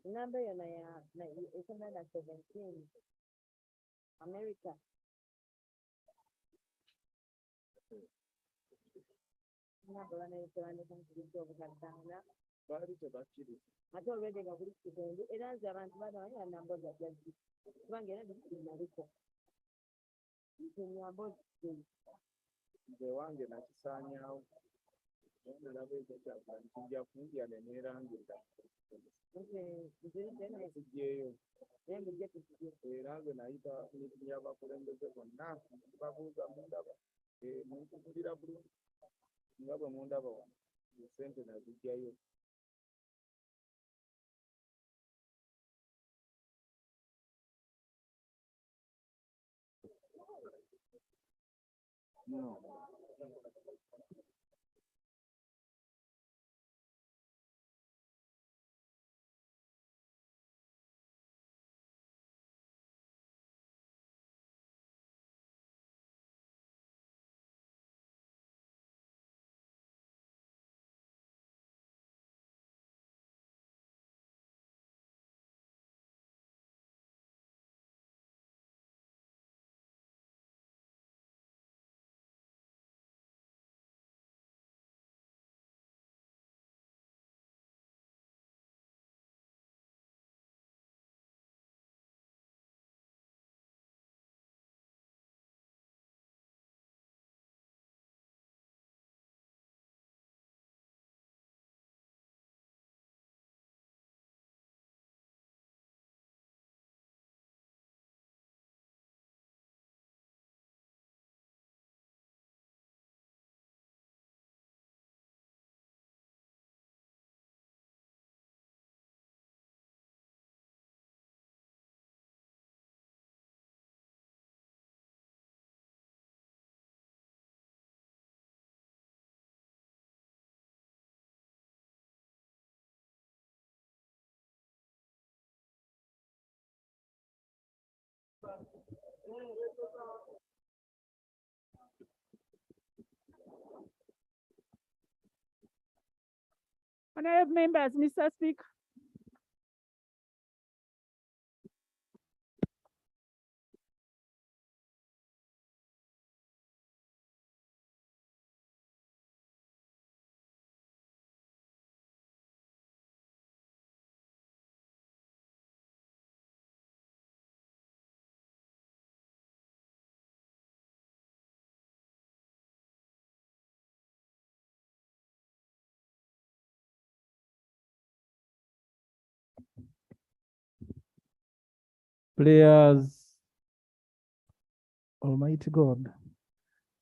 Number ya na 817 America. namba banayitebandika nkubidde obukaddaana baali tebakkiriza ate olwedde nga kuli kitundu era nze abantu banaanya namboza jazzi kubanga era ndikinaliko ntinyambozi nze wange nakisaanyaawo nondolaba ekyo kyakulani kijja kundya neneerangira kijjeeyo era nze nayita mitingi y'abakulembeze bonna babuuza mundaba munkugulira bulungi nga bwe mundaba wano esente nazijjayo no. Honorable members, Mr. Speaker. Prayers, Almighty God,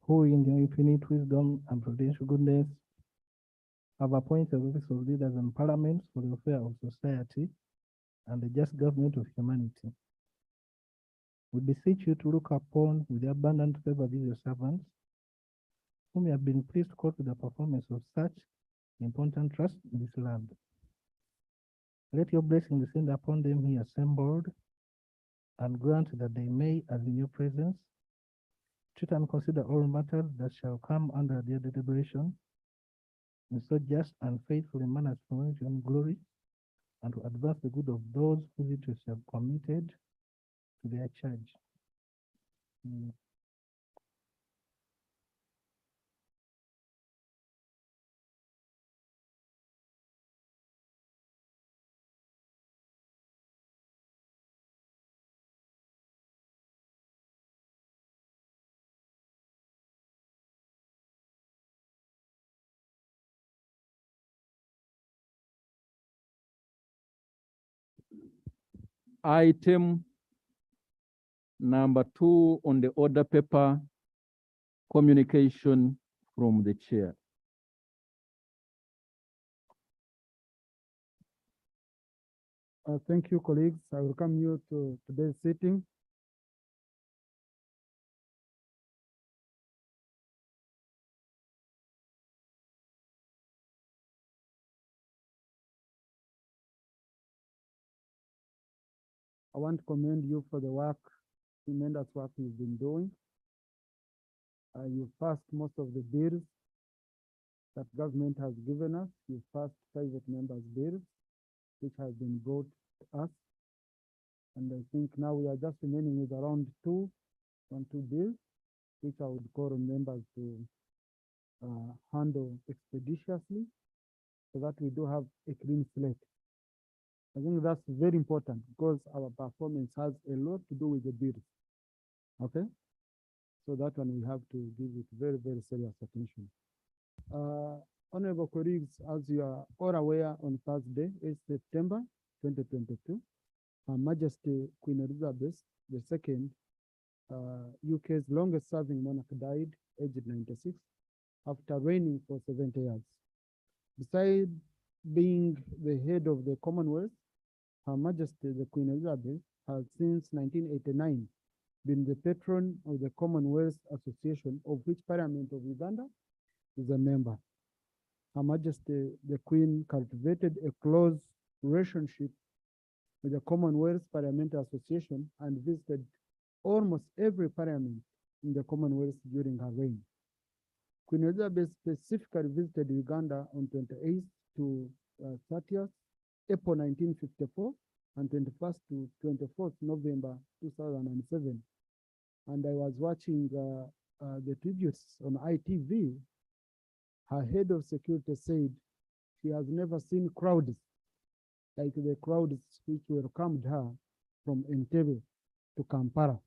who in your infinite wisdom and prudential goodness have appointed office of leaders and parliaments for the welfare of society and the just government of humanity. We beseech you to look upon with abundant favor these your servants, whom you have been pleased to call to the performance of such important trust in this land. Let your blessing descend upon them here assembled, and grant that they may, as in your presence, treat and consider all matters that shall come under their deliberation in so just and faithful a manner as to promote your own glory, and to advance the good of those whose interests you have committed to their charge. Item number 2 on the order paper, communication from the chair. Thank you, colleagues. I welcome you to today's sitting. I want to commend you for the work, tremendous work you've been doing. You've passed most of the bills that government has given us. You've passed private members' bills, which has been brought to us. And I think now we are just remaining with around two bills, which I would call on members to handle expeditiously so that we do have a clean slate. I think that's very important because our performance has a lot to do with the bills. Okay? So that one we have to give it very, very serious attention. Honorable colleagues, as you are all aware, on Thursday, 8 September 2022, Her Majesty Queen Elizabeth II, UK's longest serving monarch, died aged 96 after reigning for 70 years. Besides being the head of the Commonwealth, Her Majesty the Queen Elizabeth has since 1989 been the patron of the Commonwealth Association, of which Parliament of Uganda is a member. Her Majesty the Queen cultivated a close relationship with the Commonwealth Parliamentary Association and visited almost every parliament in the Commonwealth during her reign. Queen Elizabeth specifically visited Uganda on 28th to 30th April 1954 and 21st to 24th November 2007. And I was watching the tributes on ITV. Her head of security said she has never seen crowds like the crowds which welcomed her from Entebbe to Kampala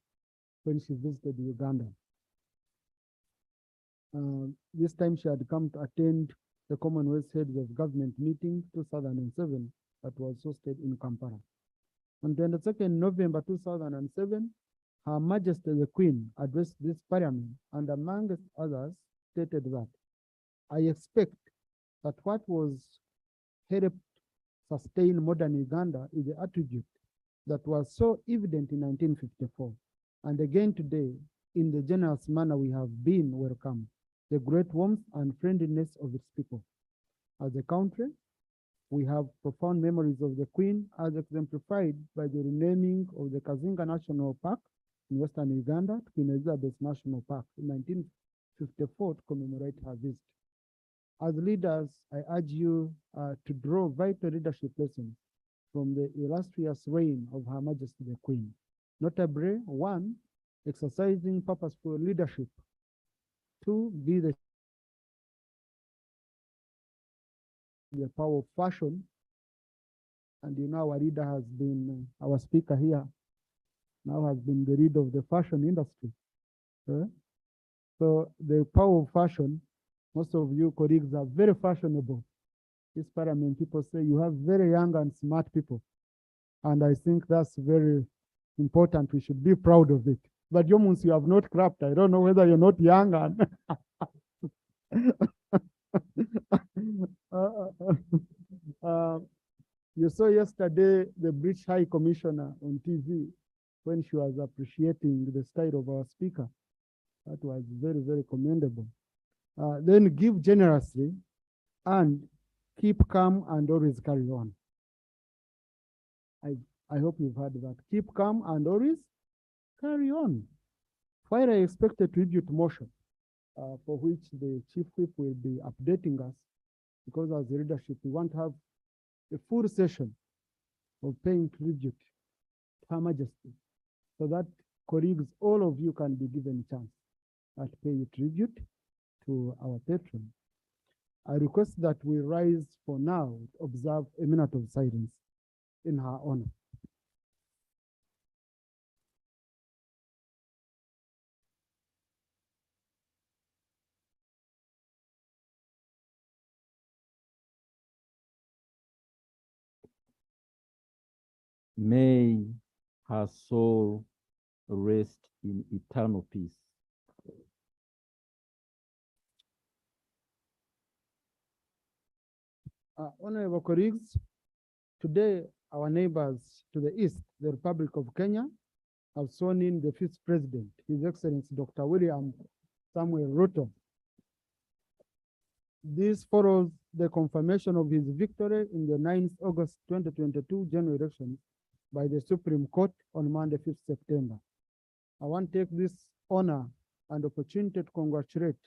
when she visited Uganda. This time she had come to attend the Commonwealth Heads of Government meeting 2007 that was hosted in Kampala. On 22nd November 2007, Her Majesty the Queen addressed this parliament and among others stated that, "I expect that what was helped sustain modern Uganda is the attribute that was so evident in 1954. And again today, in the generous manner we have been welcomed, the great warmth and friendliness of its people. As a country, we have profound memories of the Queen as exemplified by the renaming of the Kazinga National Park in Western Uganda to Queen Elizabeth National Park in 1954 to commemorate her visit. As leaders, I urge you to draw vital leadership lessons from the illustrious reign of Her Majesty the Queen. Notably, 1, exercising purposeful leadership. 2, be the power of fashion. And you know, our leader has been, our speaker here, now has been the leader of the fashion industry. So the power of fashion, most of you colleagues are very fashionable. This parliament, people say you have very young and smart people. And I think that's very important. We should be proud of it. But you means you have not clapped. I don't know whether you're not young and you saw yesterday the British High Commissioner on TV when she was appreciating the style of our speaker. That was very, very commendable. Then give generously and keep calm and always carry on. I hope you've heard that. Keep calm and always carry on. While I expect a tribute motion for which the Chief Whip will be updating us, because as a leadership, we want to have a full session of paying tribute to Her Majesty, so that colleagues, all of you can be given a chance to pay tribute to our patron. I request that we rise for now to observe a minute of silence in her honor. May her soul rest in eternal peace. Honorable colleagues, today our neighbors to the east, the Republic of Kenya, have sworn in the 5th President, His Excellency Dr. William Samuel Ruto. This follows the confirmation of his victory in the 9th August 2022 general election by the Supreme Court on Monday, 5th September. I want to take this honor and opportunity to congratulate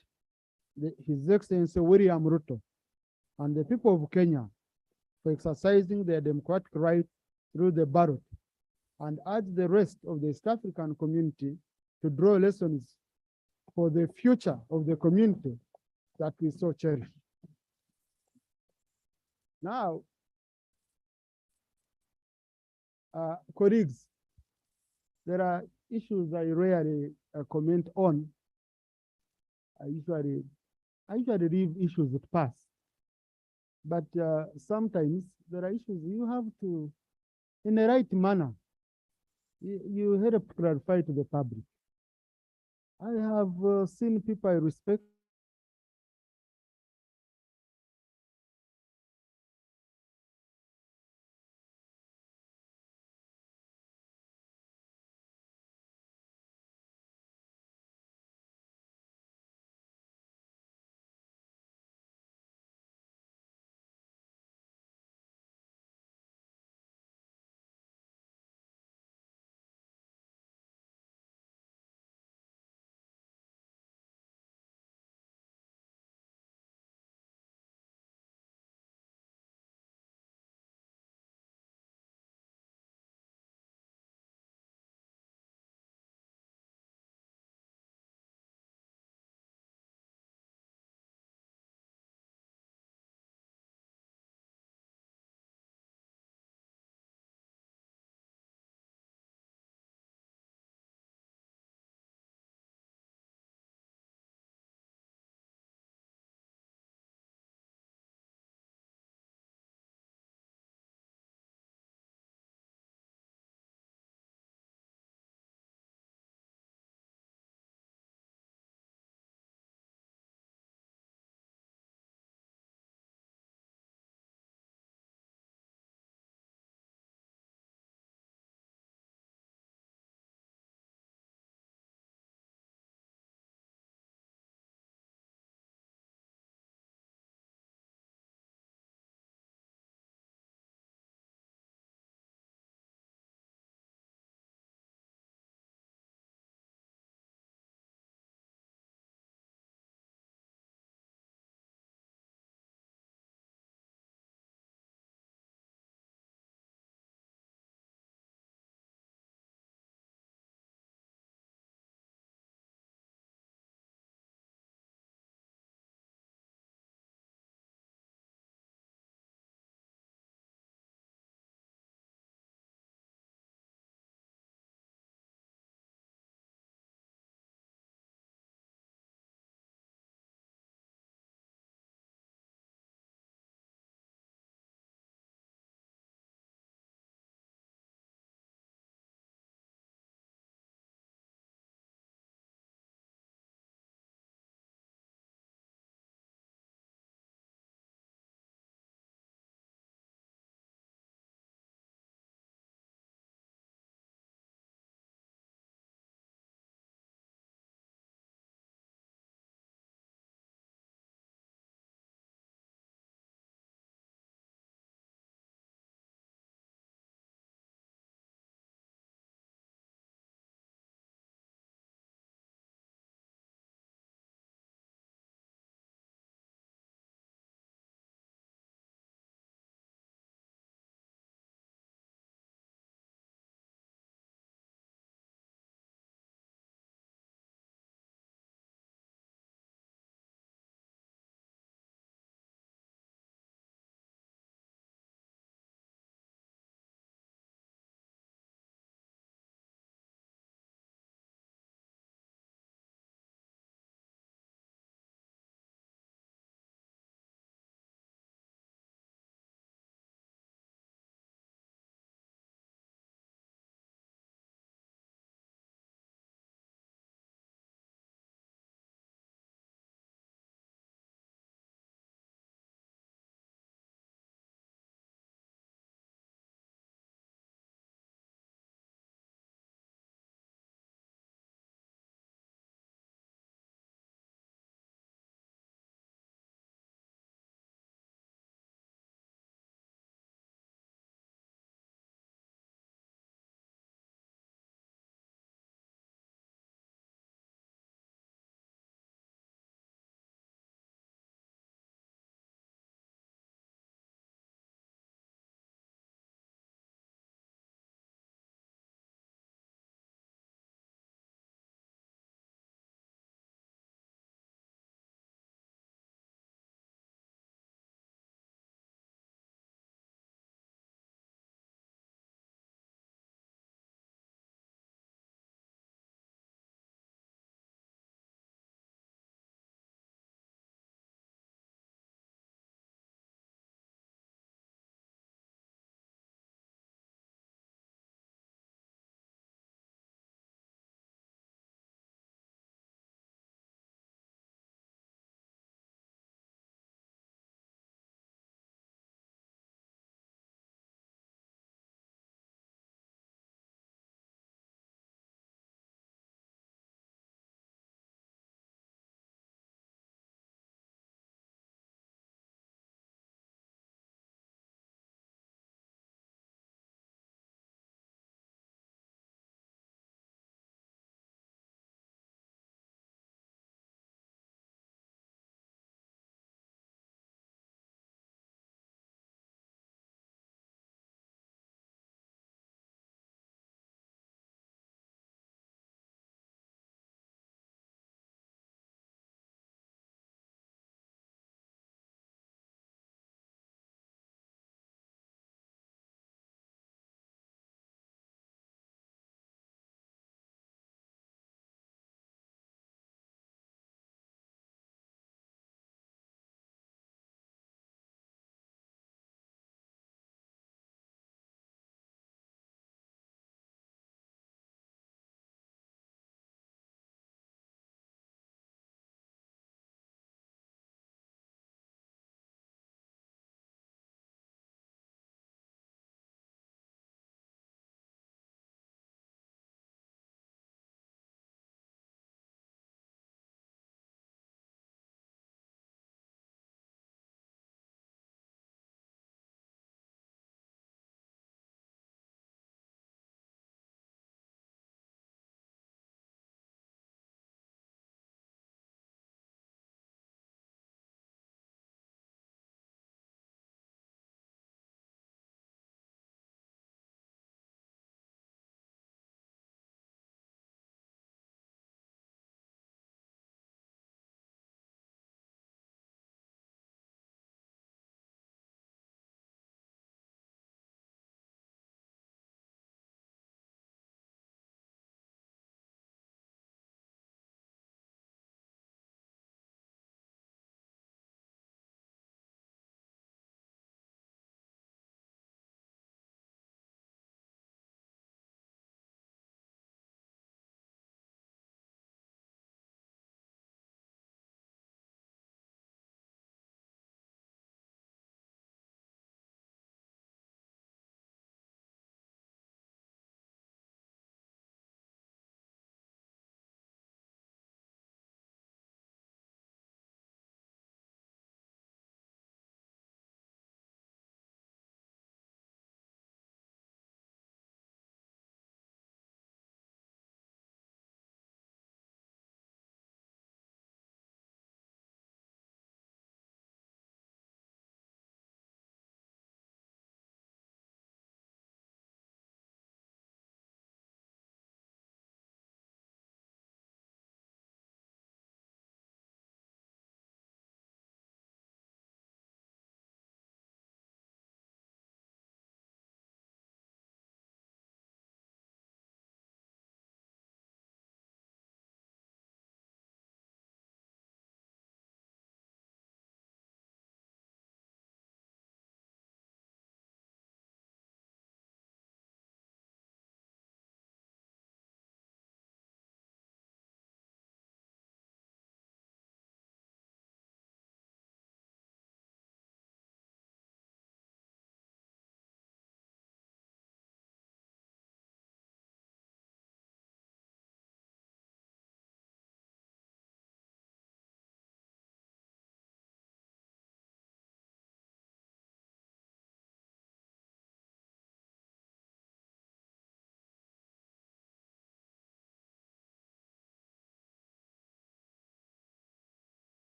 His Excellency William Ruto and the people of Kenya for exercising their democratic right through the ballot, and urge the rest of the East African community to draw lessons for the future of the community that we so cherish. Now, colleagues, there are issues I rarely comment on. I usually leave issues that pass. But sometimes there are issues you have to, in the right manner, you have to clarify to the public. I have seen people I respect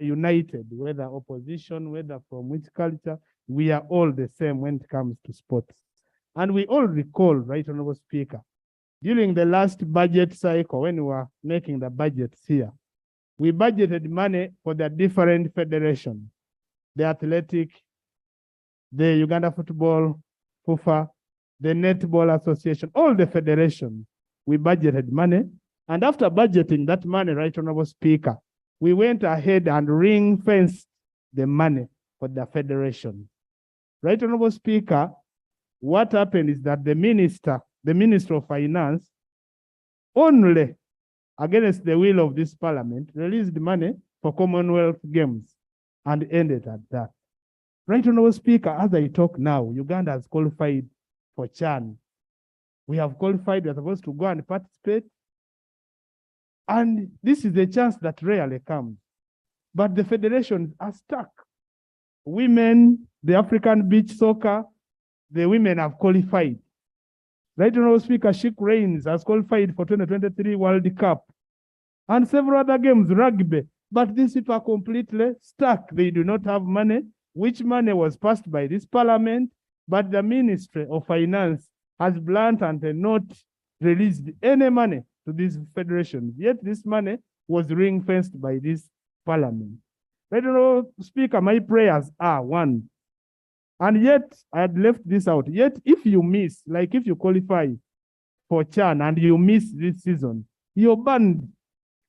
united, whether opposition, whether from which culture, we are all the same when it comes to sports. And we all recall, Right Honorable Speaker, during the last budget cycle, when we were making the budgets here, we budgeted money for the different federations, the athletic, the Uganda football, FUFA, the Netball Association, all the federations. We budgeted money. And after budgeting that money, Right Honorable Speaker, we went ahead and ring-fenced the money for the federation. Right Honorable Speaker, what happened is that the Minister of Finance, only against the will of this parliament, released money for Commonwealth Games and ended at that. Right Honorable Speaker, as I talk now, Uganda has qualified for CHAN. We have qualified, we are supposed to go and participate. And this is a chance that rarely comes. But the federations are stuck. Women, the African beach soccer, the women have qualified. Right Honorable Speaker, Sheikh Reigns has qualified for 2023 World Cup and several other games, rugby. But these people are completely stuck. They do not have money, which money was passed by this parliament, but the Ministry of Finance has bluntly not released any money to these federations. Yet this money was ring-fenced by this parliament. Right Honorable Speaker, my prayers are one. And yet, I had left this out. Yet, if you miss, like if you qualify for CHAN and you miss this season, you're banned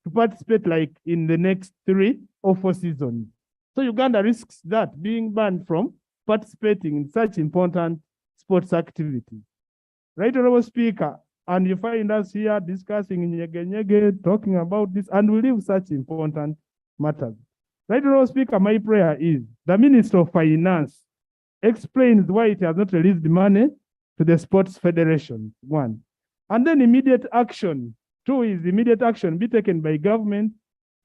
to participate like in the next 3 or 4 seasons. So Uganda risks that, being banned from participating in such important sports activities. Right Honorable Speaker, and you find us here discussing nyege, talking about this, and we leave such important matters. Right Honorable Speaker, my prayer is the Minister of Finance explains why it has not released money to the sports federation, 1. And then immediate action, 2 is immediate action be taken by government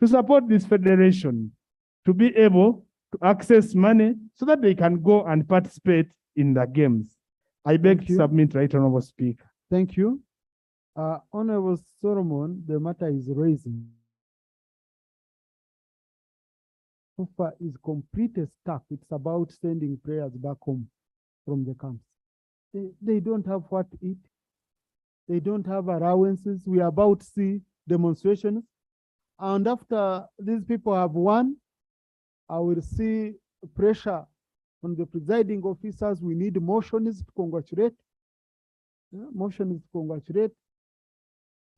to support this federation to be able to access money so that they can go and participate in the games. I beg to submit, Right Honorable Speaker. Thank you. Honorable Solomon, the matter is raising. FUFA is completely stuck. It's about sending players back home from the camps. They don't have what to eat. They don't have allowances. We are about to see demonstrations. And after these people have won, I will see pressure on the presiding officers. We need motions to congratulate. Motions to congratulate.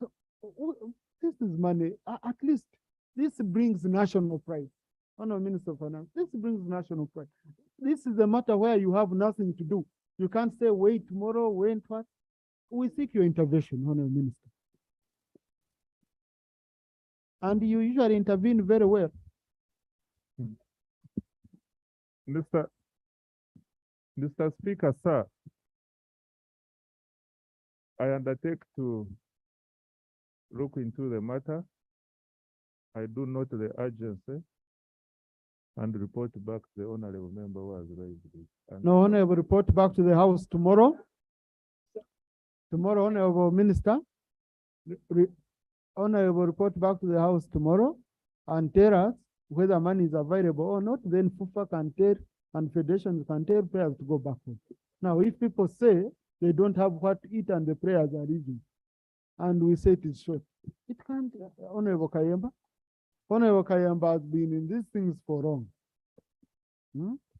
So, this is money. At least this brings national pride. Honorable Minister of Finance, this brings national pride. This is a matter where you have nothing to do. You can't say, wait tomorrow, wait what. We seek your intervention, Honorable Minister. And you usually intervene very well. Mr. Speaker, sir, I undertake to look into the matter. I do note the urgency and report back to the honorable member who has raised it. No, Honorable, report back to the House tomorrow. Tomorrow, Honorable Minister, Honorable, report back to the House tomorrow and tell us whether money is available or not. Then FUFA can tell and federations can tell players to go back home. Now, if people say they don't have what to eat and the players are leaving, and we say it is short, it can't, Honorable Kayemba. Honorable Kayemba has been in these things for long.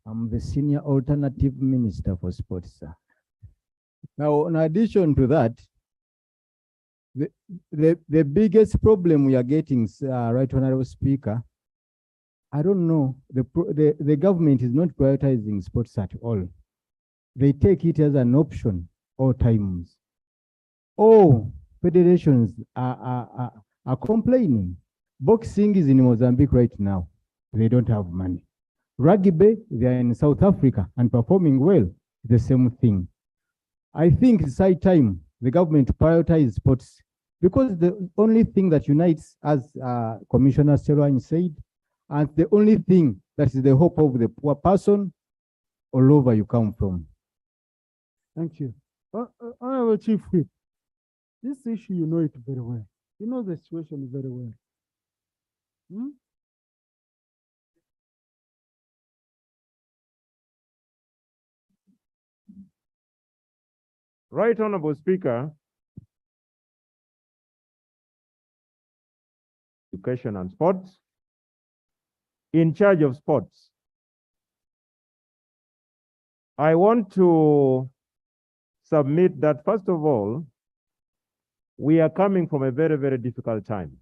I'm the senior alternative minister for sports, sir. Now, in addition to that, the biggest problem we are getting, Right Honorable Speaker, I don't know, the government is not prioritizing sports at all. They take it as an option all times. All federations are complaining. Boxing is in Mozambique right now. They don't have money. Rugby, they are in South Africa and performing well. The same thing. I think it's high time the government prioritize sports, because the only thing that unites, as Commissioner Selwyn said, and the only thing that is the hope of the poor person all over you come from. Thank you. Honorable Chief Whip, this issue, you know it very well. You know the situation very well. Right Honorable Speaker, Education and Sports, in charge of sports. I want to submit that, first of all, we are coming from a very, very difficult time.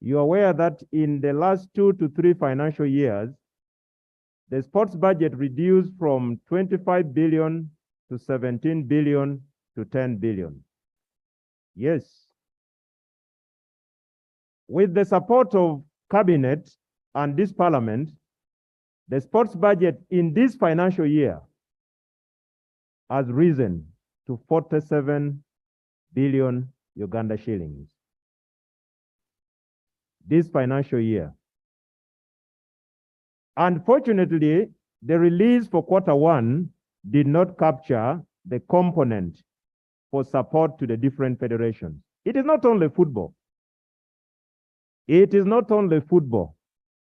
You're aware that in the last 2 to 3 financial years, the sports budget reduced from 25 billion to 17 billion to 10 billion. Yes. With the support of Cabinet and this Parliament, the sports budget in this financial year has risen to 47 billion Uganda shillings. This financial year. Unfortunately, the release for Q1 did not capture the component for support to the different federations. It is not only football. It is not only football.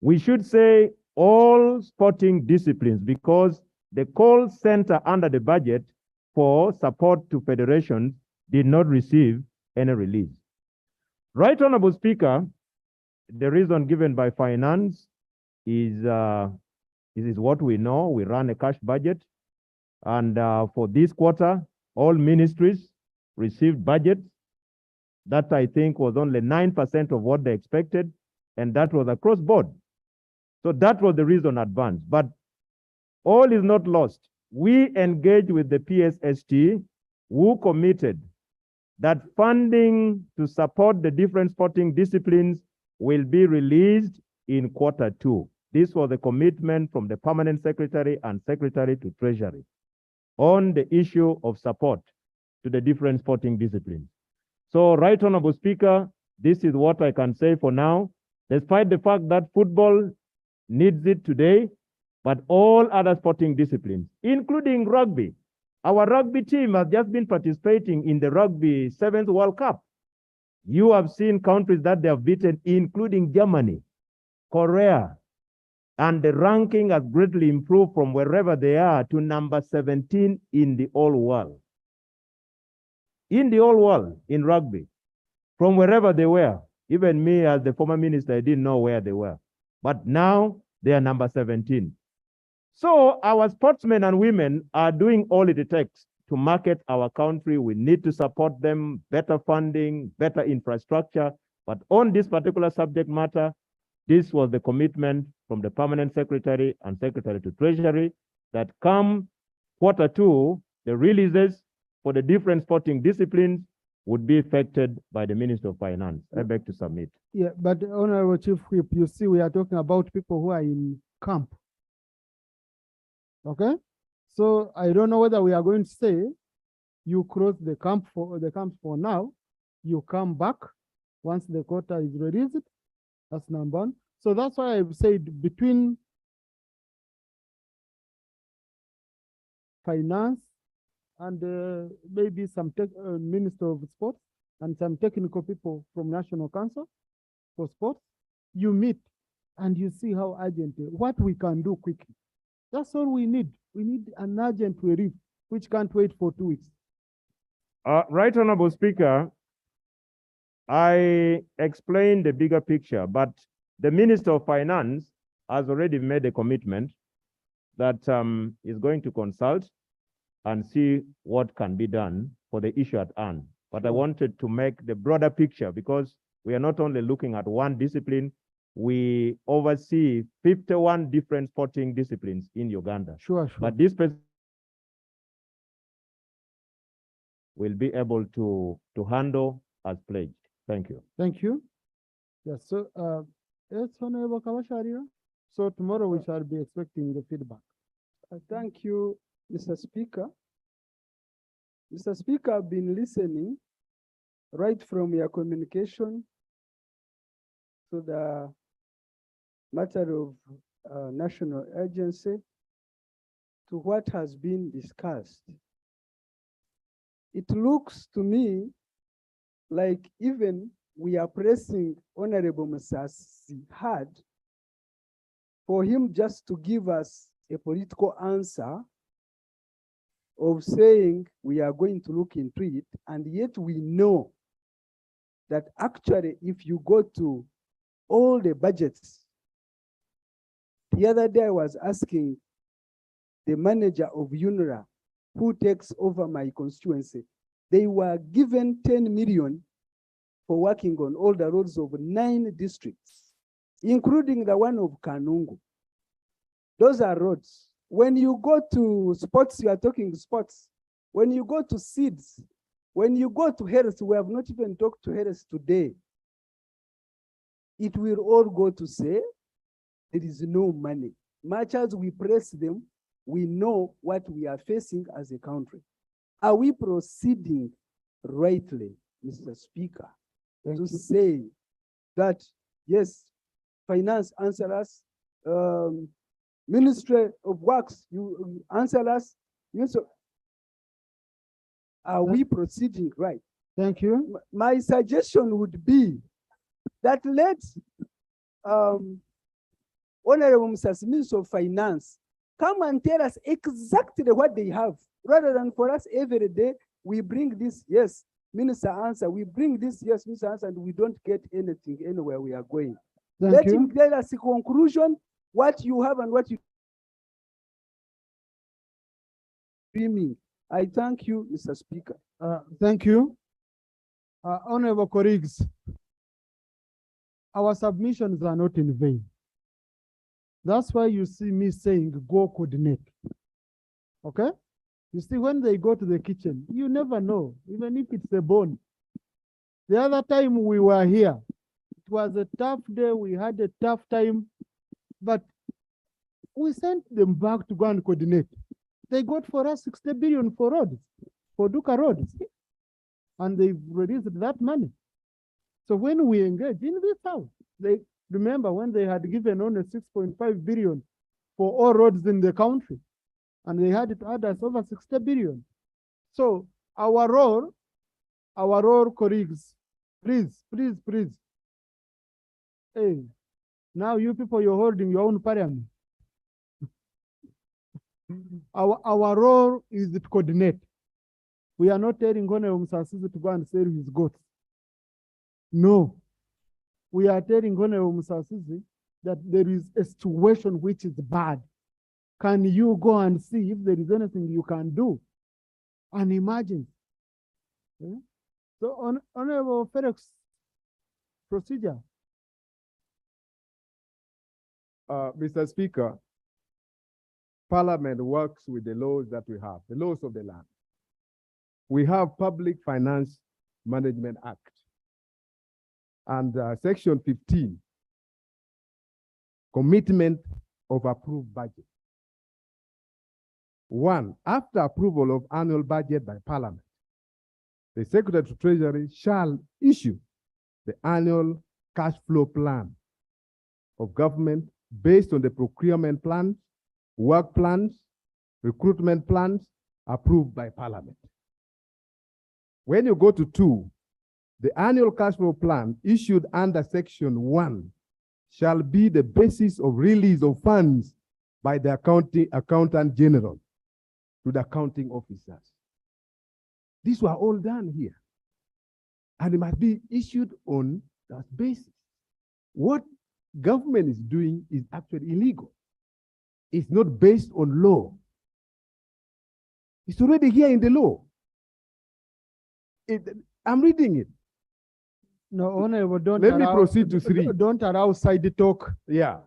We should say all sporting disciplines, because the call center under the budget for support to federations did not receive any release. Right Honorable Speaker, the reason given by finance is what we know. We run a cash budget, and for this quarter, all ministries received budgets. That, I think, was only 9% of what they expected, and that was across board. So that was the reason advanced. But all is not lost. We engaged with the PSST, who committed that funding to support the different sporting disciplines will be released in Q2. This was a commitment from the Permanent Secretary and Secretary to Treasury on the issue of support to the different sporting disciplines. So, Right Honorable Speaker, this is what I can say for now, despite the fact that football needs it today, but all other sporting disciplines, including rugby. Our rugby team has just been participating in the Rugby 7th World Cup. You have seen countries that they have beaten, including Germany, Korea, and the ranking has greatly improved from wherever they are to number 17 in the whole world. In the whole world, in rugby, from wherever they were. Even me, as the former minister, I didn't know where they were. But now they are number 17. So our sportsmen and women are doing all it takes to market our country. We need to support them, better funding, better infrastructure. But on this particular subject matter, this was the commitment from the Permanent Secretary and Secretary to Treasury that come Q2, the releases for the different sporting disciplines would be affected by the Minister of Finance. I beg to submit. Yeah, but Honorable Chief Whip, you see, we are talking about people who are in camp. Okay? So I don't know whether we are going to say you close the camp for now, you come back once the quota is released. That's number one. So that's why I've said between finance and maybe some Minister of Sports and some technical people from National Council for Sports, you meet and you see how urgent, what we can do quickly. That's all we need. We need an urgent relief, which can't wait for 2 weeks. Right Honorable Speaker, I explained the bigger picture, but the Minister of Finance has already made a commitment that is going to consult and see what can be done for the issue at hand. But I wanted to make the broader picture, because we are not only looking at one discipline, we oversee 51 different sporting disciplines in Uganda. Sure. But this person will be able to handle as pledged. Thank you. Thank you. Yes, so yes, Honorable Kawasharia. So tomorrow we shall be expecting the feedback. Thank you, Mr. Speaker. Mr. Speaker, I've been listening right from your communication to the matter of national urgency to what has been discussed. It looks to me like even we are pressing Honorable Musasi hard for him just to give us a political answer of saying we are going to look into it, and yet we know that actually if you go to all the budgets, the other day I was asking the manager of UNRWA, who takes over my constituency, they were given 10 million for working on all the roads of 9 districts, including the one of Kanungu. Those are roads. When you go to sports, you are talking sports. When you go to seeds, when you go to health, we have not even talked to health today. It will all go to say there is no money. Much as we press them, we know what we are facing as a country. Are we proceeding rightly, Mr. Speaker, to say that, yes, finance answer us, Ministry of Works, you answer us. Are we proceeding right? Thank you. My suggestion would be that let's Honorable Mr. Minister of Finance come and tell us exactly what they have, rather than for us every day we bring this, yes, Minister answer, we bring this, yes, Minister answer, and we don't get anything anywhere we are going. Let him tell us a conclusion, what you have and what you dreaming. I thank you, Mr. Speaker. Thank you. Honorable colleagues, our submissions are not in vain. That's why you see me saying, go coordinate. Okay? You see, when they go to the kitchen, you never know, even if it's a bone. The other time we were here, it was a tough day, we had a tough time, but we sent them back to go and coordinate. They got for us 60 billion for roads, for Duka roads, and they've released that money. So when we engage in this house, they remember when they had given only 6.5 billion for all roads in the country, and they had it add us over 60 billion. So our role, colleagues, please. Hey, now you people, you're holding your own parliament. Our role is to coordinate. We are not telling Honorable Musasizi to go and sell his goats. No. We are telling Honorable Musasizi that there is a situation which is bad. Can you go and see if there is anything you can do? And imagine. Yeah? So, Honorable Felix, procedure. Mr. Speaker, Parliament works with the laws that we have, the laws of the land. We have Public Finance Management Act. And Section 15, commitment of approved budget. 1, after approval of annual budget by Parliament, the Secretary to Treasury shall issue the annual cash flow plan of government based on the procurement plans, work plans, recruitment plans approved by Parliament. When you go to 2, the annual cash flow plan issued under Section 1 shall be the basis of release of funds by the Accountant General to the accounting officers. These were all done here. And it must be issued on that basis. What government is doing is actually illegal. It's not based on law. It's already here in the law. I'm reading it. No, Honorable, don't Let me proceed to 3. Don't allow side talk. Yeah.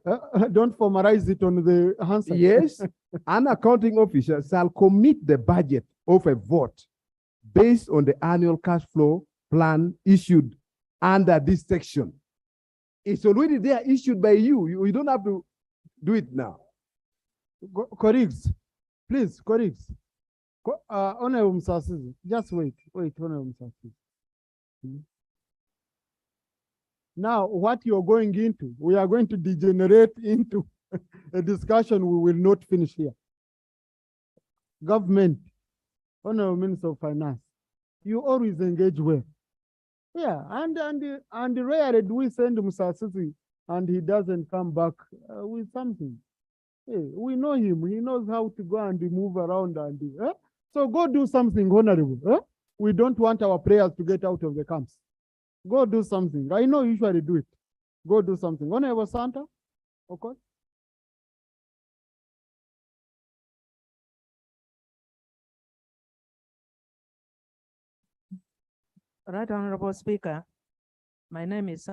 Don't formalize it on the answer. Yes, an accounting officer shall commit the budget of a vote based on the annual cash flow plan issued under this section. It's already there, issued by you. You don't have to do it now. Colleagues, please, colleagues. Honorable Musasizi, just wait, Honorable Musasizi. Now, what you're going into, we are going to degenerate into a discussion we will not finish here. Government, Honorable Minister of Finance, you always engage well. Yeah, and rarely do we send Musasizi and he doesn't come back with something. Hey, we know him. He knows how to go and move around and So go do something honorable. Eh? We don't want our prayers to get out of the camps. Go do something. I know you usually do it. Go do something. Honorable Santa, okay? Right Honorable Speaker, my name is.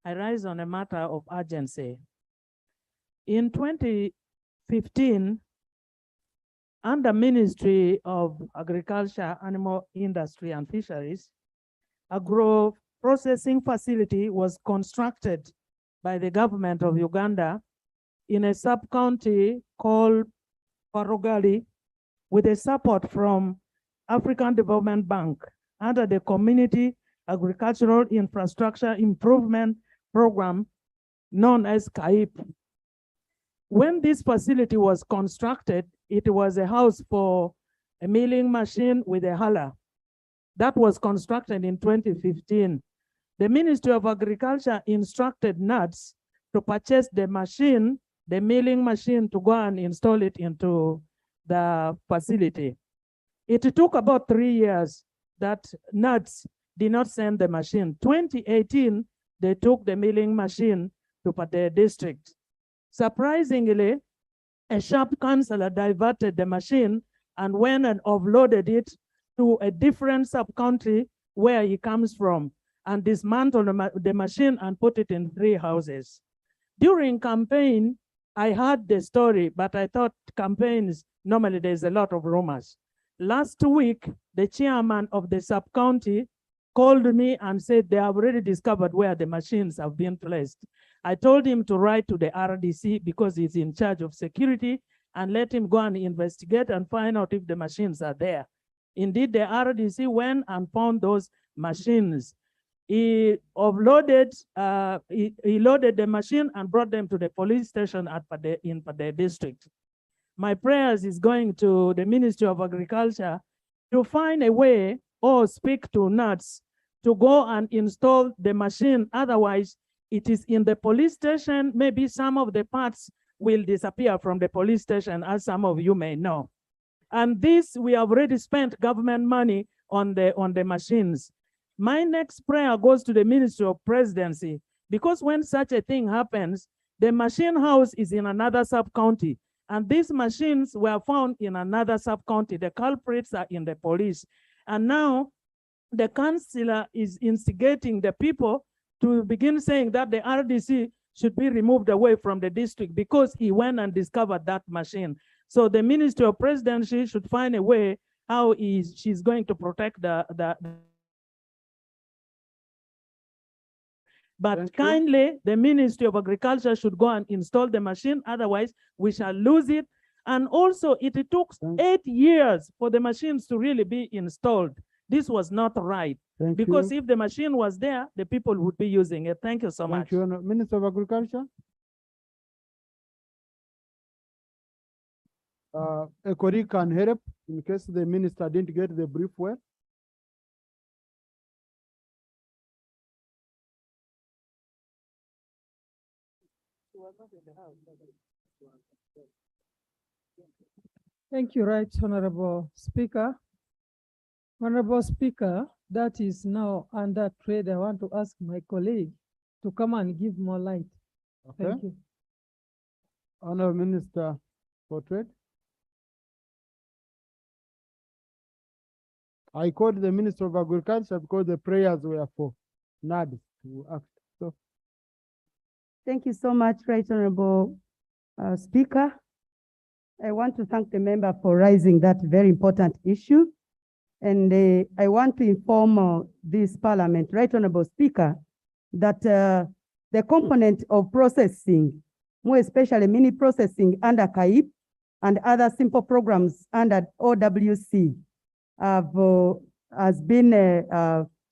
I rise on a matter of urgency. In 2015, under Ministry of Agriculture, Animal Industry and Fisheries, agro-processing facility was constructed by the government of Uganda in a sub-county called Parogali with a support from African Development Bank under the Community Agricultural Infrastructure Improvement Program known as CAIP. When this facility was constructed, it was a house for a milling machine with a huller. That was constructed in 2015. The Ministry of Agriculture instructed NADS to purchase the machine, the milling machine, to go and install it into the facility. It took about 3 years that NADS did not send the machine. 2018, they took the milling machine to Pate district. Surprisingly, a sharp councillor diverted the machine and went and offloaded it to a different sub-country where he comes from and dismantled the machine and put it in 3 houses. During campaign, I heard the story, but I thought campaigns, normally there's a lot of rumors. Last week, the chairman of the sub-county called me and said they have already discovered where the machines have been placed. I told him to write to the RDC because he's in charge of security and let him go and investigate and find out if the machines are there. Indeed, the RDC went and found those machines. He loaded the machine and brought them to the police station at in Pade district. My prayers is going to the Ministry of Agriculture to find a way or speak to NADS to go and install the machine. Otherwise, it is in the police station. Maybe some of the parts will disappear from the police station, as some of you may know. And this, we have already spent government money on the machines. My next prayer goes to the Ministry of Presidency, because when such a thing happens, the machine house is in another sub-county, and these machines were found in another sub-county. The culprits are in the police. And now the councillor is instigating the people to begin saying that the RDC should be removed away from the district because he went and discovered that machine. So the Ministry of Presidency should find a way how she's going to protect But kindly, the Ministry of Agriculture should go and install the machine. Otherwise, we shall lose it. And also, it took 8 years for the machines to really be installed. This was not right. Because if the machine was there, the people would be using it. Thank you so much. Thank you, Minister of Agriculture. A colleague can help in case the minister didn't get the brief well. Thank you, Right Honorable Speaker. Honorable Speaker, that is now under trade. I want to ask my colleague to come and give more light. Okay. Thank you. Honorable Minister for Trade. I called the Minister of Agriculture because the prayers were for NAD to act. So, thank you so much, Right Honorable Speaker. I want to thank the member for raising that very important issue. And I want to inform this Parliament, Right Honorable Speaker, that the component of processing, more especially mini processing under CAIP and other simple programs under OWC, has been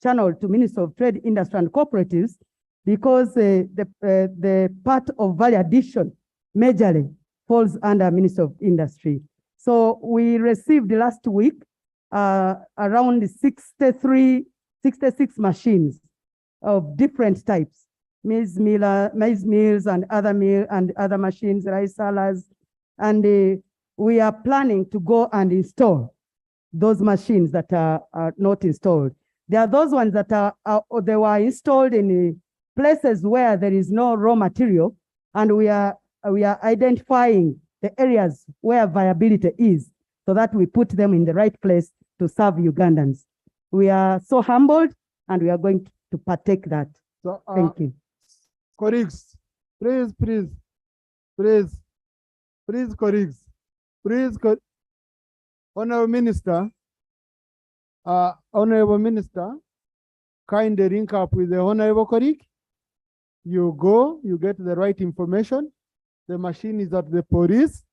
channeled to Minister of Trade, Industry and Cooperatives because the part of value addition majorly falls under Minister of Industry. So we received last week around 66 machines of different types, maize mills and other machines, rice hullers, And we are planning to go and install those machines that are not installed. There are those ones that they were installed in places where there is no raw material, and we are identifying the areas where viability is so that we put them in the right place to serve Ugandans. We are so humbled, and we are going to partake that. So, Thank you. colleagues, please, colleagues, Honorable Minister, kindly link up with the Honorable colleague. You go, you get the right information. The machine is at the police.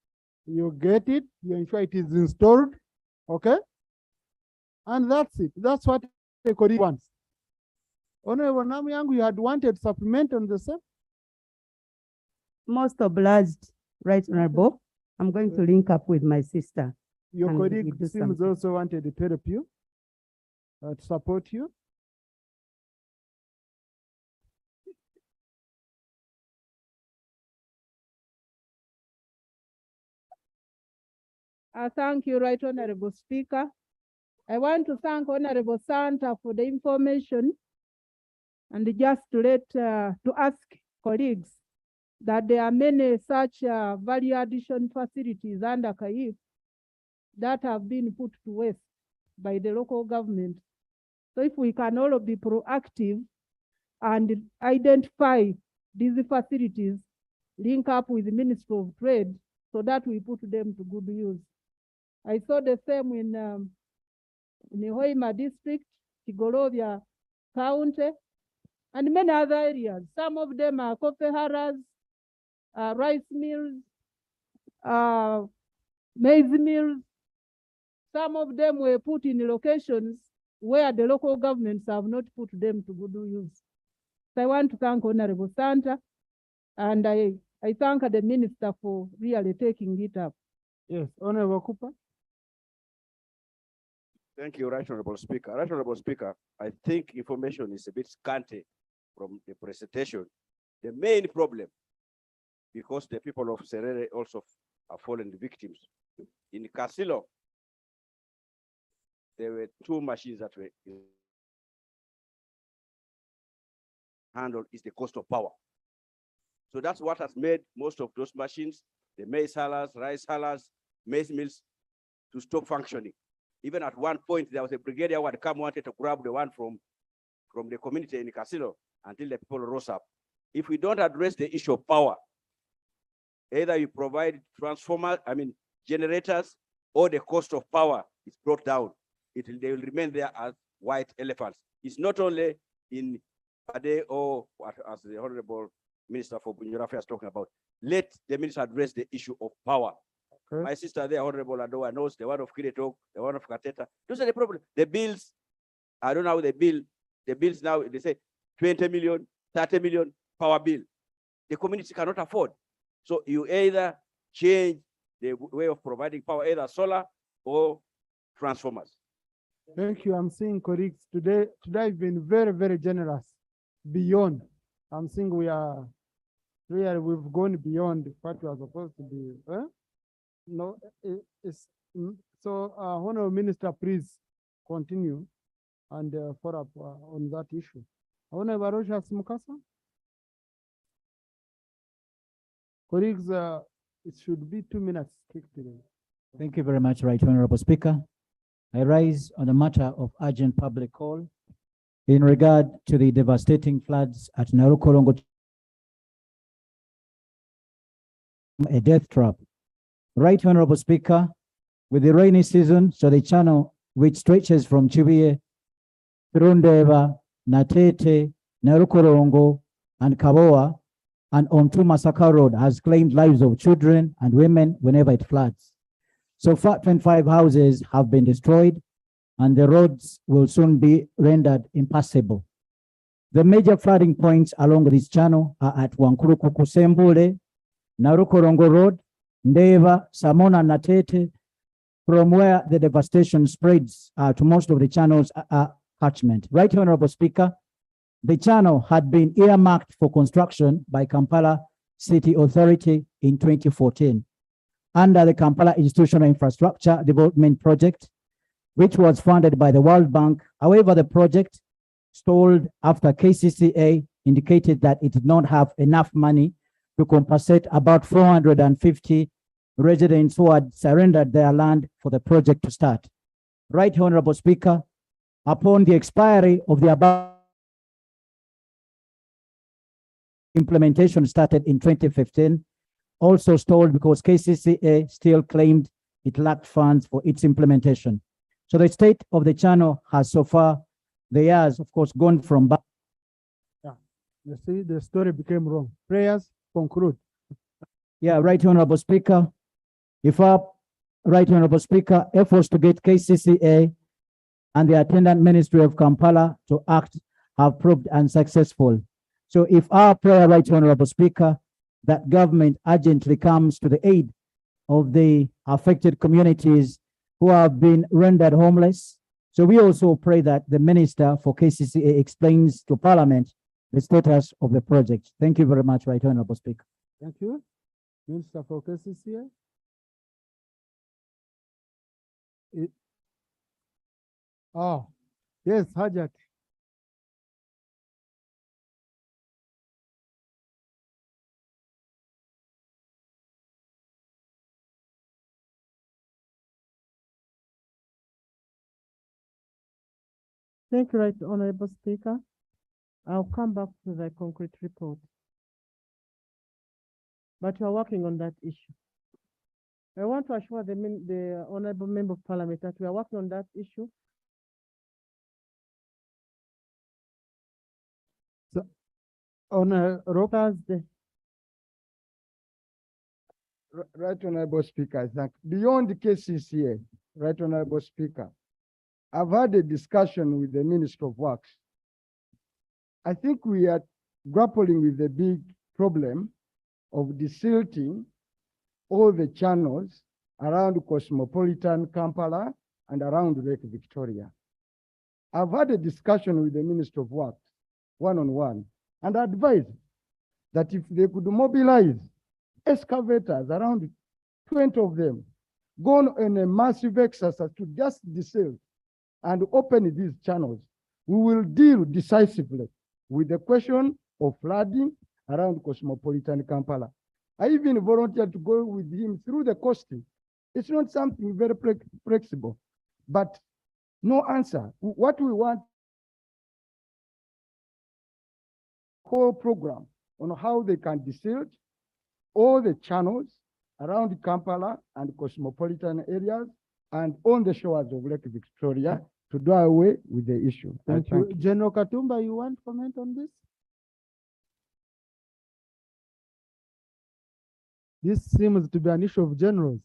You get it, you ensure it is installed, okay? And that's it. That's what the colleague wants. Honorable Namyangu, you had wanted supplement on the same? Most obliged, Right Honorable. I'm going to link up with my sister. Your and we colleague do seems something. also wanted to help you, to support you. Thank you, Right Honorable Speaker. I want to thank Honorable Santa for the information, and just to ask colleagues that there are many such value addition facilities under CAIF that have been put to waste by the local government. So if we can all be proactive and identify these facilities, link up with the Ministry of Trade so that we put them to good use. I saw the same in the Hoima district, Tigorovia County, and many other areas. Some of them are coffee harrows, rice mills, maize mills. Some of them were put in locations where the local governments have not put them to good use. So I want to thank Honorable Santa, and I thank the Minister for really taking it up. Yes, Honorable Cooper. Thank you, Right Honorable Speaker. Right Honorable Speaker, I think information is a bit scanty from the presentation. The main problem, because the people of Serere also are fallen victims. In Casilo, there were 2 machines that were handled is the cost of power. So that's what has made most of those machines, the maize hullers, rice hullers, maize mills, to stop functioning. Even at one point, there was a brigadier who had come, wanted to grab the one from the community in Casilo until the people rose up. If we don't address the issue of power, either you provide generators, or the cost of power is brought down, they will remain there as white elephants. It's not only in Pade or what, as the Honorable Minister for Bunyura Affairs talking about. Let the minister address the issue of power. Okay. My sister there, Honorable Adoa, knows the one of Kiretok, the one of Kateta. Those are the problems. The bills, I don't know how the bills now, they say 20 million, 30 million power bill. The community cannot afford. So you either change the way of providing power, either solar or transformers. Thank you. I'm seeing colleagues today have been very, very generous beyond. I'm seeing we've gone beyond what we are supposed to be. No, so Honorable Minister, please continue and follow up on that issue. Honorable Rojas Mukasa. Colleagues, it should be 2 minutes strictly. Thank you very much, Right Honorable Speaker. I rise on a matter of urgent public call in regard to the devastating floods at Narukorongo, a death trap. Right Honorable Speaker, with the rainy season, so the channel which stretches from Chibiye, Turundeva, Natete, Narukorongo, and Kaboa, and onto Masaka Road has claimed lives of children and women whenever it floods. So far, 25 houses have been destroyed, and the roads will soon be rendered impassable. The major flooding points along this channel are at Wankurukuku Sembule, Narukorongo Road, Ndeva, Samona, Natete, from where the devastation spreads to most of the channel's catchment. Right Honorable Speaker, the channel had been earmarked for construction by Kampala City Authority in 2014. under the Kampala Institutional Infrastructure Development Project, which was funded by the World Bank. However, the project stalled after KCCA indicated that it did not have enough money to compensate about 450 residents who had surrendered their land for the project to start. Right Honorable Speaker, upon the expiry of the above implementation started in 2015, also stalled because KCCA still claimed it lacked funds for its implementation. So the state of the channel has so far, the years, of course, gone from back. Yeah, you see, the story became wrong. Prayers conclude. Yeah, Right Honorable Speaker. If our Right Honorable Speaker, efforts to get KCCA and the attendant Ministry of Kampala to act have proved unsuccessful. So if our prayer, Right Honorable Speaker, that government urgently comes to the aid of the affected communities who have been rendered homeless. So we also pray that the Minister for KCCA explains to Parliament the status of the project. Thank you very much, Right Honorable Speaker. Thank you. Minister for KCCA. Oh, yes, Hajat. Thank you, Right Honorable Speaker. I'll come back to the concrete report. But we are working on that issue. I want to assure the Honorable Member of Parliament that we are working on that issue. So, on Thursday. Right Honorable Speaker, I think beyond the KCCA, Right Honorable Speaker, I've had a discussion with the Minister of Works. I think we are grappling with the big problem of desilting all the channels around cosmopolitan Kampala and around Lake Victoria. I've had a discussion with the Minister of Works, one-on-one, and advised that if they could mobilize excavators, around 20 of them, go on a massive exercise to just desilt and open these channels, we will deal decisively with the question of flooding around cosmopolitan Kampala. I even volunteered to go with him through the costing. It's not something very flexible, but no answer. What we want, whole program on how they can desilt all the channels around Kampala and cosmopolitan areas and on the shores of Lake Victoria to do away with the issue. Thank you. General Katumba, you want to comment on this? This seems to be an issue of generals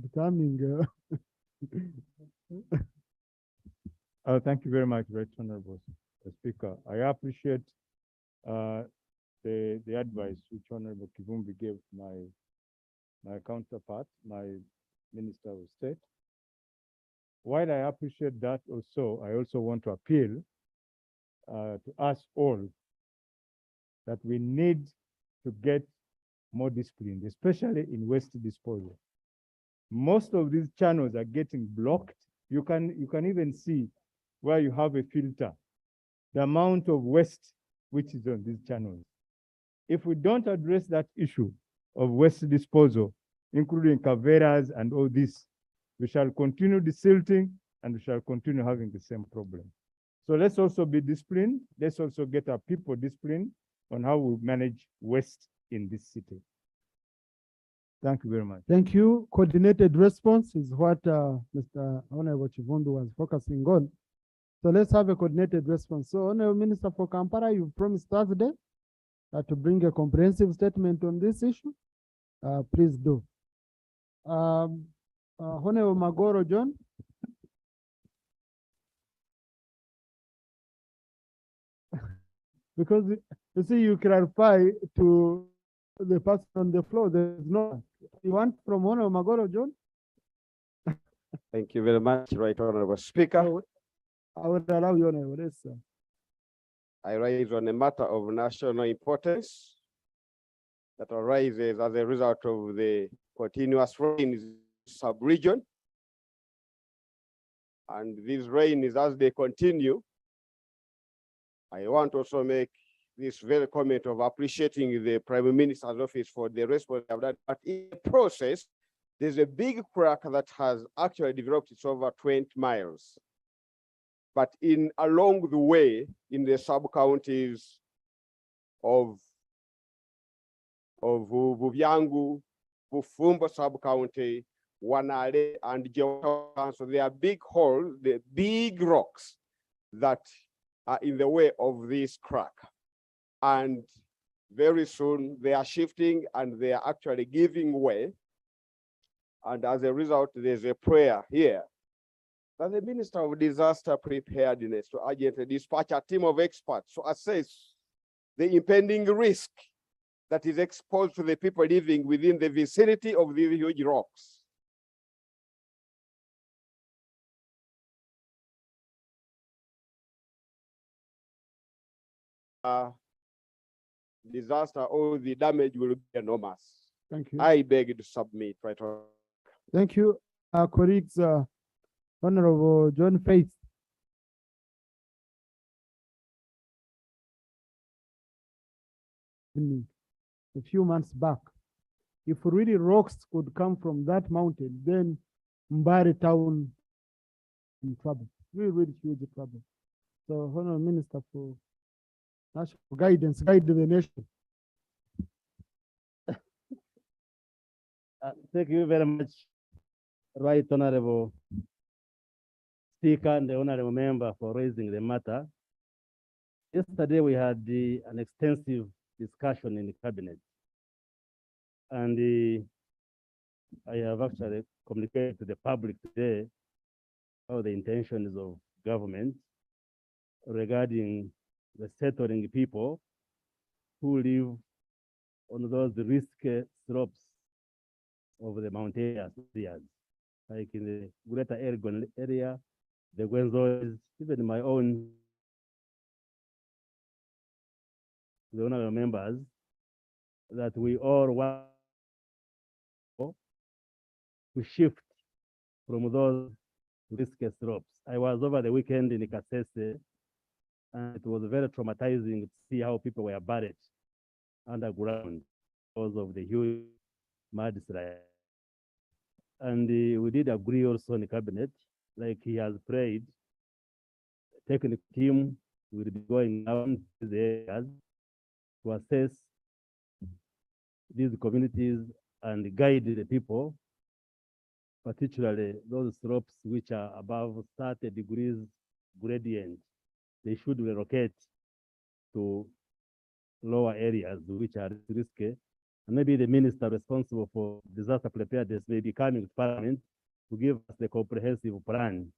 becoming. Thank you very much, Right Honorable Speaker. I appreciate the advice which Honorable Kivumbi gave my counterpart, my Minister of State. While I appreciate that also, I also want to appeal to us all that we need to get more disciplined, especially in waste disposal. Most of these channels are getting blocked. You can even see where you have a filter, the amount of waste which is on these channels. If we don't address that issue of waste disposal, including caveras and all this, we shall continue desilting and we shall continue having the same problem. So let's also be disciplined. Let's also get our people disciplined on how we manage waste in this city. Thank you very much. Thank you. Coordinated response is what Mr. Honorable Chivumbi was focusing on. So let's have a coordinated response. So Honorable Minister for Kampala, you promised Thursday to bring a comprehensive statement on this issue. Please do. Honorable Magoro John. Because you see, you clarify to the person on the floor, there's no, you want from Honorable Magoro John? Thank you very much, Right Honorable Speaker. I would allow you, Honorable. Yes, sir. I rise on a matter of national importance that arises as a result of the continuous rains sub-region. And these rains, as they continue, I want to also make this very comment of appreciating the Prime Minister's office for the response they have done. But in the process, there's a big crack that has actually developed. It's over 20 miles. But along the way, in the sub-counties of Buvyangu, Bufumbo sub-county, Wanale, and Jewota, so there are big holes, the big rocks that are in the way of this crack. And very soon they are shifting and they are actually giving way. And as a result, there's a prayer here that the Minister of Disaster Preparedness to urgently dispatch a team of experts to assess the impending risk that is exposed to the people living within the vicinity of these huge rocks. Disaster or the damage will be enormous. Thank you. I beg to submit right on. Thank you, colleagues. Honorable John Faith. A few months back, if really rocks could come from that mountain, then Mbari town in trouble, really huge trouble. So, Honorable Minister for National Guidance, guide the nation. Thank you very much, Right Honorable Speaker and the Honorable Member for raising the matter. Yesterday we had an extensive discussion in the Cabinet. And I have actually communicated to the public today how the intentions of government regarding the settling people who live on those risky slopes of the mountainous areas, like in the Greater Elgon area, the Gwenzos, even my own, the honorable members, that we all want to shift from those risky slopes. I was over the weekend in Kasese, and it was very traumatizing to see how people were buried underground because of the huge mudslide. And we did agree also in the Cabinet, like he has prayed, technical team will be going down to the areas to assess these communities and guide the people, particularly those slopes which are above 30 degrees gradient. They should relocate to lower areas which are risky. And maybe the minister responsible for disaster preparedness may be coming to Parliament to give us the comprehensive plan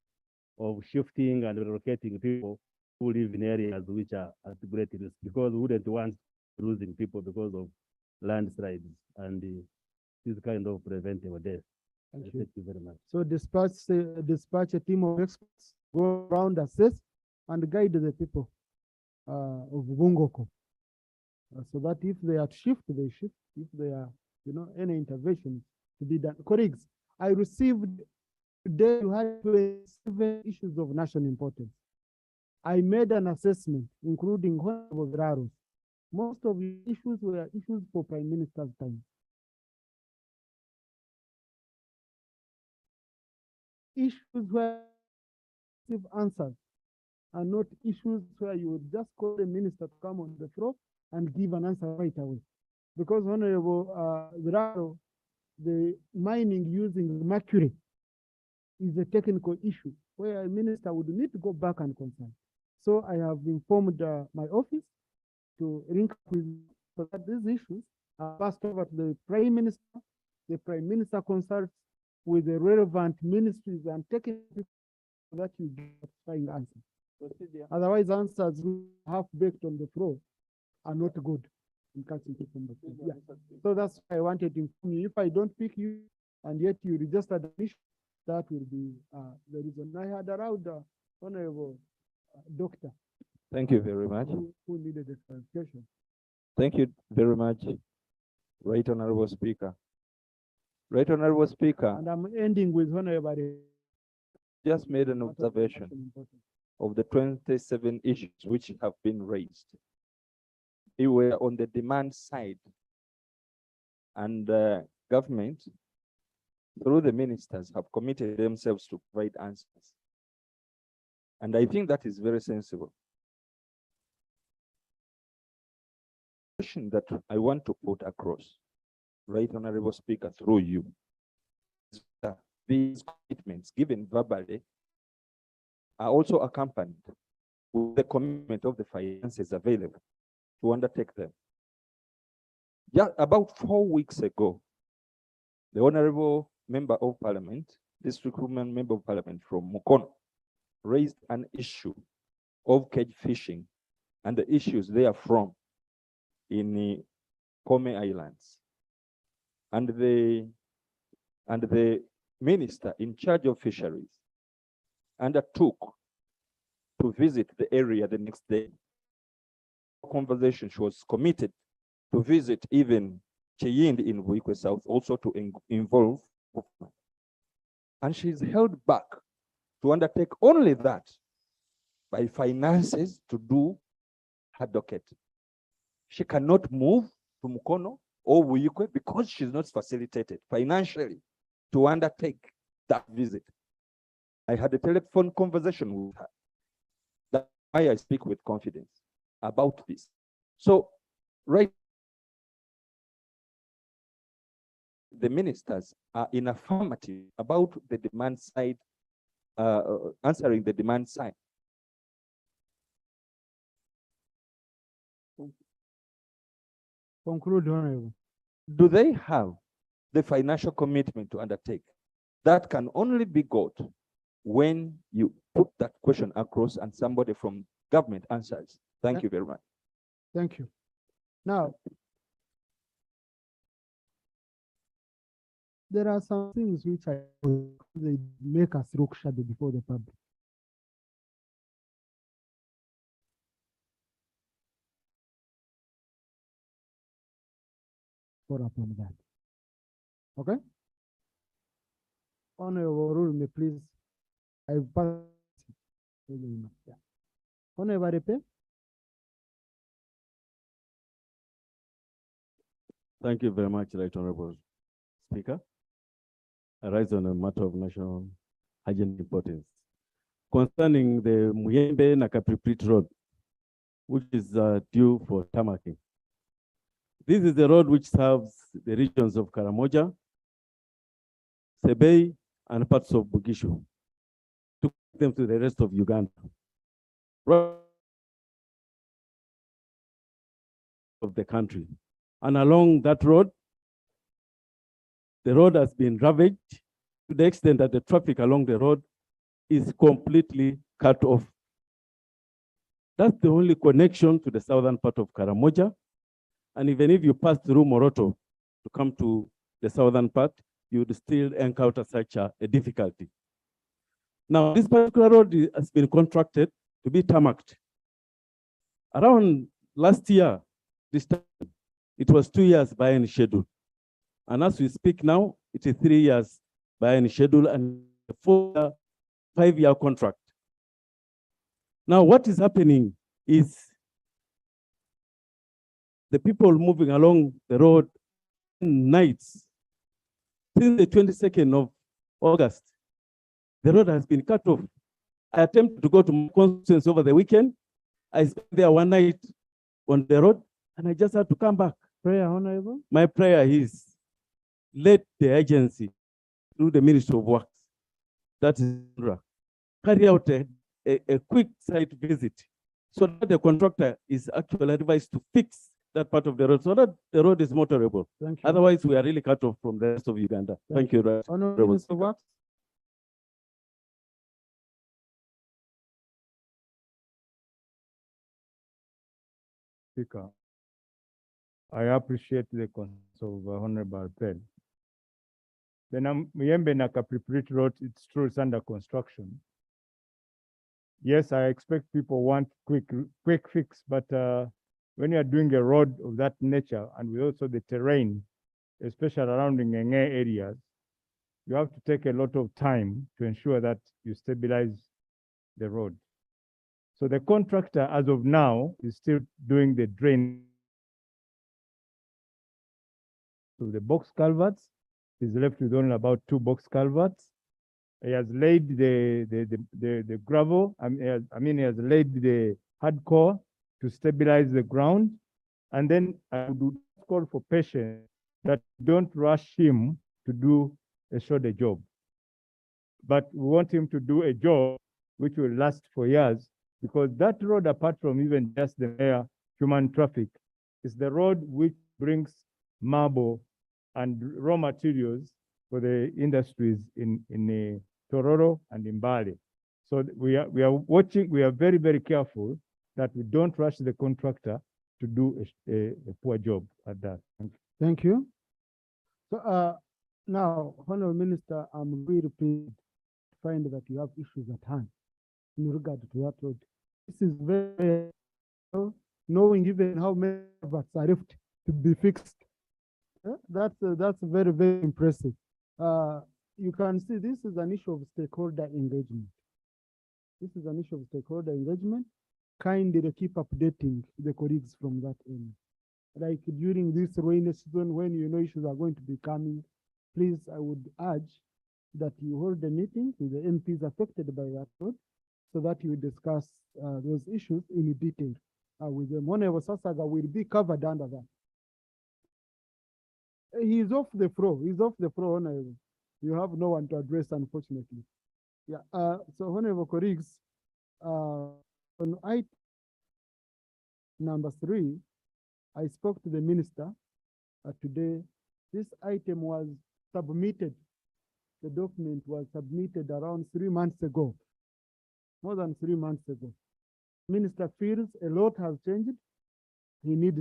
of shifting and relocating people who live in areas which are at great risk, because we wouldn't want losing people because of landslides and this kind of preventable death. Thank you very much. So dispatch a team of experts, go around, assess, and guide the people of Bungoko, so that if they are shift, they shift. If they are, any intervention to be done. Colleagues, I received today, you had 27 issues of national importance. I made an assessment, including Honorable Viraros. Most of the issues were issues for Prime Minister's time. Issues where answers are not issues where you would just call the minister to come on the floor and give an answer right away. Because Honorable Viraro, the mining using mercury is a technical issue where a minister would need to go back and consult. So I have informed my office to link with so that these issues are passed over to the Prime Minister. The Prime Minister consults with the relevant ministries and technical people so that you get satisfying answers. Otherwise, answers half-baked on the floor are not good. Yeah. So that's why I wanted to inform you. If I don't pick you and yet you registered an issue, that will be the reason. I had allowed the Honorable Doctor. Thank you very much. Who needed a clarification. Thank you very much, Right Honorable Speaker. Right, Honorable Speaker, And I'm ending with Honorable. just made an observation of the 27 issues which have been raised. We were on the demand side, and government, through the ministers, have committed themselves to provide answers. And I think that is very sensible. The question that I want to put across, right, Honorable Speaker, through you, is that these commitments given verbally are also accompanied with the commitment of the finances available to undertake them. Yeah, about 4 weeks ago, the Honorable Member of Parliament, District Woman Member of Parliament from Mukono, raised an issue of cage fishing and the issues therefrom in the Kome Islands. And the minister in charge of fisheries undertook to visit the area the next day. Conversation, she was committed to visit even Cheyindi in Buikwe South, also to involve, and she's held back to undertake only that by finances to do her docket. She cannot move to Mukono or Buikwe because she's not facilitated financially to undertake that visit. I had a telephone conversation with her. That's why I speak with confidence about this. So, right, the ministers are in affirmative about the demand side, answering the demand side. Conclude, Honorable. Do they have the financial commitment to undertake? That can only be got when you put that question across and somebody from government answers. Thank you very much. Thank you. Now, there are some things which they make us look shadow before the public. For upon that. Okay? Honorable Rule, may please. I've passed. Yeah. Honorable Repe. Thank you very much, Right Honorable Speaker. I rise on a matter of national urgent importance concerning the Muyembe Nakapriprit Road, which is due for tarmacking. This is the road which serves the regions of Karamoja, Sebei, and parts of Bugishu to take them to the rest of Uganda. Of the country. And along that road, the road has been ravaged to the extent that the traffic along the road is completely cut off. That's the only connection to the southern part of Karamoja. And even if you pass through Moroto to come to the southern part, you would still encounter such a difficulty. Now, this particular road has been contracted to be tarmacked. Around last year, this time, it was 2 years behind schedule. And as we speak now, it is 3 years behind schedule and a 5-year contract. Now, what is happening is the people moving along the road nights. Since the 22nd of August, the road has been cut off. I attempted to go to my constituency over the weekend. I spent there one night on the road, and I just had to come back. Prayer, Honorable. My prayer is, let the agency, through the Ministry of Works, that is, carry out a quick site visit so that the contractor is actually advised to fix that part of the road so that the road is motorable. Thank you. Otherwise, we are really cut off from the rest of Uganda. Thank you. Honorable Minister of Works. Speaker, I appreciate the concerns of Honorable Pen. The Muyembe Nakapriprit Road, it's true, it's under construction. Yes, I expect people want quick fix, but when you are doing a road of that nature, and we also the terrain especially around the Ngenge areas, you have to take a lot of time to ensure that you stabilize the road. So the contractor, as of now, is still doing the drain. So the box culverts is left with only about 2 box culverts. He has laid the gravel. He has laid the hardcore to stabilize the ground. And then I would call for patience that don't rush him to do a shorter job. But we want him to do a job which will last for years, because that road, apart from even just the mere human traffic, is the road which brings marble and raw materials for the industries in Tororo and in Bali. So we are watching, we are very, very careful that we don't rush the contractor to do a poor job at that. Thank you. Thank you. So now, Honorable Minister, I'm really pleased to find that you have issues at hand in regard to that road. This is very, knowing even how many culverts are left to be fixed. That's very, very impressive. You can see this is an issue of stakeholder engagement. This is an issue of stakeholder engagement. Kindly keep updating the colleagues from that area. Like during this rainy season, when you know issues are going to be coming, please, I would urge that you hold a meeting with the MPs affected by that road, so that you discuss those issues in detail with them. Honorable Sasaga will be covered under that. He's off the floor. He's off the floor, Honorable. You have no one to address, unfortunately. Yeah. So, Honorable colleagues, on item number 3, I spoke to the minister today. This item was submitted. The document was submitted around 3 months ago, more than 3 months ago. Minister feels a lot has changed. He needs,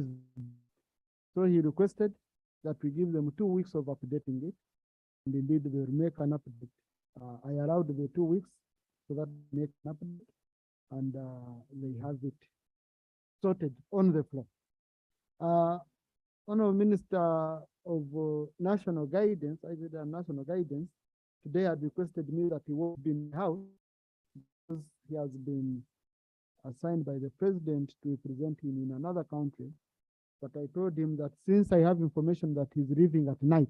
so he requested that we give them 2 weeks of updating it. And indeed, they will make an update. I allowed the 2 weeks so that they make an update, and they have it sorted on the floor. Honorable Minister of National Guidance, I did national guidance, today had requested me that he won't be in the house because he has been assigned by the president to represent him in another country. But I told him that since I have information that he's leaving at night,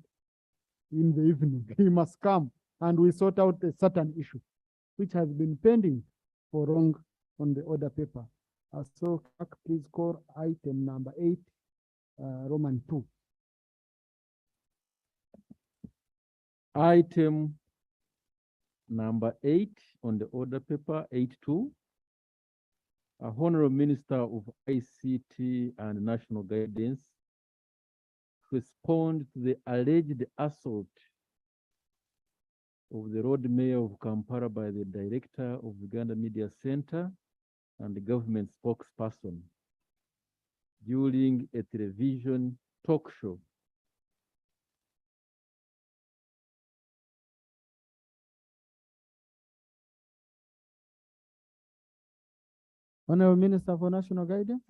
in the evening, he must come and we sort out a certain issue, which has been pending for long on the order paper. So please call item number 8, Roman 2. Item number 8 on the order paper, 8.2. Honorable Minister of ICT and National Guidance respond to the alleged assault of the road mayor of Kampala by the director of Uganda Media Center and the government spokesperson during a television talk show. Honorable Minister for National Guidance.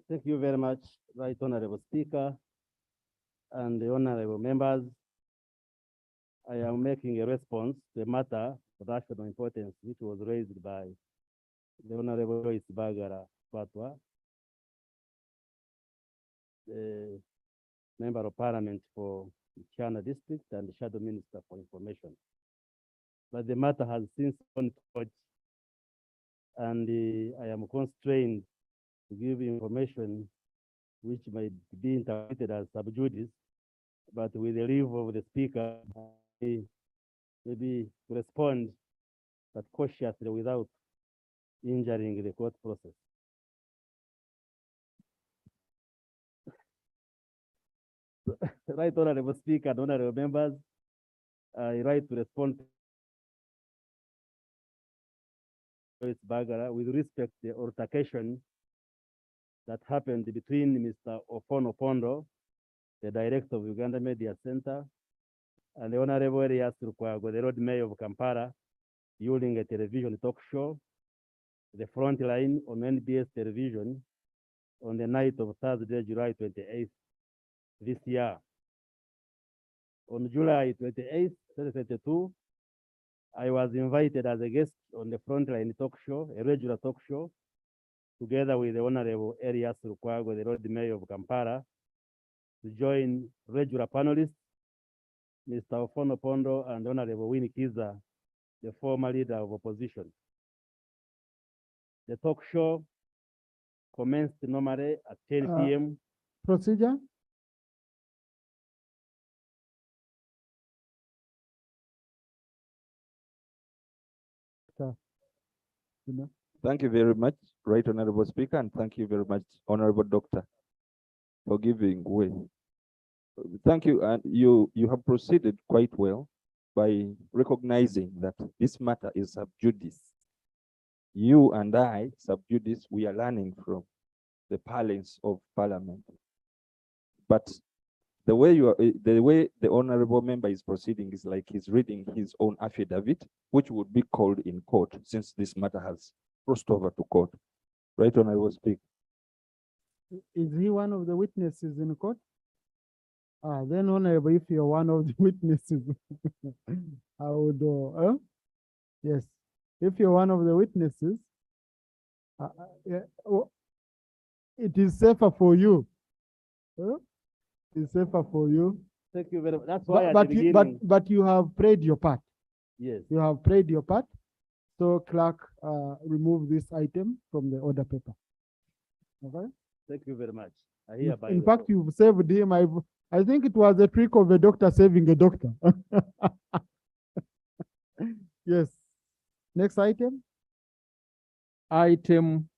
Thank you very much, Right Honorable Speaker and the honorable members. I am making a response to a matter of national importance which was raised by the Honorable Joyce Bagara Patwa, the Member of Parliament for Chana District and the Shadow Minister for Information. But the matter has since gone to court, and I am constrained to give information which might be interpreted as sub judice, but with the leave of the Speaker, maybe respond, but cautiously without injuring the court process. Right, Honorable Speaker and honorable members, I write to respond to Bagara with respect to the altercation that happened between Mr. Ofono Pondo, the director of Uganda Media Center, and the Honorable Elias Lukwago, the road mayor of Kampala, during a television talk show, The Frontline on NBS television, on the night of Thursday, July 28th, this year. On July 28th, 2022, I was invited as a guest on the Frontline talk show, a regular talk show, together with the Honorable Elias Lukwago, the Lord Mayor of Kampala, to join regular panelists, Mr. Ofono Pondo and Honorable Winnie Kiza, the former leader of opposition. The talk show commenced normally at 10 p.m. Procedure? Thank you very much, Right Honorable Speaker, and thank you very much, Honorable Doctor, for giving way. Thank you, and you have proceeded quite well by recognizing that this matter is sub judice. You and I, sub judice, we are learning from the parlance of Parliament. But the way the honorable member is proceeding is like he's reading his own affidavit, which would be called in court since this matter has crossed over to court. Right, Honorable Speaker. Is he one of the witnesses in court? Then Honorable, if you're one of the witnesses, I would, yes. If you're one of the witnesses, it is safer for you. It's safer for you. Thank you very much. That's why but you have played your part. Yes. You have played your part. So clerk, remove this item from the order paper. Okay. Thank you very much. I hereby. In fact, you've saved him. I think it was a trick of a doctor saving a doctor. Yes. Next item. Item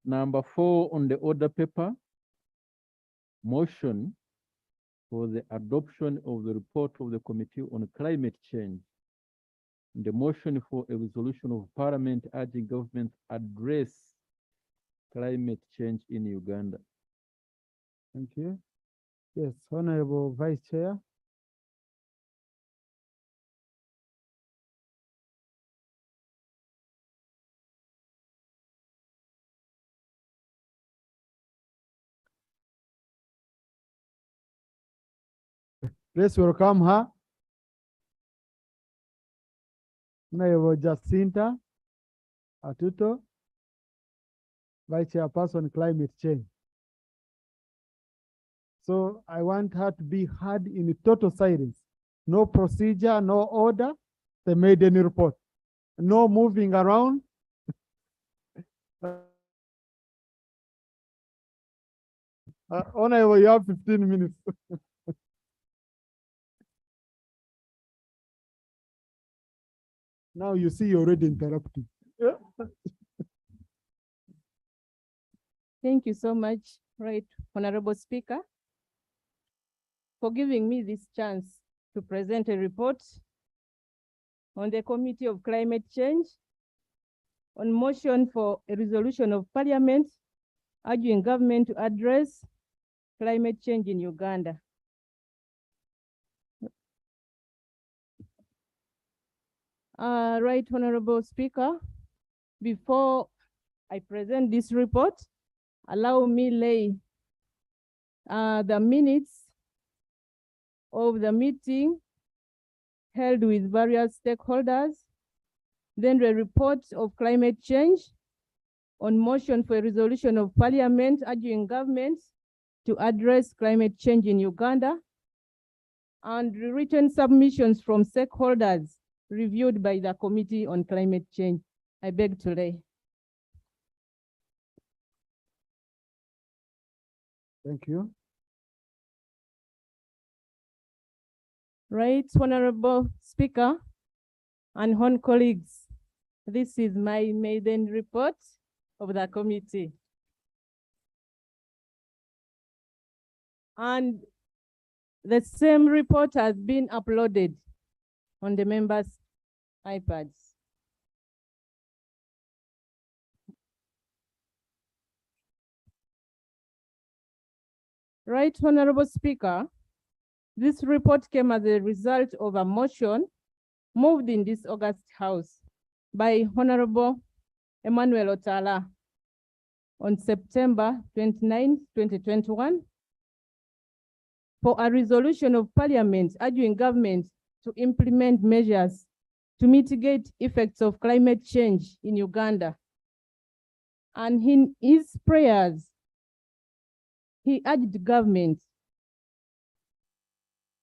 number 4 on the order paper. Motion for the adoption of the report of the Committee on Climate Change. The motion for a resolution of Parliament urging government to address climate change in Uganda. Thank you. Yes, Honorable Vice Chair. Let's welcome her. Honorable Jacinta Atuto, Vice Chairperson, Climate Change. So I want her to be heard in total silence. No procedure, no order. The maiden report. No moving around. Honorable, you have 15 minutes. Now you see you're already interrupting. Thank you so much, Right Honorable Speaker, for giving me this chance to present a report on the Committee of Climate Change on motion for a resolution of Parliament urging government to address climate change in Uganda. Right Honorable Speaker, before I present this report, allow me lay the minutes of the meeting held with various stakeholders, then the report of climate change on motion for a resolution of Parliament urging government to address climate change in Uganda, and written submissions from stakeholders reviewed by the Committee on Climate Change. I beg to lay. Thank you. Right, Honorable Speaker and hon colleagues, this is my maiden report of the committee. And the same report has been uploaded on the members' iPads. Right, Honorable Speaker, this report came as a result of a motion moved in this August House by Honorable Emmanuel Otala on September 29, 2021, for a resolution of Parliament urging government to implement measures to mitigate effects of climate change in Uganda. And in his prayers, he urged the government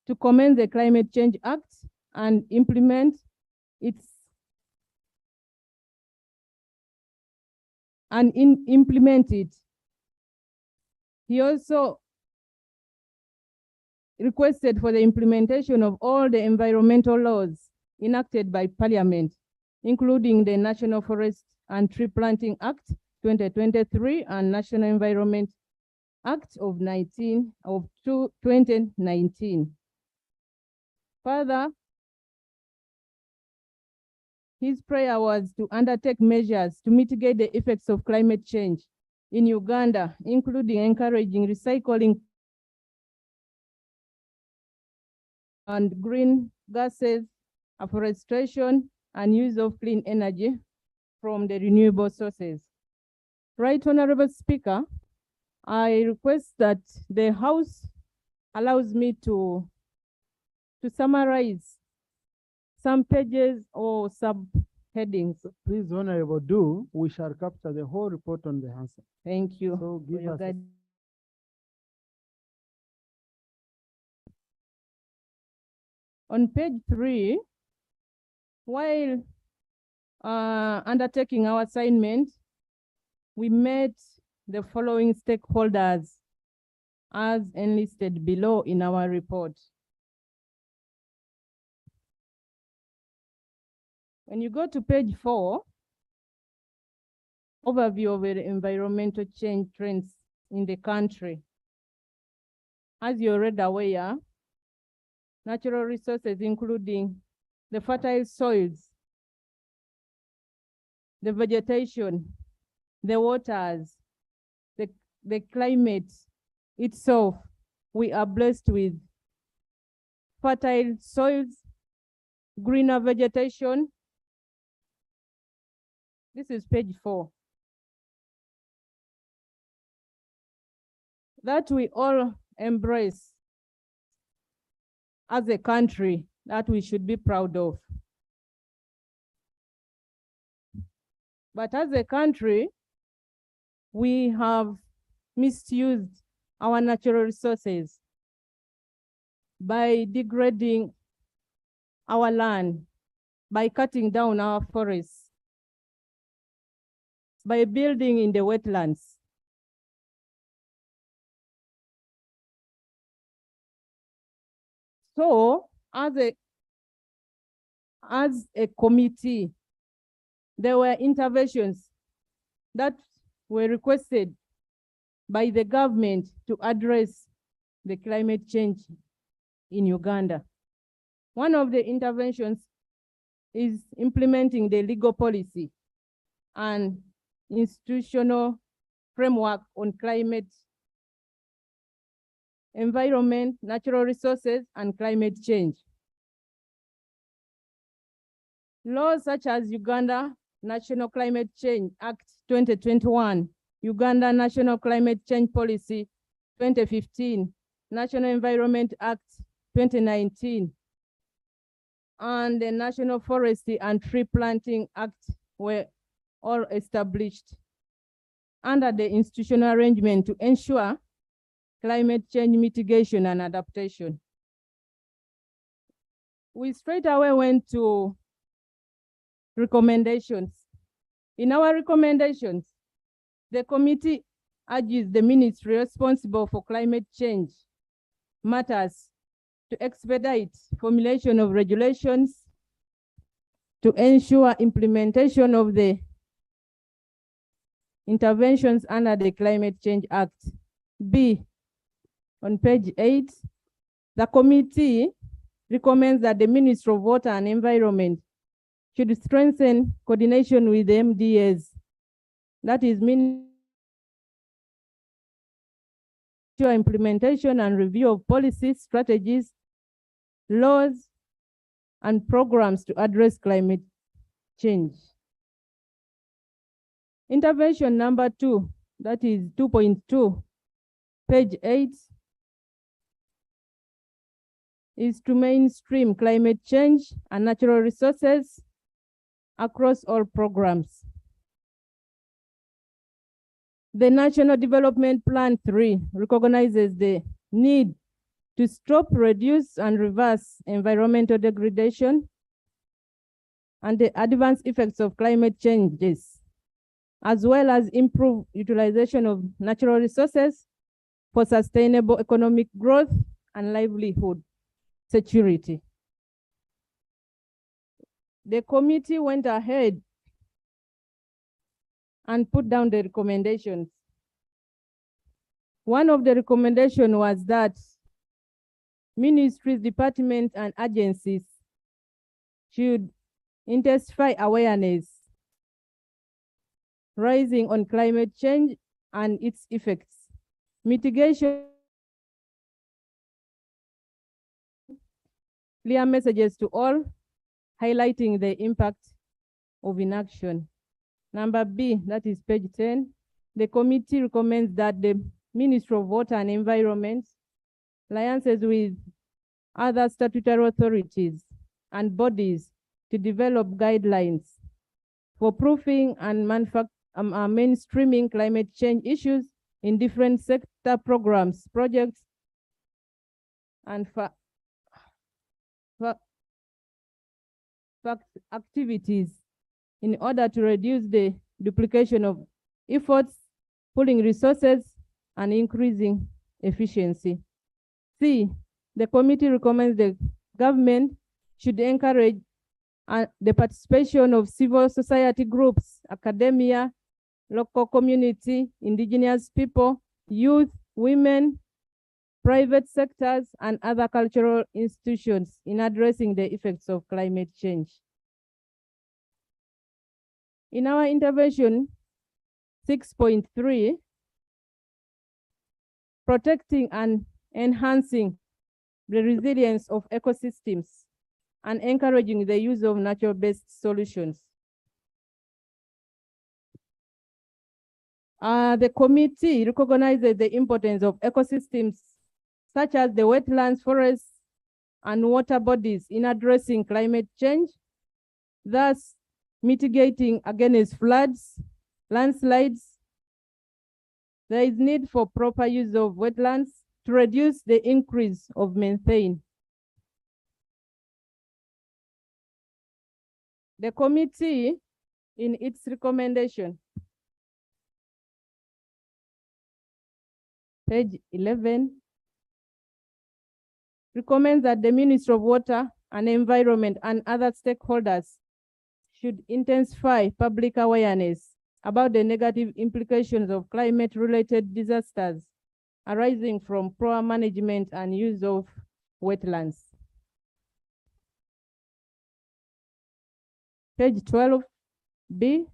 to commence the Climate Change Act and implement it. He also requested for the implementation of all the environmental laws enacted by Parliament, including the National Forest and Tree Planting Act 2023 and National Environment Act of 2019. Further, his prayer was to undertake measures to mitigate the effects of climate change in Uganda, including encouraging recycling and green gases, afforestation, and use of clean energy from the renewable sources. Right, Honorable Speaker, I request that the House allows me to summarize some pages or subheadings. Please, Honorable, do. We shall capture the whole report on the answer. Thank you. So give us a On page 3, while undertaking our assignment, we met the following stakeholders as enlisted below in our report. When you go to page 4, overview of the environmental change trends in the country. As you're already aware, natural resources including the fertile soils, the vegetation, the waters, the climate itself, we are blessed with fertile soils, greener vegetation. This is page 4. That we all embrace as a country, that we should be proud of. But as a country, we have misused our natural resources by degrading our land, by cutting down our forests, by building in the wetlands. So, as a committee, there were interventions that were requested by the government to address the climate change in Uganda. One of the interventions is implementing the legal policy and institutional framework on climate, environment, natural resources, and climate change. Laws such as Uganda National Climate Change Act 2021, Uganda National Climate Change Policy 2015, National Environment Act 2019, and the National Forestry and Tree Planting Act were all established under the institutional arrangement to ensure climate change mitigation and adaptation. We straight away went to recommendations. In our recommendations, the committee urges the ministry responsible for climate change matters to expedite formulation of regulations to ensure implementation of the interventions under the Climate Change Act. B, on page 8, the committee recommends that the Ministry of Water and Environment should strengthen coordination with the MDAs. That is implementation and review of policies, strategies, laws, and programs to address climate change. Intervention number 2, that is 2.2, page 8. is to mainstream climate change and natural resources across all programs. The National Development Plan 3 recognizes the need to stop, reduce, and reverse environmental degradation and the adverse effects of climate changes, as well as improve utilization of natural resources for sustainable economic growth and livelihood security. The committee went ahead and put down the recommendations. One of the recommendations was that ministries, departments, and agencies should intensify awareness rising on climate change and its effects, mitigation, clear messages to all, highlighting the impact of inaction. Number B, that is page 10, the committee recommends that the Ministry of Water and Environment alliances with other statutory authorities and bodies to develop guidelines for proofing and mainstreaming climate change issues in different sector programs, projects, and activities in order to reduce the duplication of efforts, pooling resources, and increasing efficiency. C, the committee recommends the government should encourage the participation of civil society groups, academia, local community, indigenous people, youth, women, private sectors, and other cultural institutions in addressing the effects of climate change. In our intervention 6.3, protecting and enhancing the resilience of ecosystems and encouraging the use of nature-based solutions. The committee recognizes the importance of ecosystems such as the wetlands, forests, and water bodies in addressing climate change, thus mitigating against floods, landslides. There is need for proper use of wetlands to reduce the increase of methane. The committee, in its recommendation, page 11, recommends that the Ministry of Water and Environment and other stakeholders should intensify public awareness about the negative implications of climate-related disasters arising from poor management and use of wetlands. Page 12B,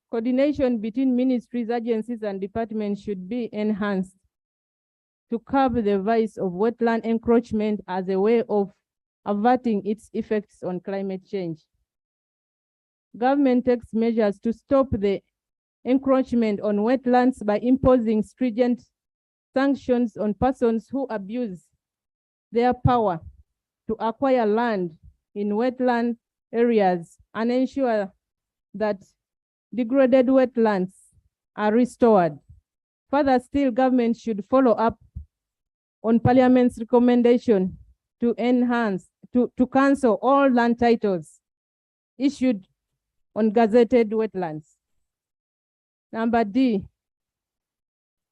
coordination between ministries, agencies, and departments should be enhanced to curb the vice of wetland encroachment as a way of averting its effects on climate change. Government takes measures to stop the encroachment on wetlands by imposing stringent sanctions on persons who abuse their power to acquire land in wetland areas and ensure that degraded wetlands are restored. Further still, government should follow up on Parliament's recommendation to cancel all land titles issued on gazetted wetlands. Number D,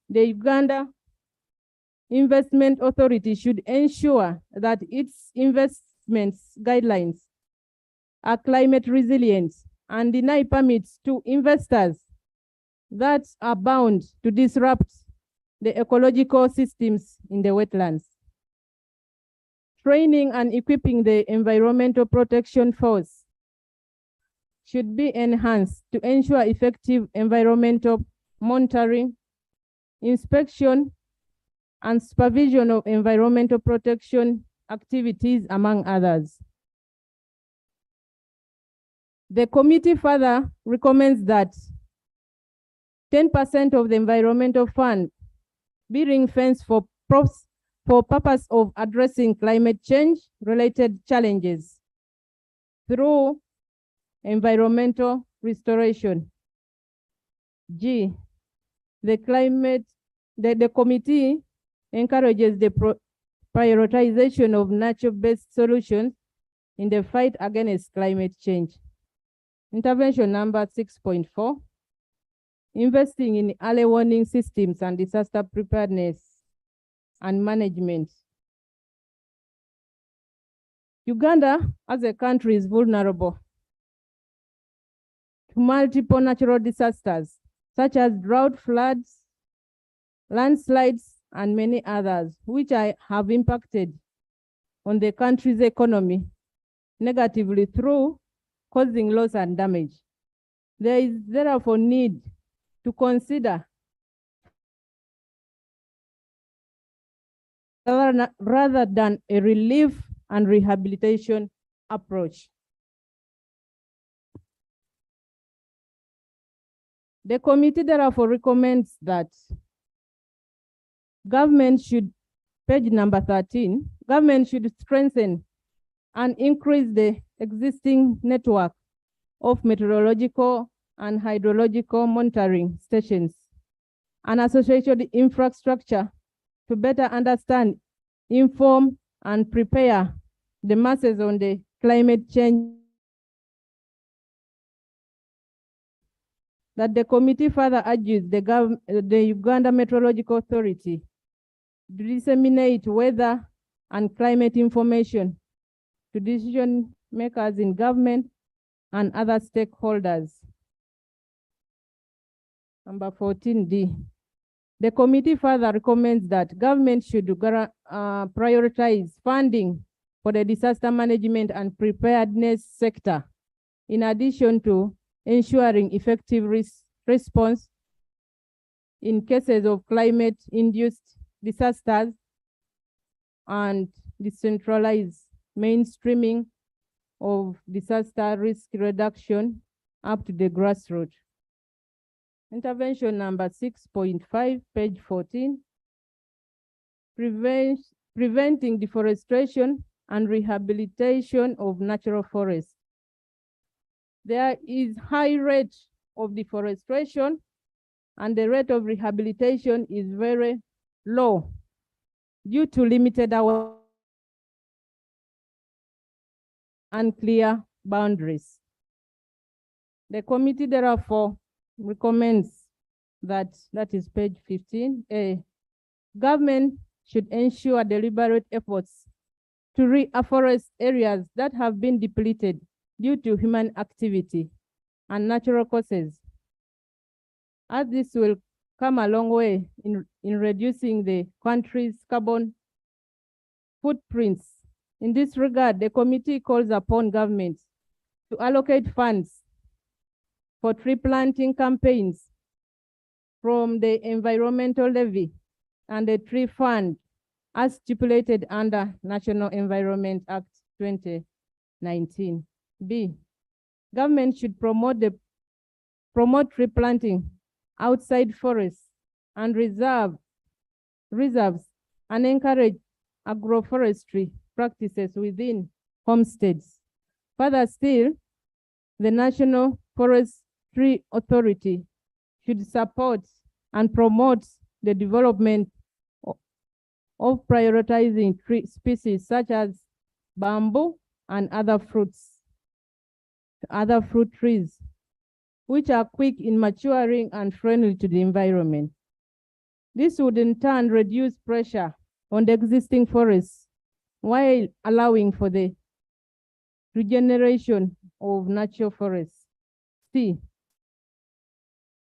the Uganda Investment Authority should ensure that its investments guidelines are climate resilient and deny permits to investors that are bound to disrupt the ecological systems in the wetlands. Training and equipping the environmental protection force should be enhanced to ensure effective environmental monitoring, inspection, and supervision of environmental protection activities, among others. The committee further recommends that 10% of the environmental fund be ring-fenced for for purpose of addressing climate change related challenges through environmental restoration. G, the committee encourages the prioritization of nature-based solutions in the fight against climate change. Intervention number 6.4, investing in early warning systems and disaster preparedness and management. Uganda as a country is vulnerable to multiple natural disasters such as drought, floods, landslides, and many others, which have impacted on the country's economy negatively through causing loss and damage. There is therefore need to consider rather than a relief and rehabilitation approach. The committee therefore recommends that government should, page number 13, government should strengthen and increase the existing network of meteorological and hydrological monitoring stations and associated infrastructure to better understand, inform, and prepare the masses on the climate change. That the committee further urges the Uganda Meteorological Authority to disseminate weather and climate information to decision makers in government and other stakeholders. Number 14D. The committee further recommends that government should prioritize funding for the disaster management and preparedness sector, in addition to ensuring effective response in cases of climate-induced disasters and decentralized mainstreaming of disaster risk reduction up to the grassroots. Intervention number 6.5, page 14, preventing deforestation and rehabilitation of natural forests. There is high rate of deforestation and the rate of rehabilitation is very low due to limited unclear boundaries. The committee therefore recommends that is page 15, government should ensure deliberate efforts to reforest areas that have been depleted due to human activity and natural causes, as this will come a long way in reducing the country's carbon footprints. In this regard, the committee calls upon governments to allocate funds for tree planting campaigns from the environmental levy and the tree fund as stipulated under National Environment Act 2019. B, government should promote tree planting outside forests and reserves and encourage agroforestry practices within homesteads. Further still, the National Forestry Authority should support and promote the development of prioritizing tree species such as bamboo and other fruit trees, which are quick in maturing and friendly to the environment. This would in turn reduce pressure on the existing forests while allowing for the regeneration of natural forests. C,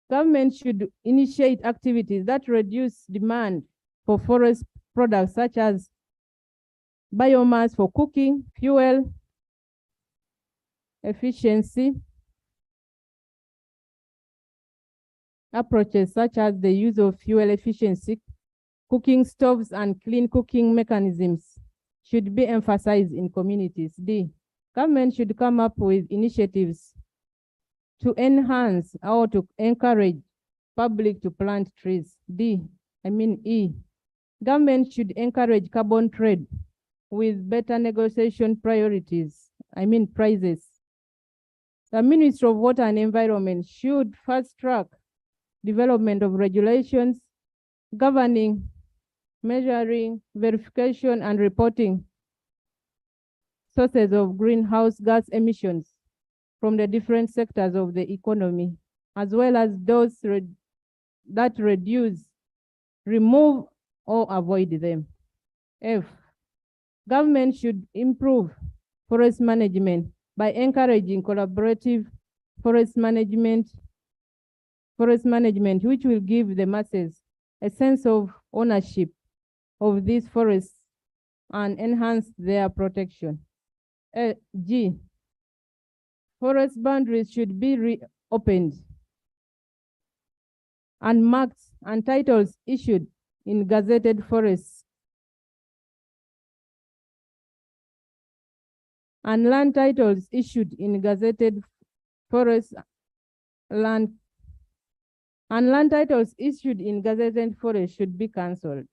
government should initiate activities that reduce demand for forest products such as biomass for cooking, fuel efficiency approaches such as the use of fuel efficiency, cooking stoves, and clean cooking mechanisms should be emphasized in communities. D, government should come up with initiatives to enhance or to encourage public to plant trees. E, Government should encourage carbon trade with better negotiation prices. The Ministry of Water and Environment should fast track development of regulations governing, measuring, verification, and reporting sources of greenhouse gas emissions from the different sectors of the economy, as well as those that reduce, remove, or avoid them. F, government should improve forest management by encouraging collaborative forest management, which will give the masses a sense of ownership of these forests and enhance their protection. G, forest boundaries should be reopened and marks and titles issued in gazetted forests and land titles issued in gazetted forests land titles issued in gazetted forests should be cancelled.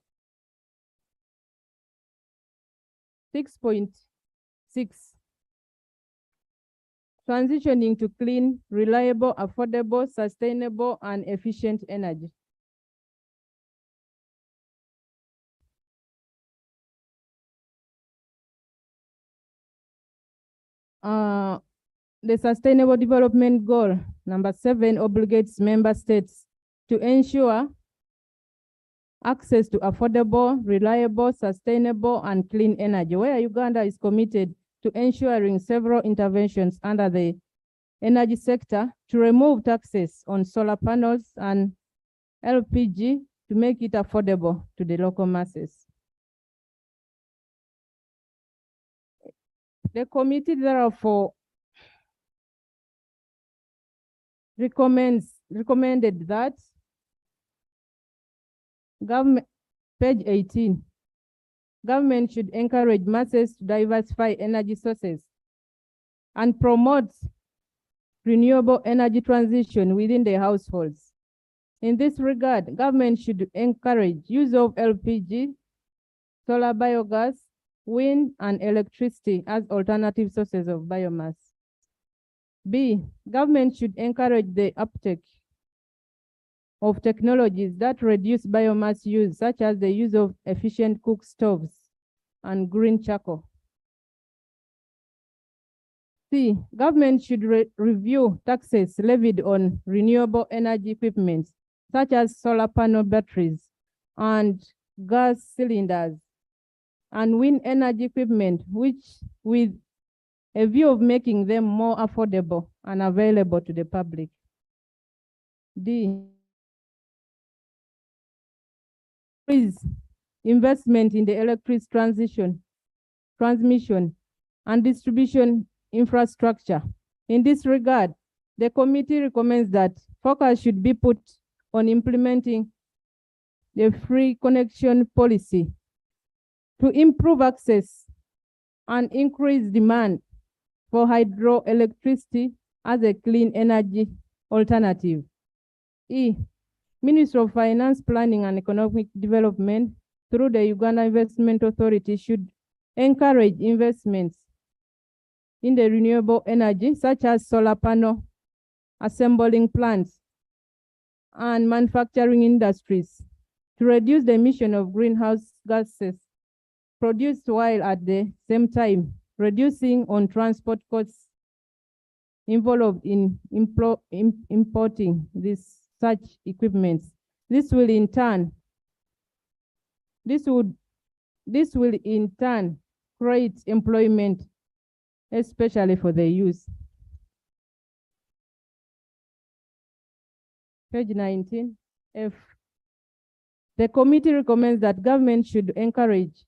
6.6, transitioning to clean, reliable, affordable, sustainable, and efficient energy. The Sustainable Development Goal, number 7, obligates member states to ensure access to affordable, reliable, sustainable, and clean energy, where Uganda is committed to ensuring several interventions under the energy sector to remove taxes on solar panels and LPG to make it affordable to the local masses. The committee therefore recommended that government, page 18, government should encourage masses to diversify energy sources and promote renewable energy transition within the households. In this regard, government should encourage use of LPG, solar biogas, wind, and electricity as alternative sources of biomass. B, government should encourage the uptake of technologies that reduce biomass use, such as the use of efficient cook stoves and green charcoal. C, government should review taxes levied on renewable energy equipment, such as solar panel batteries and gas cylinders, and wind energy equipment, which with a view of making them more affordable and available to the public. D, increase investment in the electric transmission and distribution infrastructure. In this regard, the committee recommends that focus should be put on implementing the free connection policy to improve access and increase demand for hydroelectricity as a clean energy alternative. E, Ministry of Finance, Planning and Economic Development through the Uganda Investment Authority should encourage investments in the renewable energy, such as solar panel assembling plants and manufacturing industries, to reduce the emission of greenhouse gases produced, while at the same time reducing on transport costs involved in importing such equipment. This will in turn create employment, especially for the youth. Page 19, F. The committee recommends that government should encourage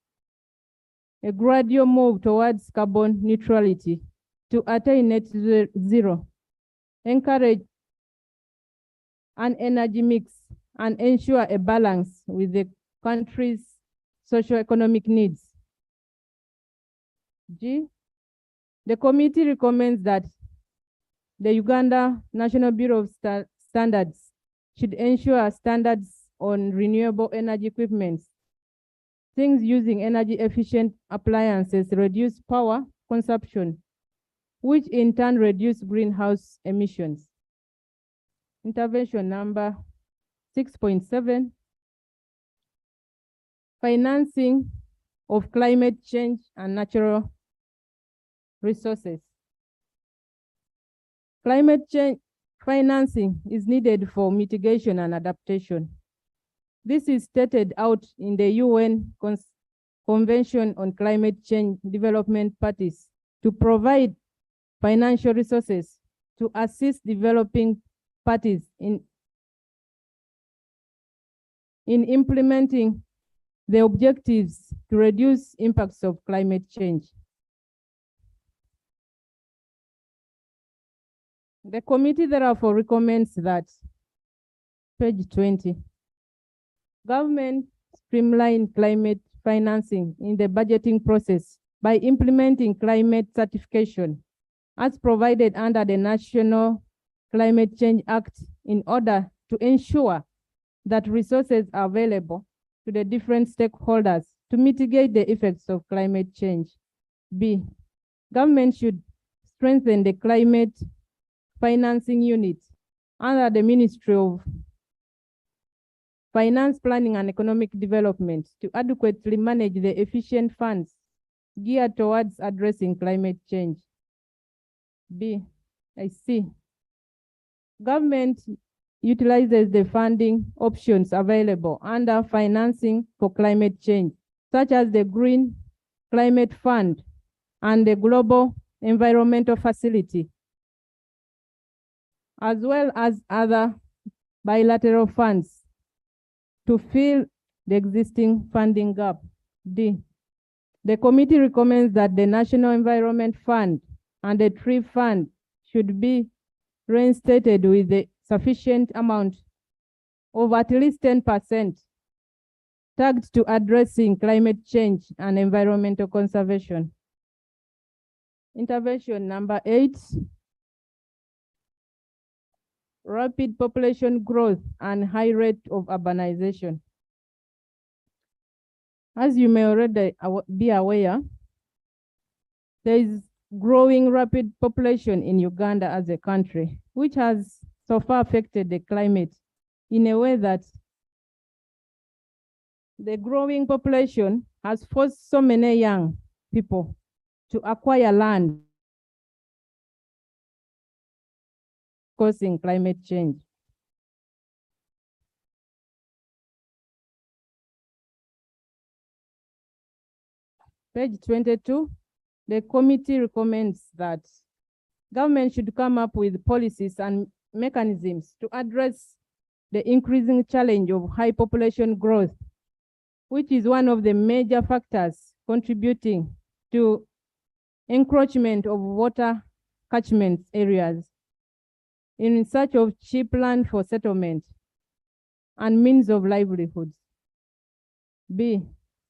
a gradual move towards carbon neutrality to attain net zero, encourage an energy mix, and ensure a balance with the country's socio-economic needs. G, the committee recommends that the Uganda National Bureau of Standards should ensure standards on renewable energy equipment things using energy efficient appliances reduce power consumption, which in turn reduce greenhouse emissions. Intervention number 6.7, financing of climate change and natural resources. Climate change financing is needed for mitigation and adaptation. This is stated out in the UN Convention on Climate Change Development Parties to provide financial resources to assist developing parties in implementing the objectives to reduce impacts of climate change. The committee therefore recommends that, page 20, government streamline climate financing in the budgeting process by implementing climate certification as provided under the National Climate Change Act in order to ensure that resources are available to the different stakeholders to mitigate the effects of climate change. B, government should strengthen the climate financing unit under the Ministry of Finance, Planning and Economic Development to adequately manage the efficient funds geared towards addressing climate change. B, I see. Government utilizes the funding options available under financing for climate change, such as the Green Climate Fund and the Global Environmental Facility, as well as other bilateral funds to fill the existing funding gap. D, the committee recommends that the National Environment Fund and the Tree Fund should be reinstated with a sufficient amount of at least 10% tagged to addressing climate change and environmental conservation. Intervention number 8, rapid population growth and high rate of urbanization. As you may already be aware, there is growing rapid population in Uganda as a country, which has so far affected the climate in a way that the growing population has forced so many young people to acquire land, causing climate change. Page 22, the committee recommends that government should come up with policies and mechanisms to address the increasing challenge of high population growth, which is one of the major factors contributing to encroachment of water catchment areas in search of cheap land for settlement and means of livelihoods. B,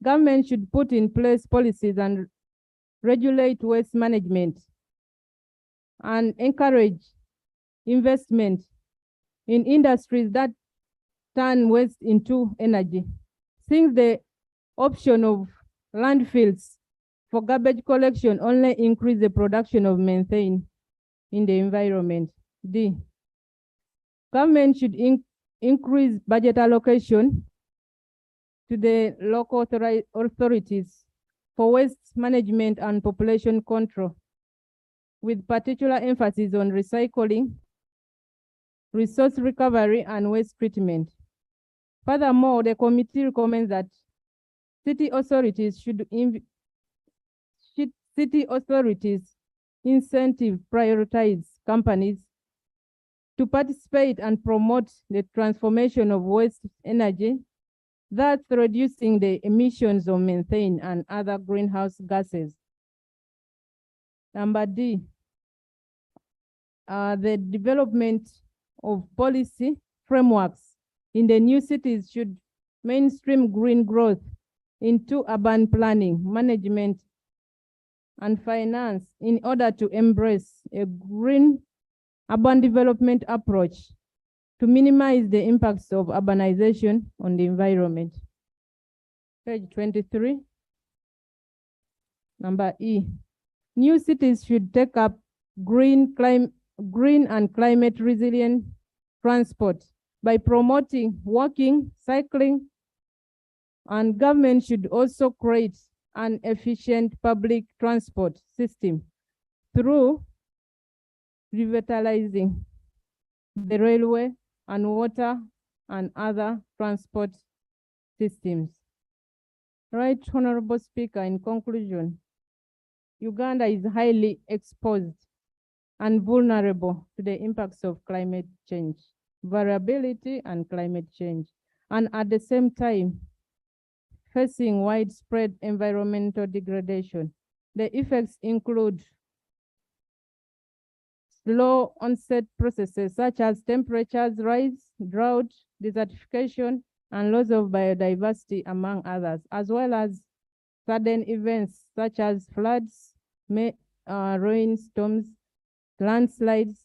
government should put in place policies and regulate waste management and encourage investment in industries that turn waste into energy, since the option of landfills for garbage collection only increase the production of methane in the environment. D, government should increase budget allocation to the local authorities for waste management and population control, with particular emphasis on recycling, resource recovery, and waste treatment. Furthermore, the committee recommends that city authorities incentive prioritize companies to participate and promote the transformation of waste energy, thus reducing the emissions of methane and other greenhouse gases. Number D, the development of policy frameworks in the new cities should mainstream green growth into urban planning, management, and finance in order to embrace a green urban development approach to minimize the impacts of urbanization on the environment. Page 23. Number E. New cities should take up green and climate resilient transport by promoting walking, cycling, and government should also create an efficient public transport system through revitalizing the railway and water and other transport systems. Right, Honorable Speaker, in conclusion, Uganda is highly exposed and vulnerable to the impacts of climate change, variability and climate change, and at the same time, facing widespread environmental degradation. The effects include slow onset processes such as temperatures rise, drought, desertification, and loss of biodiversity, among others, as well as sudden events such as floods, rainstorms, landslides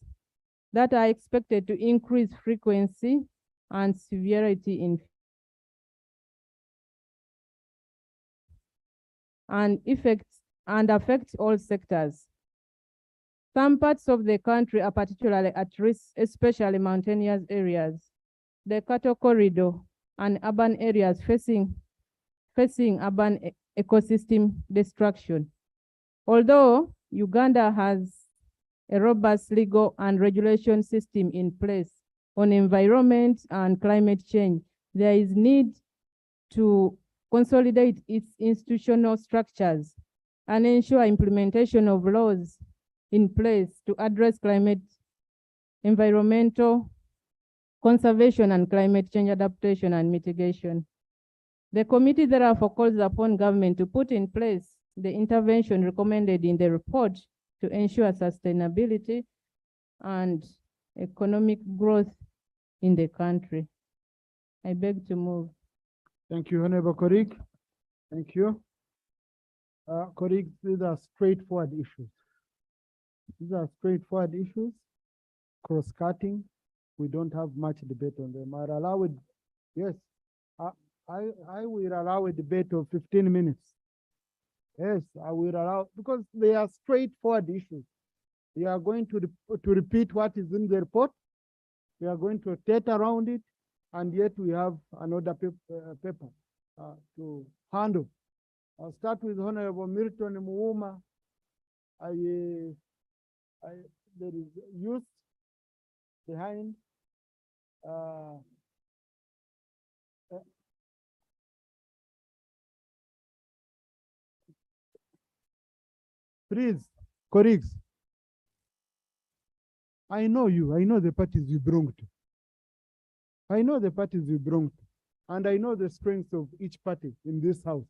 that are expected to increase frequency and severity in and affect all sectors. Some parts of the country are particularly at risk, especially mountainous areas, the cattle corridor, and urban areas facing urban ecosystem destruction. Although Uganda has a robust legal and regulation system in place on environment and climate change, there is need to consolidate its institutional structures and ensure implementation of laws in place to address climate, environmental conservation, and climate change adaptation and mitigation. The committee therefore calls upon government to put in place the intervention recommended in the report to ensure sustainability and economic growth in the country. I beg to move. Thank you, Honorable colleague. Thank you. Colleagues, these are straightforward issues. These are straightforward issues, cross-cutting. We don't have much debate on them. I'll allow it, yes, I will allow a debate of 15 minutes. Yes, I will allow, because they are straightforward issues. We are going to repeat what is in the report. We are going to rotate around it, and yet we have another paper to handle. I'll start with Honorable Milton Muuma. There is youth behind. Please, colleagues, I know you, I know the parties you belong to. I know the parties you belong to, and I know the strengths of each party in this house.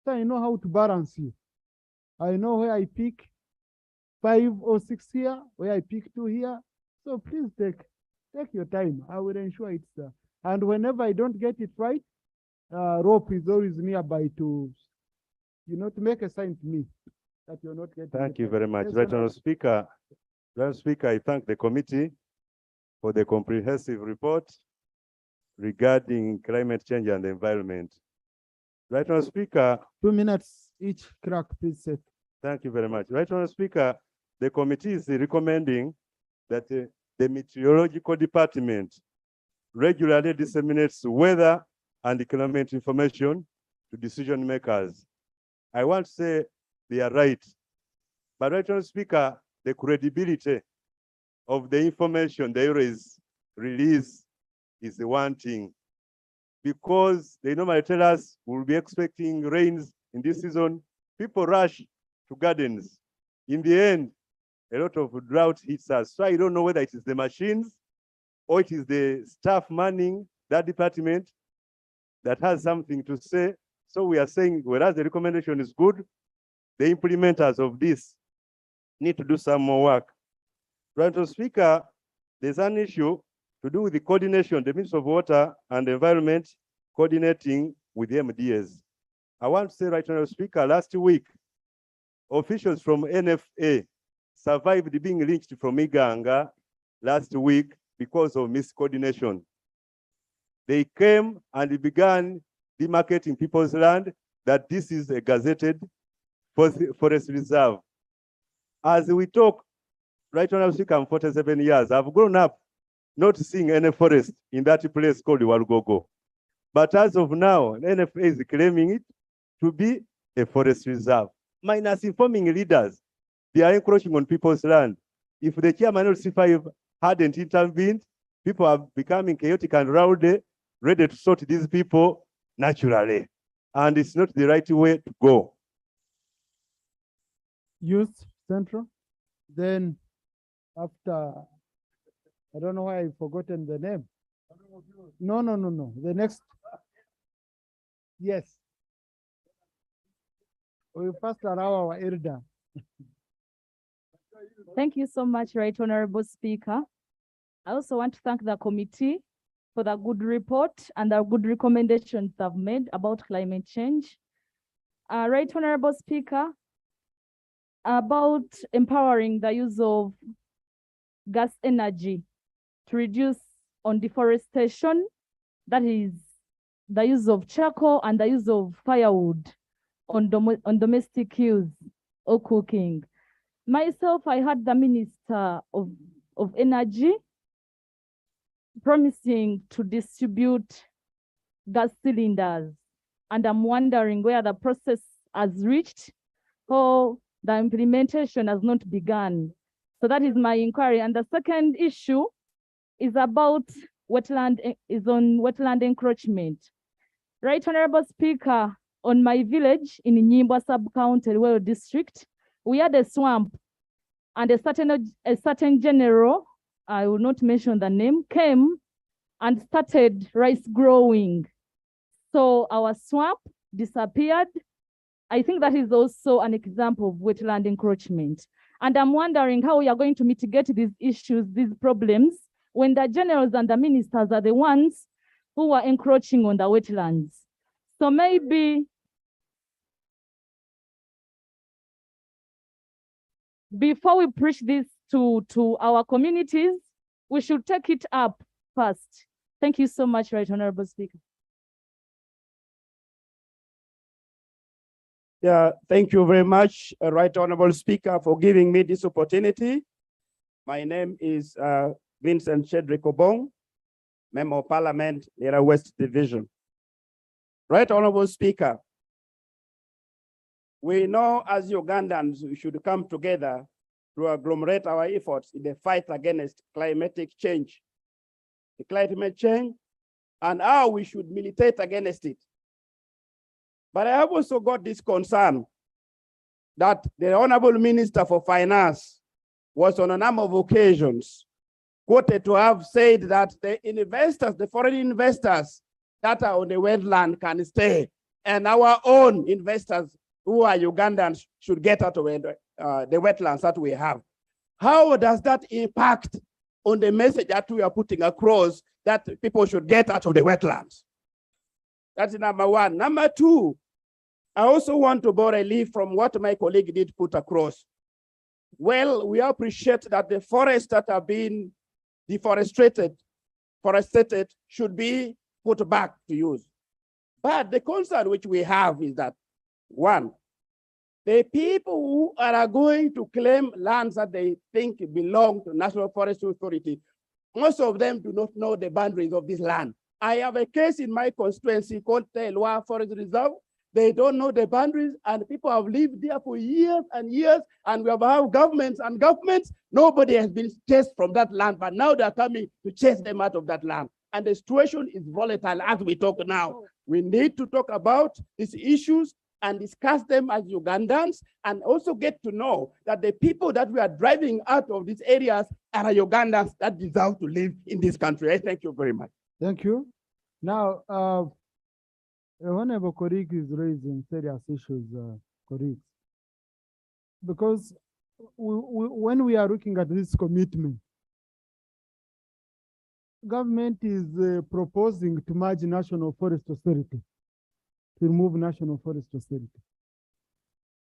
So I know how to balance you. I know where I pick 5 or 6 here, where I pick 2 here. So please take your time. I will ensure it's there. And whenever I don't get it right, Rope is always nearby to, to make a sign to me that you're not getting Thank it you very much. Yes, Right, Honorable Speaker. Madam Speaker, I thank the committee for the comprehensive report regarding climate change and the environment. Right, Honorable Speaker. 2 minutes each, clerk, please set. Thank you very much. Right, Honorable Speaker, the committee is recommending that the meteorological department regularly disseminates weather and climate information to decision makers. I want to say they are right, but right, Honorable Speaker, the credibility of the information they release is wanting, because they normally tell us we'll be expecting rains in this season. People rush to gardens. In the end, a lot of drought hits us. So I don't know whether it is the machines or it is the staff manning that department that has something to say. So we are saying, whereas the recommendation is good, the implementers of this need to do some more work. Right, Mr. Speaker, there's an issue to do with the coordination, the Ministry of Water and Environment coordinating with the MDAs. I want to say, right, Mr. Speaker, last week, officials from NFA survived being lynched from Iganga last week because of miscoordination. They came and began demarcating people's land, that this is a gazetted forest reserve. As we talk, right now, I'm 47 years. I've grown up not seeing any forest in that place called Walugogo. But as of now, NFA is claiming it to be a forest reserve, minus informing leaders. They are encroaching on people's land. If the chairman of C5 hadn't intervened, people are becoming chaotic and rowdy, ready to sort these people naturally. And it's not the right way to go. Youth Central. Then after, I don't know why I've forgotten the name. No. The next. Yes. We first allow our elder. Thank you so much, Right Honorable Speaker. I also want to thank the committee for the good report and the good recommendations they've made about climate change. Right Honorable Speaker, about empowering the use of gas energy to reduce on deforestation, that is the use of charcoal and the use of firewood on domestic use or cooking. Myself, I had the Minister of Energy promising to distribute gas cylinders, and I'm wondering where the process has reached or the implementation has not begun. So that is my inquiry. And the second issue is about wetland encroachment. Right Honorable Speaker, on my village in Nyimbwa sub-county, Luweero district, we had a swamp, and a certain general, I will not mention the name, came and started rice growing. So our swamp disappeared. I think that is also an example of wetland encroachment. And I'm wondering how we are going to mitigate these issues, these problems, when the generals and the ministers are the ones who are encroaching on the wetlands. So maybe before we preach this to our communities, we should take it up first. Thank you so much, Right Honorable Speaker. Yeah, thank you very much, Right Honorable Speaker, for giving me this opportunity. My name is Vincent Shedrick Obong, Member of Parliament, Lira West Division. Right Honorable Speaker, we know as Ugandans we should come together to agglomerate our efforts in the fight against climatic change. The climate change and how we should militate against it. But I have also got this concern that the Honorable Minister for Finance was on a number of occasions quoted to have said that the investors, the foreign investors that are on the wetland can stay, and our own investors who are Ugandans should get out of the wetlands that we have. How does that impact on the message that we are putting across that people should get out of the wetlands? That's number one. Number two, I also want to borrow a leaf from what my colleague did put across. Well, we appreciate that the forests that are being forested should be put back to use. But the concern which we have is that, one, the people who are going to claim lands that they think belong to National Forest Authority, most of them do not know the boundaries of this land. I have a case in my constituency called Telwa Forest Reserve. They don't know the boundaries, and people have lived there for years and years, and we have had governments and governments. Nobody has been chased from that land, but now they're coming to chase them out of that land. And the situation is volatile as we talk now. We need to talk about these issues and discuss them as Ugandans, and also get to know that the people that we are driving out of these areas are Ugandans that deserve to live in this country. I thank you very much. Thank you. Now, a honorable colleague is raising serious issues, colleagues. Because when we are looking at this commitment, government is proposing to merge National Forest Authority, to remove National Forest Authority.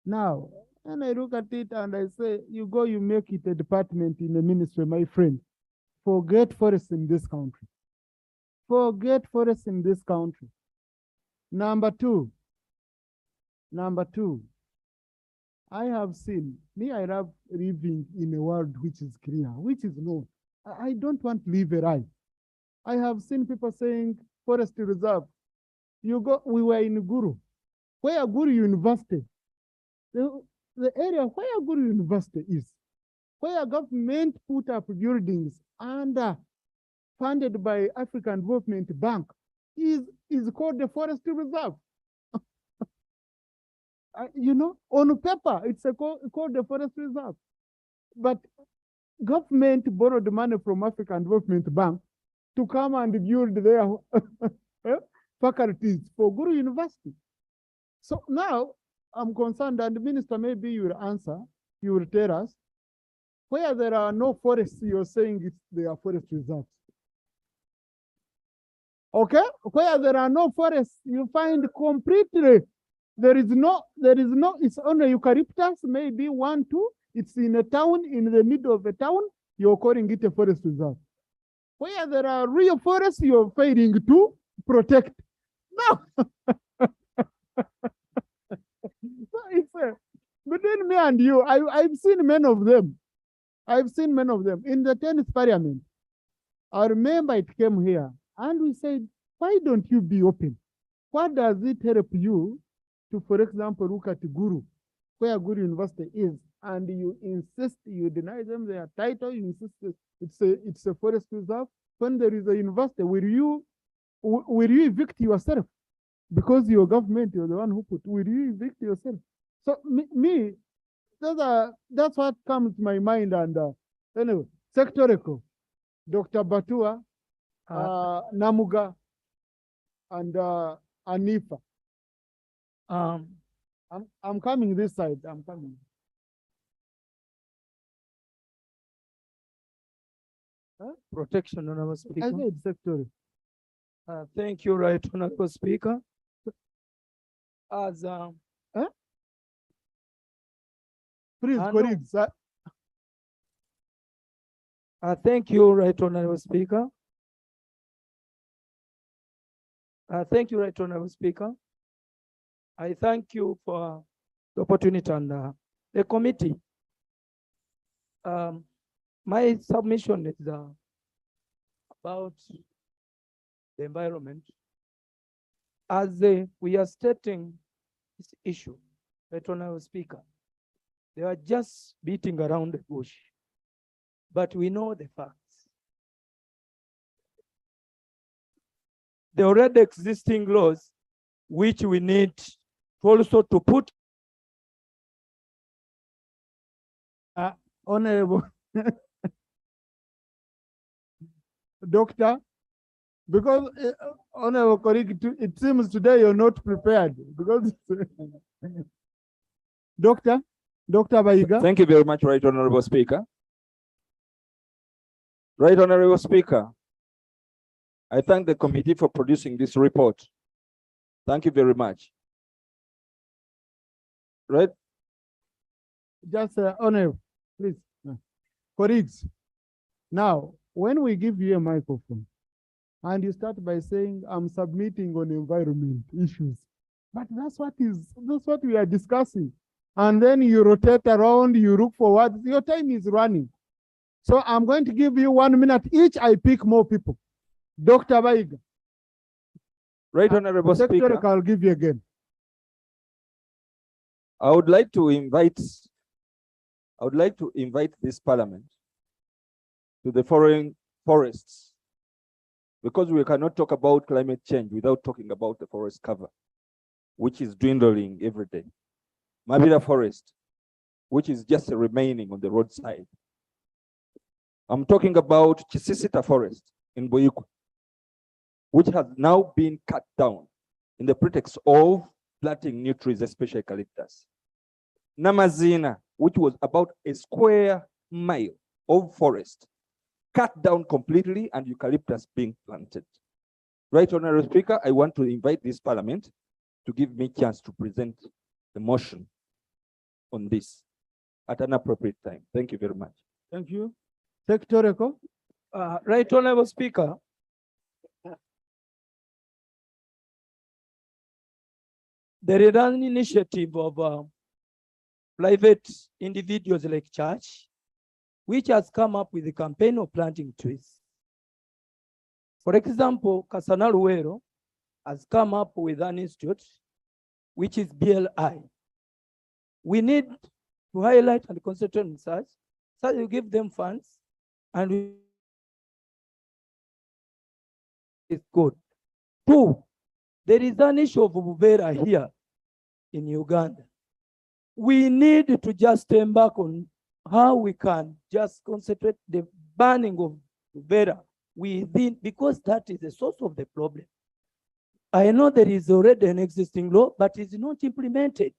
Now, when I look at it and I say, you go, you make it a department in a ministry, my friend, forget forests in this country. Forget forests in this country. Number two, I have seen, I love living in a world which is clear, which is known. I don't want to live a lie. I have seen people saying forest reserve. We were in Guru, where Guru University, the area where Guru University is, where government put up buildings and funded by African Development Bank, is called the forest reserve. On paper, it's called the forest reserve. But government borrowed money from African Development Bank to come and build their faculties for Guru University. So now I'm concerned, and the minister, maybe you will answer, you will tell us, where there are no forests, you're saying they are forest reserves. Okay? Where there are no forests, you find completely, there is no, it's only eucalyptus, maybe 1, 2, it's in a town, in the middle of a town, you're calling it a forest reserve. Where there are real forests, you're failing to protect. No. So it's between me and you, I've seen many of them. I've seen many of them. In the 10th parliament, I remember it came here and we said, why don't you be open? What does it help you to, for example, look at Guru, where Guru University is, and you insist, you deny them their title, you insist it's a forest reserve. When there is a university, will you evict yourself? Because your government, you're the one who put, will you evict yourself? So that's what comes to my mind. And anyway, sectorial, Dr. Batua, Namuga, and Anifa. I'm coming this side. I'm coming. Protection, Honorable Speaker. I said sectorial. Thank you, Right Honorable Speaker. As Please, colleagues. thank you, Right Honorable Speaker. Thank you, Right Honorable Speaker. I thank you for the opportunity and the committee. My submission is about the environment. As we are stating this issue, Right Honorable Speaker, they are just beating around the bush, but we know the facts. The already existing laws, which we need also to put Honorable Doctor, because Honorable colleague, it seems today you're not prepared because Doctor Baiga. Thank you very much, Right Honorable Speaker. Right Honorable Speaker, I thank the committee for producing this report. Thank you very much. Right? Just Honorable, please. Colleagues, now, when we give you a microphone, and you start by saying, I'm submitting on environment issues, but that's what we are discussing. And then you rotate around, you look forward, your time is running. So I'm going to give you 1 minute each, I pick more people. Dr. Baiga. Right Honorable Speaker. I'll give you again. I would like to invite this parliament to the foreign forests, because we cannot talk about climate change without talking about the forest cover, which is dwindling every day. Mabira Forest, which is just remaining on the roadside. I'm talking about Chisisita Forest in Boyuku, which has now been cut down in the pretext of planting new trees, especially eucalyptus. Namazina, which was about a square mile of forest, cut down completely and eucalyptus being planted. Right Honorable Speaker, I want to invite this parliament to give me a chance to present the motion on this at an appropriate time. Thank you very much. Thank you. Secretary. Right Honorable Speaker, there is an initiative of private individuals like church, which has come up with a campaign of planting trees. For example, Kasana Luero has come up with an institute, which is BLI. We need to highlight and concentrate on such, so you give them funds, and it's good. Two, there is an issue of Buvera here in Uganda. We need to just embark on how we can just concentrate the banning of Buvera within, because that is the source of the problem. I know there is already an existing law, but it's not implemented.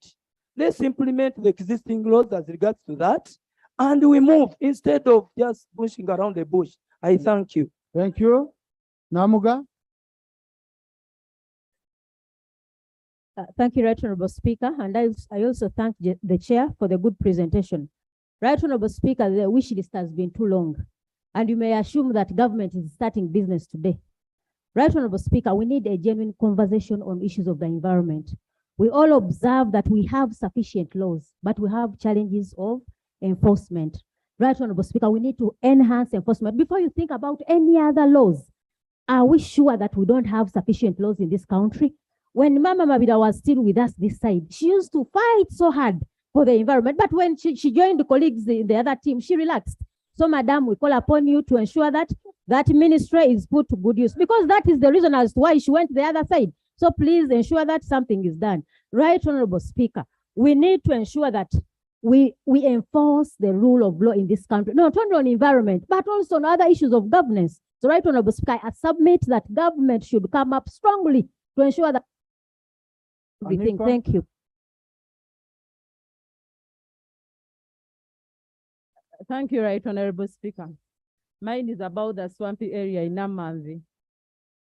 Let's implement the existing laws as regards to that, and we move instead of just pushing around the bush. I thank you. Thank you. Namuga? Thank you, Right Honorable Speaker, and I also thank the chair for the good presentation. Right Honorable Speaker, the wish list has been too long, and you may assume that government is starting business today. Right Honorable Speaker, we need a genuine conversation on issues of the environment. We all observe that we have sufficient laws, but we have challenges of enforcement. Right Honorable Speaker, we need to enhance enforcement. Before you think about any other laws, are we sure that we don't have sufficient laws in this country? When Mama Mabida was still with us this side, she used to fight so hard for the environment. But when she joined the colleagues in the other team, she relaxed. So, Madam, we call upon you to ensure that that ministry is put to good use, because that is the reason as to why she went to the other side. So please ensure that something is done. Right Honorable Speaker, we need to ensure that we enforce the rule of law in this country, not only on environment, but also on other issues of governance. So, Right Honorable Speaker, I submit that government should come up strongly to ensure that everything. Thank you. Thank you, Right Honorable Speaker. Mine is about the swampy area in Namanzi.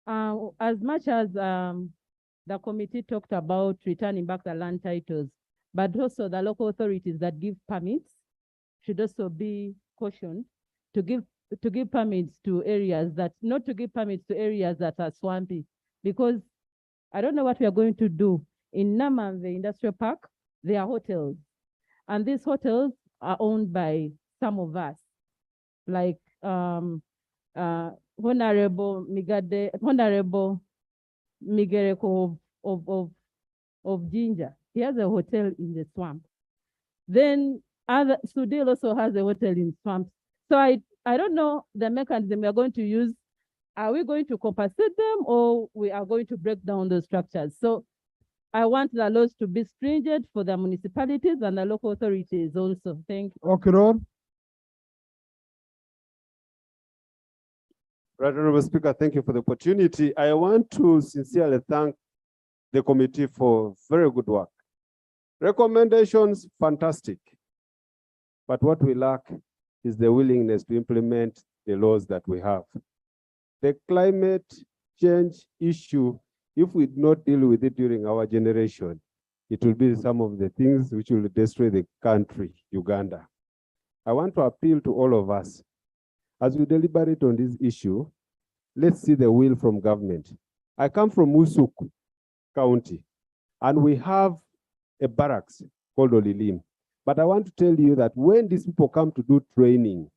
As much as the committee talked about returning back the land titles, but also the local authorities that give permits should also be cautioned to give permits to areas that, not to give permits to areas that are swampy, because I don't know what we are going to do. In Naman, the industrial park, there are hotels, and these hotels are owned by some of us, like Honorable Migereko of Ginger. He has a hotel in the swamp. Then Sudil also has a hotel in swamps. So I don't know the mechanism we are going to use. Are we going to compensate them, or we are going to break down those structures? So I want the laws to be stringent for the municipalities and the local authorities also. Thank you. Okay, Lord. Right, Honorable Speaker, thank you for the opportunity. I want to sincerely thank the committee for very good work. Recommendations, fantastic. But what we lack is the willingness to implement the laws that we have. The climate change issue, if we do not deal with it during our generation, it will be some of the things which will destroy the country, Uganda. I want to appeal to all of us. As we deliberate on this issue, let's see the will from government. I come from Musuk County, and we have a barracks called Olilim. But I want to tell you that when these people come to do training,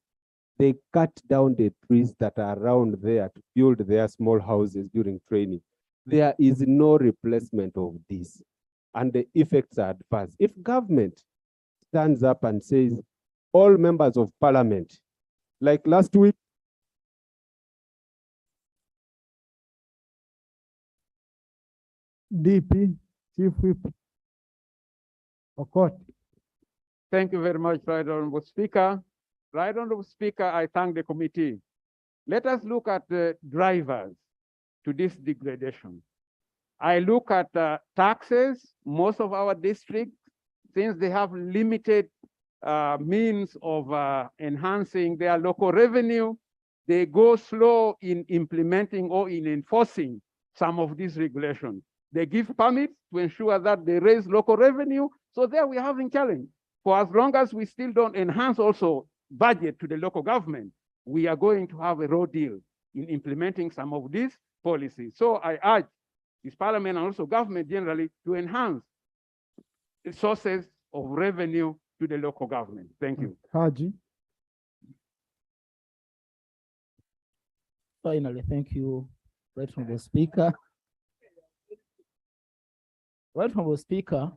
they cut down the trees that are around there to build their small houses during training. There is no replacement of this, and the effects are adverse. If government stands up and says, all members of parliament, like last week, DP, Chief Whip. Okot. Thank you very much, Right Honorable Speaker. Right Honorable Speaker, I thank the committee. Let us look at the drivers to this degradation. I look at taxes. Most of our districts, since they have limited means of enhancing their local revenue, they go slow in implementing or in enforcing some of these regulations. They give permits to ensure that they raise local revenue. So there we're having challenge. For as long as we still don't enhance also budget to the local government, we are going to have a raw deal in implementing some of these policies. So I urge this parliament and also government generally to enhance the sources of revenue to the local government. Thank you. Haji. Finally, thank you, Right Honorable Speaker. Right Honorable Speaker,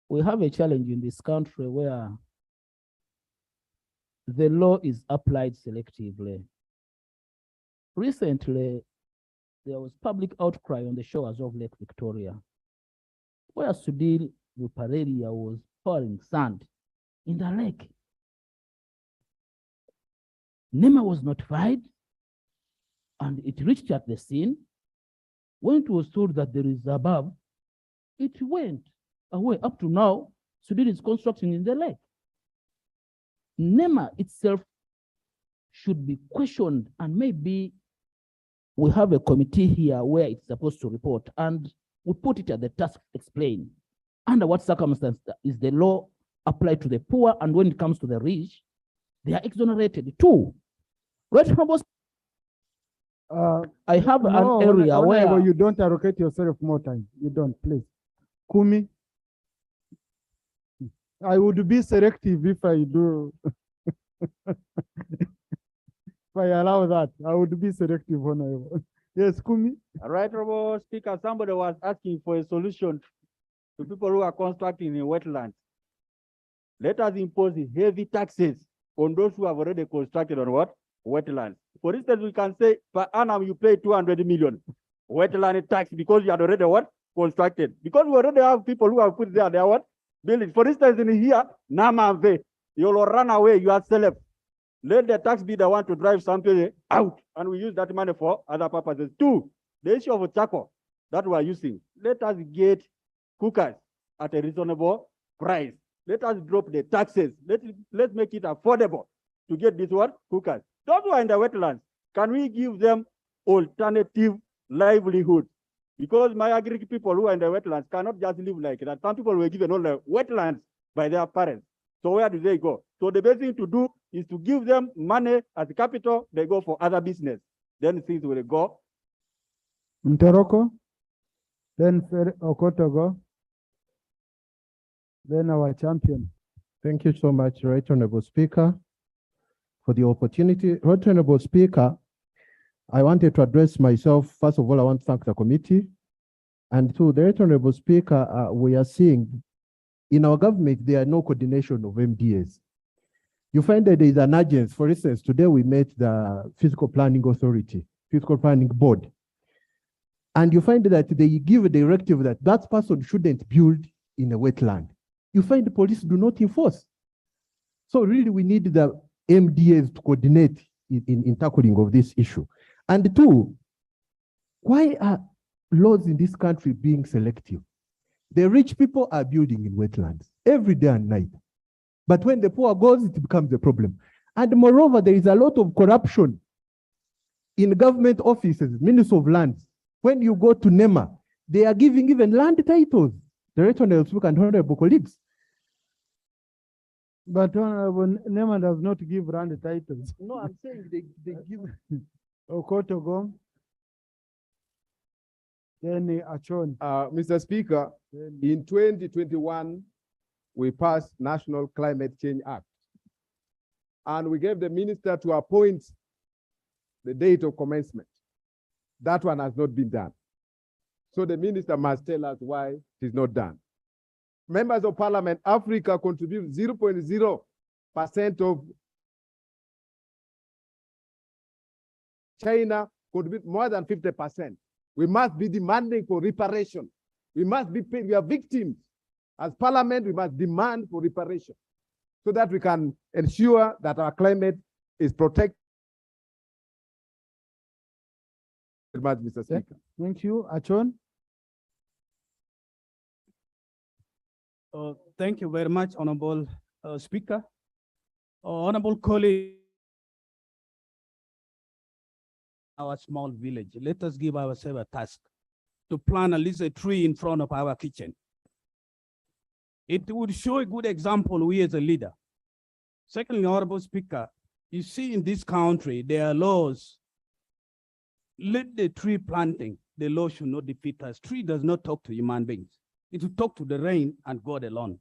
we have a challenge in this country where the law is applied selectively. Recently, there was public outcry on the shores of Lake Victoria, where Sudil Ruparelia was pouring sand in the lake. NEMA was notified, and it reached at the scene. When it was told that there is above, it went away. Up to now, Sudil is constructing in the lake. NEMA itself should be questioned, and maybe we have a committee here where it's supposed to report, and we put it at the task explain under what circumstance is the law applied to the poor, and when it comes to the rich, they are exonerated too. Right, I have an area where you don't allocate yourself more time. You don't, please. Kumi. I would be selective if I do. If I allow that, I would be selective, Honorable. Yes, Kumi. Right, Honorable Speaker, somebody was asking for a solution to people who are constructing in wetlands. Let us impose heavy taxes on those who have already constructed on what? Wetlands. For instance, we can say per annum you pay 200 million wetland tax because you had already what? Constructed. Because we already have people who have put there, they are what? Building. For instance, in here, Namave, you'll run away, you are celeb. Let the tax be the one to drive something out, and we use that money for other purposes. Two, the issue of charcoal that we are using. Let us get cookers at a reasonable price. Let us drop the taxes. Let's make it affordable to get this what? Cookers. Those who are in the wetlands, can we give them alternative livelihood? Because my agri people who are in the wetlands cannot just live like that. Some people were given all the wetlands by their parents. So where do they go? So the best thing to do is to give them money as capital. They go for other business. Then things will go. Mteroko, then Okotogo, then our champion. Thank you so much, Right Honorable Speaker, for the opportunity. Right Honorable Speaker, I wanted to address myself. First of all, I want to thank the committee. And to the Right Honorable Speaker, we are seeing in our government, there are no coordination of MDAs. You find that there is an agency. For instance, today we met the Physical Planning Authority, Physical Planning Board. And you find that they give a directive that that person shouldn't build in a wetland. You find the police do not enforce. So really we need the MDAs to coordinate in tackling of this issue. And two, why are laws in this country being selective? The rich people are building in wetlands every day and night. But when the poor goes, it becomes a problem. And moreover, there is a lot of corruption in government offices, Ministry of Lands. When you go to NEMA, they are giving even land titles. The Right Honorable Speaker and honorable colleagues. But Honorable NEMA does not give land titles. No, I'm saying they give. Okotogo. Then Achon. Mr. Speaker, in 2021, we passed National Climate Change Act. And we gave the minister to appoint the date of commencement. That one has not been done. So the minister must tell us why it is not done. Members of Parliament, Africa contributes 0.0% of China contributes more than 50%. We must be demanding for reparation. We must be paid. We are victims. As Parliament, we must demand for reparation so that we can ensure that our climate is protected. Mr. Speaker. Thank you. Achon. Thank you very much, Honorable Speaker. Honorable colleague, our small village, let us give ourselves a task to plant at least a tree in front of our kitchen. It would show a good example, we as a leader. Secondly, Honorable Speaker, you see in this country, there are laws. Let the tree planting, the law should not defeat us. Tree does not talk to human beings. It will talk to the rain and God alone.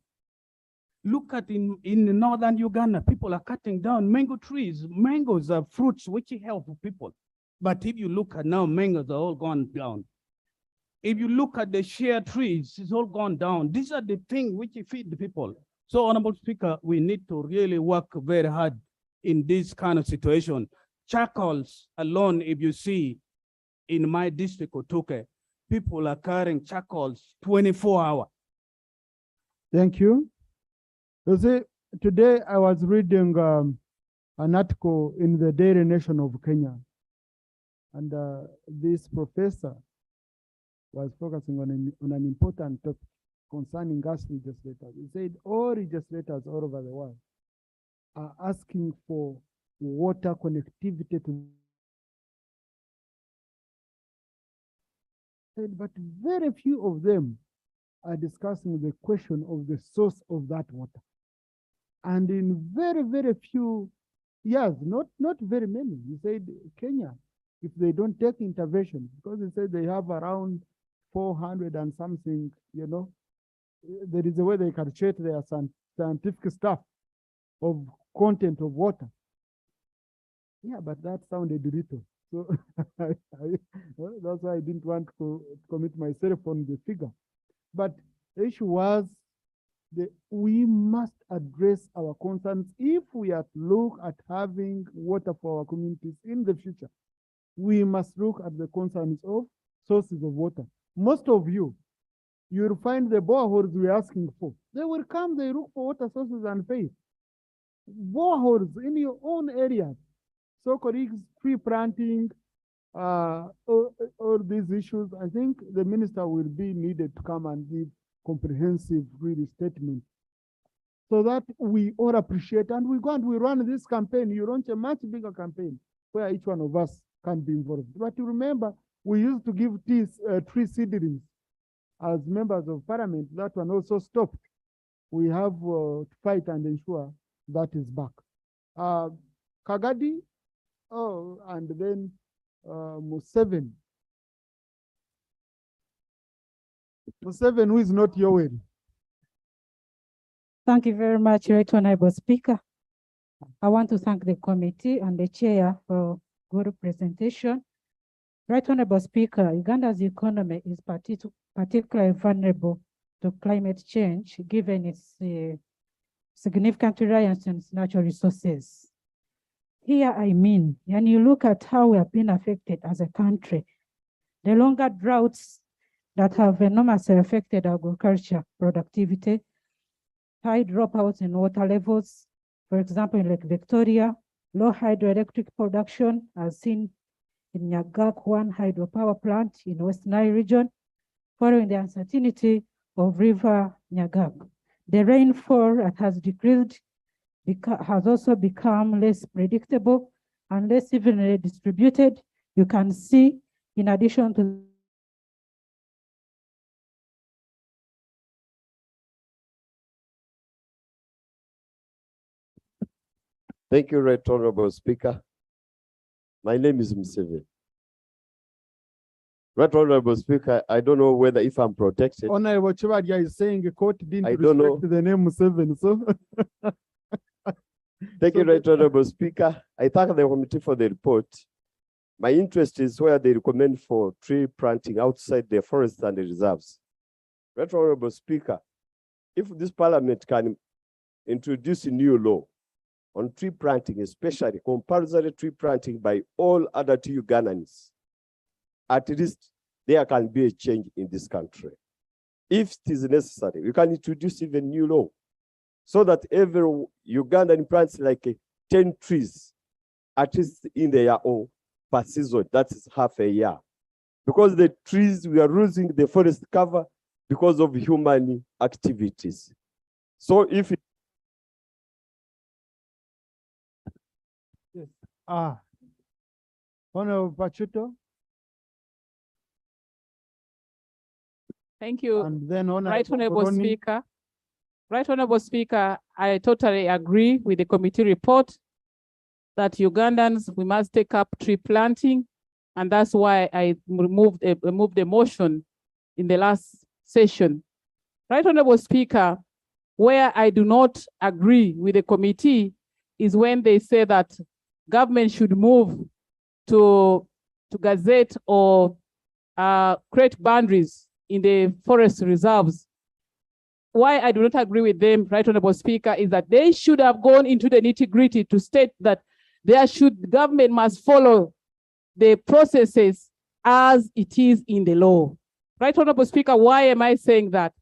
Look at in northern Uganda, people are cutting down mango trees. Mangoes are fruits which help people. But if you look at now, mangoes are all gone down. If you look at the shea trees, it's all gone down. These are the things which feed the people. So, Honorable Speaker, we need to really work very hard in this kind of situation. Charcoals alone, if you see in my district, Otuke, people are carrying charcoals 24 hours. Thank you. You see, today I was reading an article in the Daily Nation of Kenya, and this professor was focusing on an important topic concerning gas legislators. He said all legislators all over the world are asking for water connectivity to. But very few of them are discussing the question of the source of that water. And in very, very few years, not very many, he said Kenya, if they don't take intervention, because he said they have around 400 and something, you know, there is a way they calculate their scientific stuff of content of water. Yeah, but that sounded little. So that's why I didn't want to commit myself on the figure. But the issue was that we must address our concerns if we are to look at having water for our communities in the future. We must look at the concerns of sources of water. Most of you will find the boreholes we're asking for. They will come, they look for water sources and pay. Boreholes in your own areas. So colleagues, tree planting, all these issues, I think the minister will be needed to come and give comprehensive really statement so that we all appreciate, and we go and we run this campaign. You launch a much bigger campaign where each one of us can be involved. But you remember, we used to give tree seedlings as members of parliament. That one also stopped. We have to fight and ensure that is back. Kagadi, and then Museveni. Museveni, who is not your way. Thank you very much, Right Honorable Speaker. I want to thank the committee and the chair for good presentation. Right Honorable Speaker, Uganda's economy is particularly vulnerable to climate change, given its significant reliance on its natural resources. Here, I mean, when you look at how we have been affected as a country, the longer droughts that have enormously affected agriculture productivity, high dropouts in water levels, for example, in Lake Victoria, low hydroelectric production as seen in Nyagak 1 hydropower plant in West Nile region, following the uncertainty of River Nyagak. The rainfall that has decreased has also become less predictable and less evenly distributed. You can see, in addition to Thank you, Right Honorable Speaker. My name is Museveni. Right Honorable Speaker, I don't know whether if I'm protected. Honorable Chibadia is saying the court didn't I don't respect know. the name Museveni, so. Thank you, Right Honorable Speaker. I thank the committee for the report. My interest is where they recommend for tree planting outside the forests and the reserves. Right Honorable Speaker, if this parliament can introduce a new law on tree planting, especially compulsory tree planting by all other Ugandans, at least there can be a change in this country. If it is necessary, we can introduce even new law so that every Ugandan plants like 10 trees, at least in the year or per season, that is half a year. Because the trees, we are losing the forest cover because of human activities. So if Yes. Honorable Pachuto. Thank you. And then Right Honorable Koroni. Speaker. Right Honorable Speaker, I totally agree with the committee report that Ugandans, we must take up tree planting And that's why I removed a motion in the last session. Right Honorable Speaker, where I do not agree with the committee is when they say that government should move to gazette or create boundaries in the forest reserves. Why I do not agree with them, Right Honorable Speaker, is that they should have gone into the nitty-gritty to state that government must follow the processes as it is in the law. Right Honorable Speaker, why am I saying that?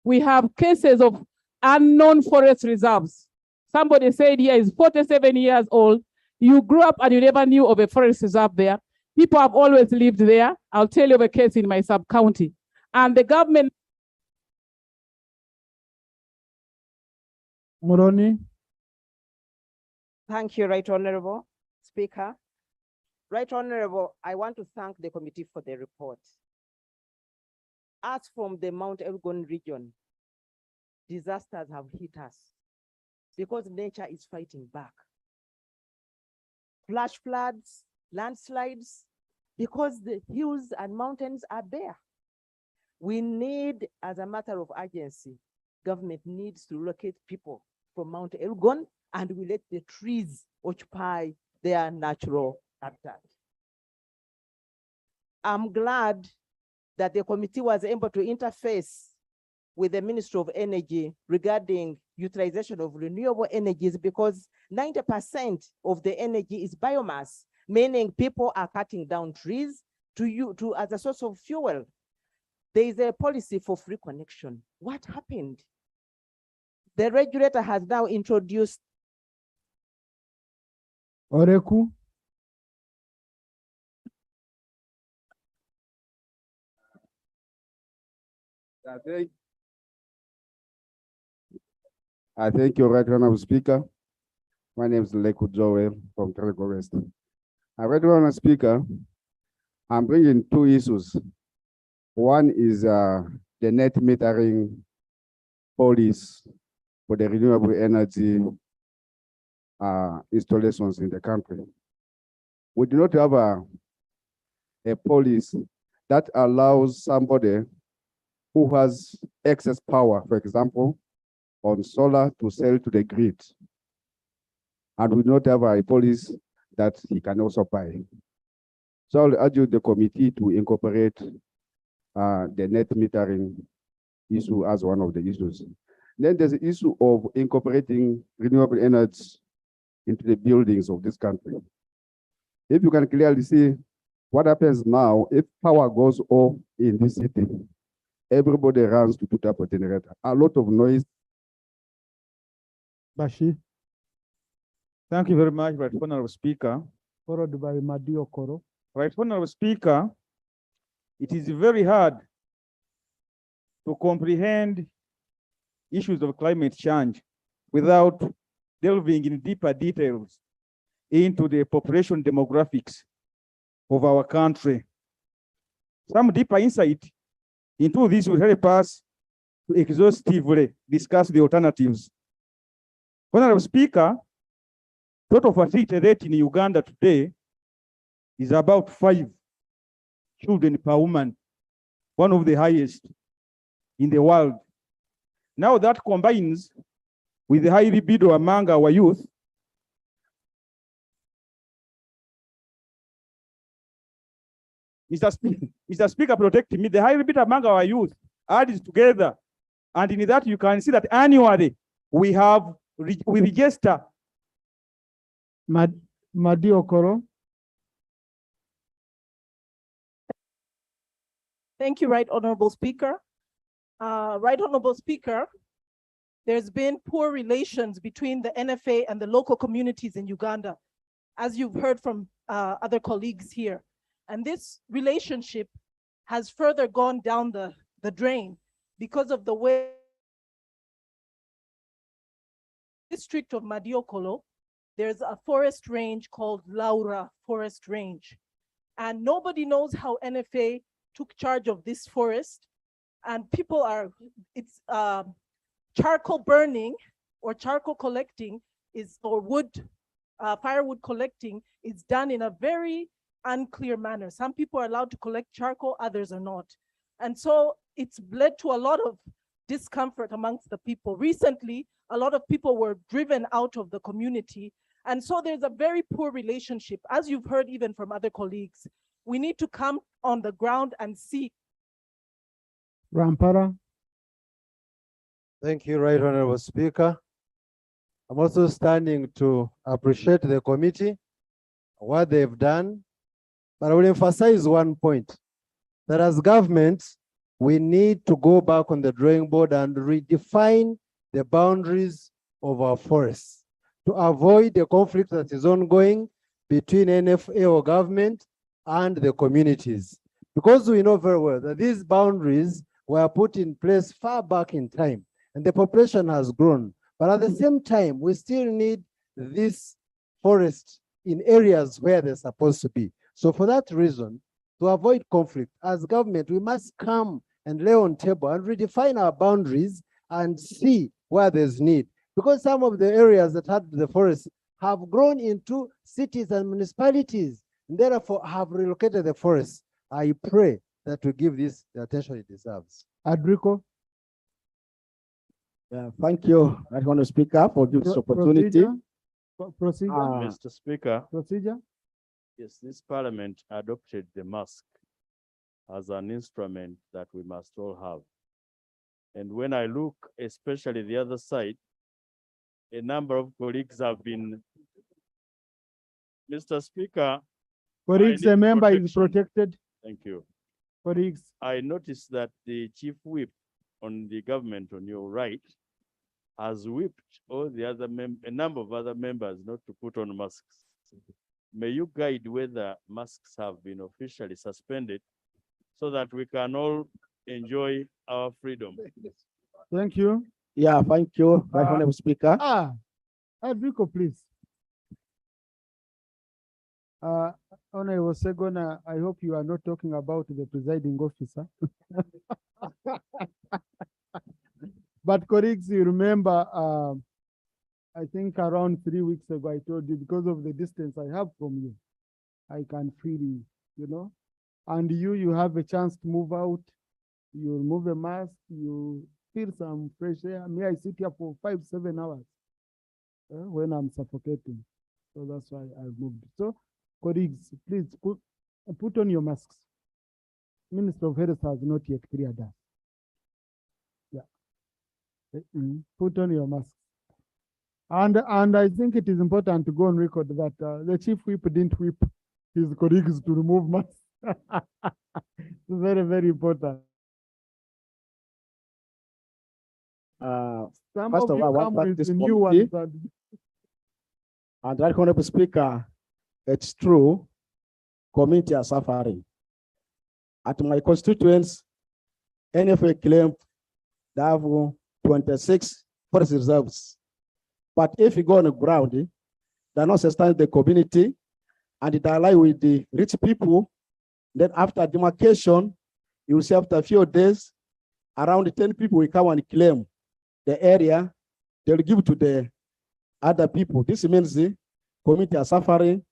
We have cases of unknown forest reserves. Somebody said here is 47 years old. You grew up and you never knew of a forest reserve there. People have always lived there. I'll tell you of a case in my sub-county. And the government. Moroni. Thank you, Right Honorable Speaker. Right Honorable, I want to thank the committee for the report. As from the Mount Elgon region, disasters have hit us because nature is fighting back. Flash floods, landslides, because the hills and mountains are bare. We need, as a matter of urgency, government needs to locate people from Mount Elgon and we let the trees occupy their natural habitat. I'm glad that the committee was able to interface with the Ministry of Energy regarding utilization of renewable energies, because 90% of the energy is biomass, meaning people are cutting down trees as a source of fuel. There is a policy for free connection. What happened? The regulator has now introduced. Oreku. I thank you, Right Honorable Speaker. My name is Leku Joel from Telego West. Right Honorable Speaker, I'm bringing two issues. One is the net metering policy for the renewable energy installations in the country. We do not have a policy that allows somebody who has excess power, for example, on solar to sell to the grid. And we do not have a policy that he can also buy. So I'll urge the committee to incorporate the net metering issue as one of the issues. Then there's the issue of incorporating renewable energy into the buildings of this country. If you can clearly see what happens now, if power goes off in this city, everybody runs to put up a generator. A lot of noise. Bashi. Thank you very much, Right Honorable Speaker. Followed by Madio Koro. Right Honorable Speaker, it is very hard to comprehend issues of climate change without delving in deeper details into the population demographics of our country. Some deeper insight into this will help us to exhaustively discuss the alternatives. Honorable Speaker, total fertility rate in Uganda today is about 5 children per woman, one of the highest in the world. Now that combines with the high libido among our youth, Mr. Speaker, protect me. The high libido among our youth added together, and in that you can see that annually we register. Madio Koro. Thank you, Right Honorable Speaker. Right Honorable Speaker, there's been poor relations between the NFA and the local communities in Uganda, as you've heard from other colleagues here. And this relationship has further gone down the drain because of the way district of Madiokolo, there's a forest range called Laura Forest Range. And nobody knows how NFA took charge of this forest. And people it's charcoal burning or charcoal collecting or firewood collecting is done in a very unclear manner. Some people are allowed to collect charcoal, others are not. And so it's led to a lot of discomfort amongst the people. Recently, a lot of people were driven out of the community. And so there's a very poor relationship. As you've heard even from other colleagues, we need to come on the ground and see. Rampara. Thank you, Right Honorable Speaker. I'm also standing to appreciate the committee, what they've done, but I will emphasize one point, that as government, we need to go back on the drawing board and redefine the boundaries of our forests to avoid the conflict that is ongoing between NFA or government and the communities. Because we know very well that these boundaries were put in place far back in time, and the population has grown. But at the same time, we still need this forest in areas where they're supposed to be. So for that reason, to avoid conflict, as government, we must come and lay on table and redefine our boundaries and see where there's need. Because some of the areas that had the forest have grown into cities and municipalities, and therefore have relocated the forest. I pray that we give this the attention it deserves. Adrico. Yeah, thank you, Right Honorable Speaker, for this opportunity. Procedure. Mr. Speaker. Procedure. Yes, this parliament adopted the mask as an instrument that we must all have. And when I look, especially the other side, a number of colleagues have been, Mr. Speaker. Colleagues, a member is protected. Thank you. Colleagues. I noticed that the chief whip on the government on your right has whipped all the other a number of other members not to put on masks. May you guide whether masks have been officially suspended so that we can all enjoy our freedom. Thank you. Yeah, thank you, Right Honorable Speaker. Adrico, please. Honorable Segona, I hope you are not talking about the presiding officer. But colleagues, you remember, I think around 3 weeks ago, I told you because of the distance I have from you, I can feel you, you know, and you have a chance to move out, you remove a mask, you feel some fresh air. Me, I sit here for 5-7 hours when I'm suffocating. So that's why I moved. So colleagues, please put on your masks. Minister of Health has not yet cleared us. Put on your mask. And I think it is important to go on record that the chief whip didn't whip his colleagues to remove masks. It's very, very important. Some First of of you all, I come want with this the new committee. ones. And Right Honorable Speaker, it's true, community are suffering. At my constituents, NFA claimed they have 26 forest reserves. But if you go on the ground, they're not sustaining the community and it ally with the rich people. Then after demarcation, you will see after a few days, around 10 people will come and claim the area, they'll give to the other people. This means the community are suffering.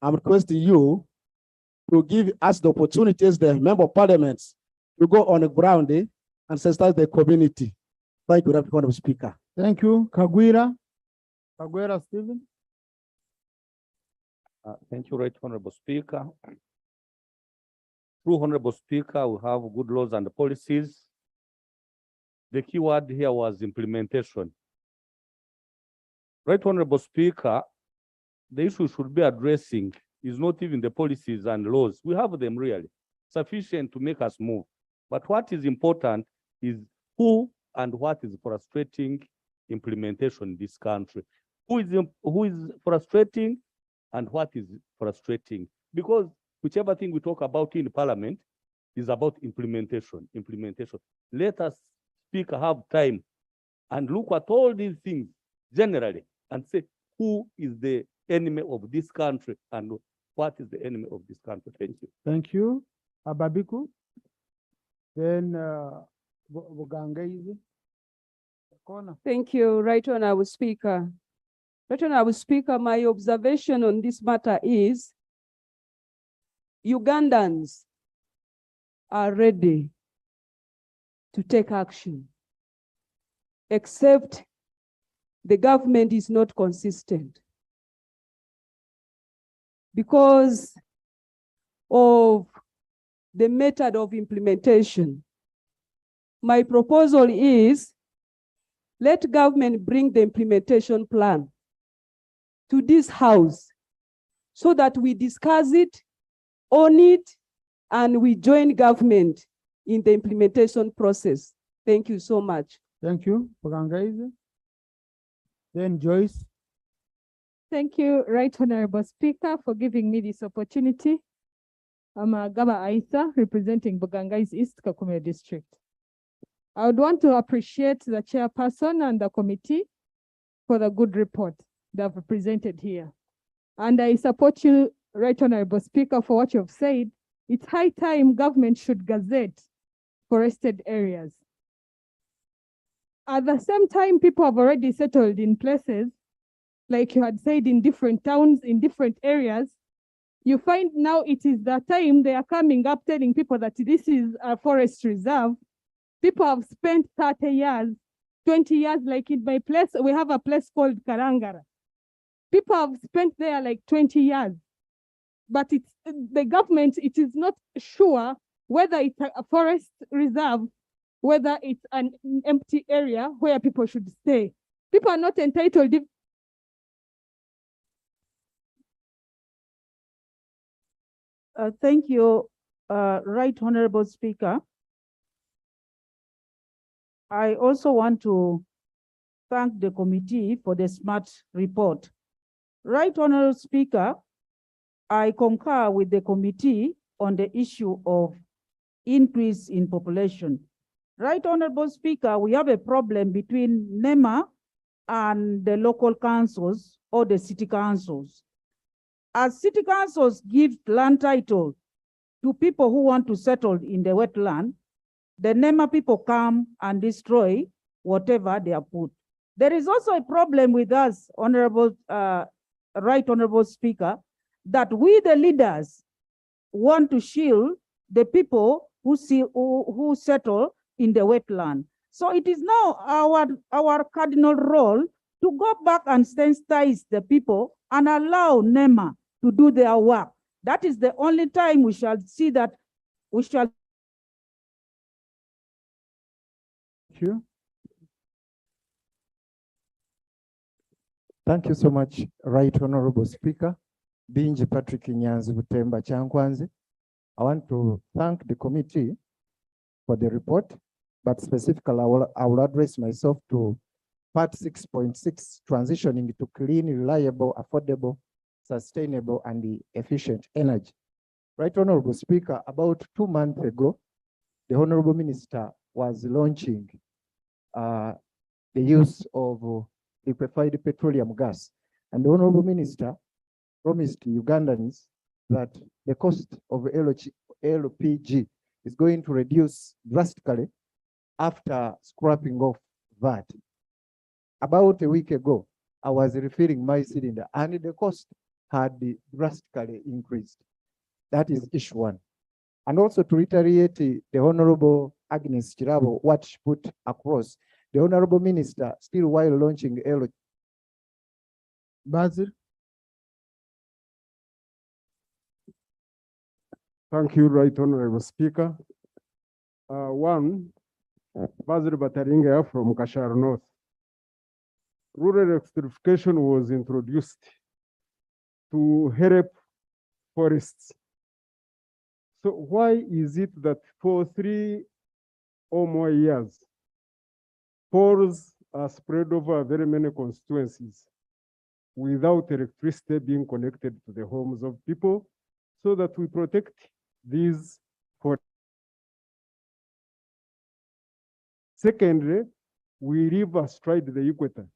I'm requesting you to give us the opportunities, the member of parliaments, to go on the ground and sustain the community. Thank you, Right Honorable Speaker. Thank you. Kagwira. Kagwira Stephen. Thank you, Right Honorable Speaker. True Honorable Speaker, we have good laws and policies. The key word here was implementation. Right Honorable Speaker, the issue should be addressing is not even the policies and laws. We have them really sufficient to make us move. But what is important is who and what is frustrating implementation in this country. Who is frustrating and what is frustrating? Because whichever thing we talk about in Parliament is about implementation. Let us, Speaker, have time and look at all these things generally and say who is the enemy of this country and what is the enemy of this country. Thank you. Thank you. Ababiku. Then Bugangaizi. Thank you, Right Honorable Speaker. Right Honorable Speaker, my observation on this matter is Ugandans are ready to take action, except the government is not consistent because of the method of implementation. My proposal is let government bring the implementation plan to this house so that we discuss it, own it, and we join government in the implementation process. Thank you so much. Thank you, Pagangaize. Then Joyce. Thank you, Right Honorable Speaker, for giving me this opportunity. I'm Gaba Aisa, representing Bugangai's East Kakume District. I would want to appreciate the chairperson and the committee for the good report they have presented here. And I support you, Right Honorable Speaker, for what you've said. It's high time government should gazette forested areas. At the same time, people have already settled in places, like you had said, in different towns, in different areas. You find now it is the time they are coming up telling people that this is a forest reserve. People have spent 30 years, 20 years, like in my place, we have a place called Karangara. People have spent there like 20 years. But it's the government, it is not sure whether it's a forest reserve, whether it's an empty area where people should stay. People are not entitled. Thank you, Right Honorable Speaker. I also want to thank the committee for the smart report. Right Honorable Speaker, I concur with the committee on the issue of increase in population. Right Honorable Speaker, we have a problem between NEMA and the local councils or the city councils. As city councils give land title to people who want to settle in the wetland, the NEMA people come and destroy whatever they have put. There is also a problem with us, Right Honorable Speaker, that we the leaders want to shield the people who settle in the wetland. So it is now our cardinal role to go back and sensitize the people and allow NEMA to do their work. That is the only time we shall see that we shall. Thank you. Thank you so much, Right Honorable Speaker. Binji Patrick Nyanzi Butemba Chankwanzi. I want to thank the committee for the report, but specifically I will address myself to part 6.6, transitioning to clean, reliable, affordable, sustainable, and efficient energy. Right Honorable Speaker, about 2 months ago, the Honorable Minister was launching the use of liquefied petroleum gas. And the Honorable Minister promised Ugandans that the cost of LPG is going to reduce drastically after scrapping off VAT. About a week ago, I was refilling my cylinder and the cost had drastically increased. That is issue one. And also to reiterate the Honorable Agnes Chirabo, what she put across, the Honorable Minister, still while launching LPG. Basil. Thank you, Right Honorable Speaker. One, Basil Bataringa from Kashar North. Rural electrification was introduced to help forests. So why is it that for 3 or more years, poles are spread over very many constituencies without electricity being connected to the homes of people so that we protect these forests? Secondly, we live astride the equator.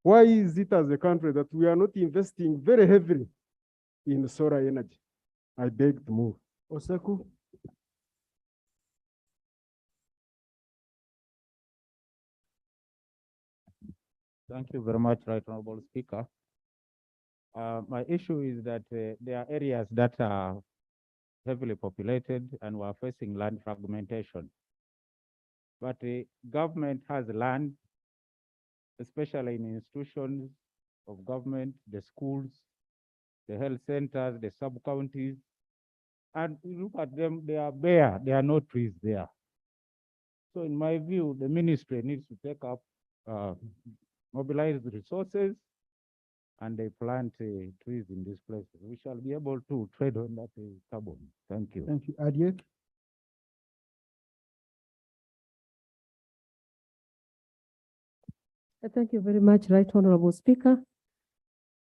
Why is it as a country that we are not investing very heavily in solar energy? I beg to move. Oseku. Thank you very much, Right Honorable Speaker. My issue is that there are areas that are heavily populated and we're facing land fragmentation. But the government has land, especially in institutions of government, the schools, the health centers, the sub-counties, and you look at them, they are bare, there are no trees there. So in my view, the ministry needs to take up, mobilize the resources, and they plant trees in these places. We shall be able to trade on that carbon. Thank you. Thank you. Adiek? Thank you very much, Right Honorable Speaker.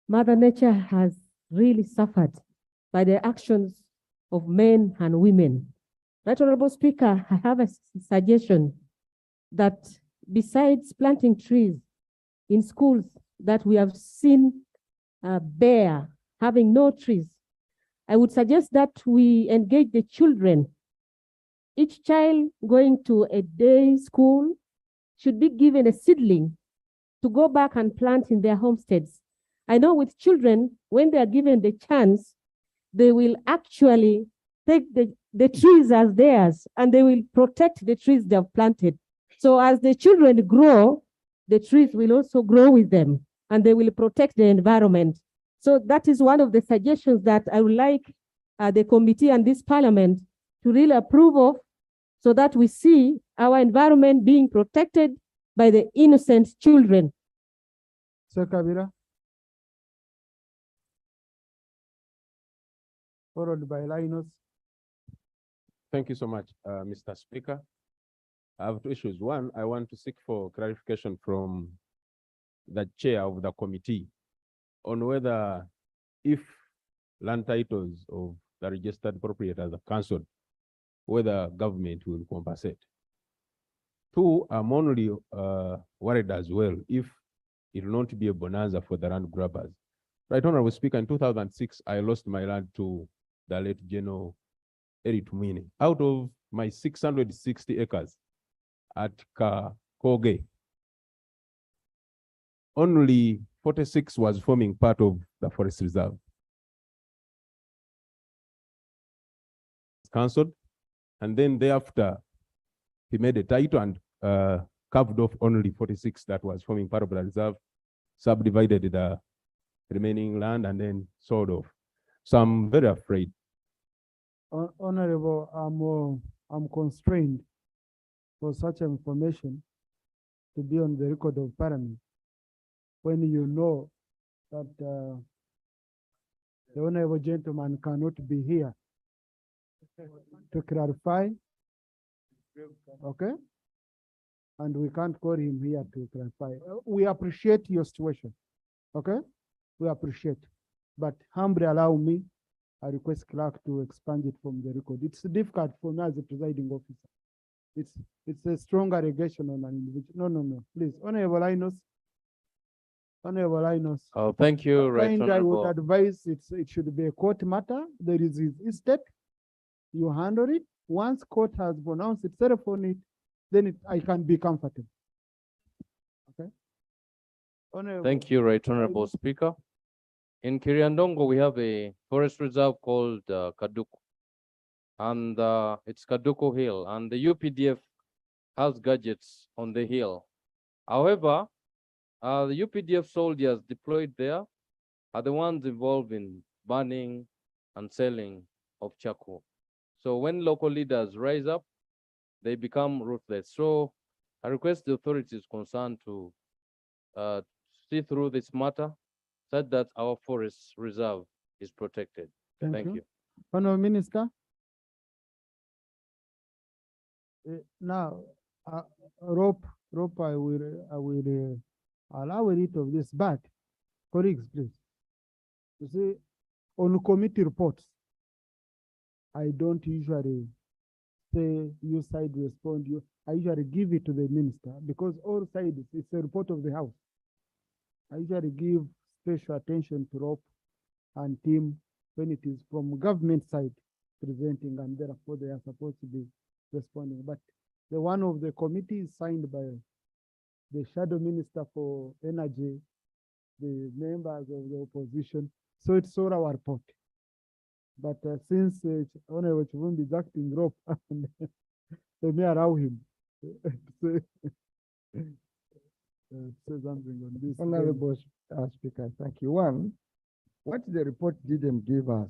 Mother Nature has really suffered by the actions of men and women. Right Honorable Speaker, I have a suggestion that besides planting trees in schools that we have seen bare, having no trees, I would suggest that we engage the children. Each child going to a day school should be given a seedling to go back and plant in their homesteads. I know with children, when they are given the chance, they will actually take the trees as theirs and they will protect the trees they have planted. So as the children grow, the trees will also grow with them and they will protect the environment. So that is one of the suggestions that I would like the committee and this parliament to really approve of, so that we see our environment being protected by the innocent children. Sir Kabira? Followed by Linus. Thank you so much, Mr. Speaker. I have two issues. One, I want to seek for clarification from the chair of the committee on whether if land titles of the registered proprietors are cancelled, whether government will compensate. Two, I'm only worried as well if it will not be a bonanza for the land grabbers. Right Honorable Speaker, in 2006, I lost my land to the late General Eric Tumine. Out of my 660 acres at Koge, only 46 was forming part of the forest reserve. It's cancelled, and then thereafter, he made a title and carved off only 46 that was forming part of the reserve, subdivided the remaining land, and then sold off. So I'm very afraid. Honorable, I'm constrained for such information to be on the record of Parliament when you know that the honorable gentleman cannot be here to clarify, okay? And we can't call him here to clarify. We appreciate your situation, okay? We appreciate, but humbly allow me, I request clerk to expand it from the record. It's difficult for me as a presiding officer. It's a strong allegation on an individual. No, please, Honorable Linus. Honorable Linus. Oh, thank you, Right I Honorable. would advise it should be a court matter. There is his estate. You handle it. Once court has pronounced itself on it, then I can be comfortable. Okay. Honorable. Thank you, Right Honorable Speaker. In Kiriandongo, we have a forest reserve called Kaduku, and it's Kaduku Hill, and the UPDF has gadgets on the hill. However, the UPDF soldiers deployed there are the ones involved in burning and selling of charcoal. So when local leaders rise up, they become ruthless. So I request the authorities concerned to see through this matter, such that our forest reserve is protected. Thank you. Honorable Minister. Now, rope, I will allow a little of this, but colleagues, please. You see, on committee reports, I don't usually say you side respond. I usually give it to the minister because all sides, it's a report of the House. I usually give special attention to rope and team when it is from government side presenting, and therefore they are supposed to be responding. But the one of the committee is signed by the shadow minister for energy, the members of the opposition. So it's all our report. But since Honorable Chivumbi is acting rope, let me allow him to say something on this. Honorable Speaker, thank you. One, what the report didn't give us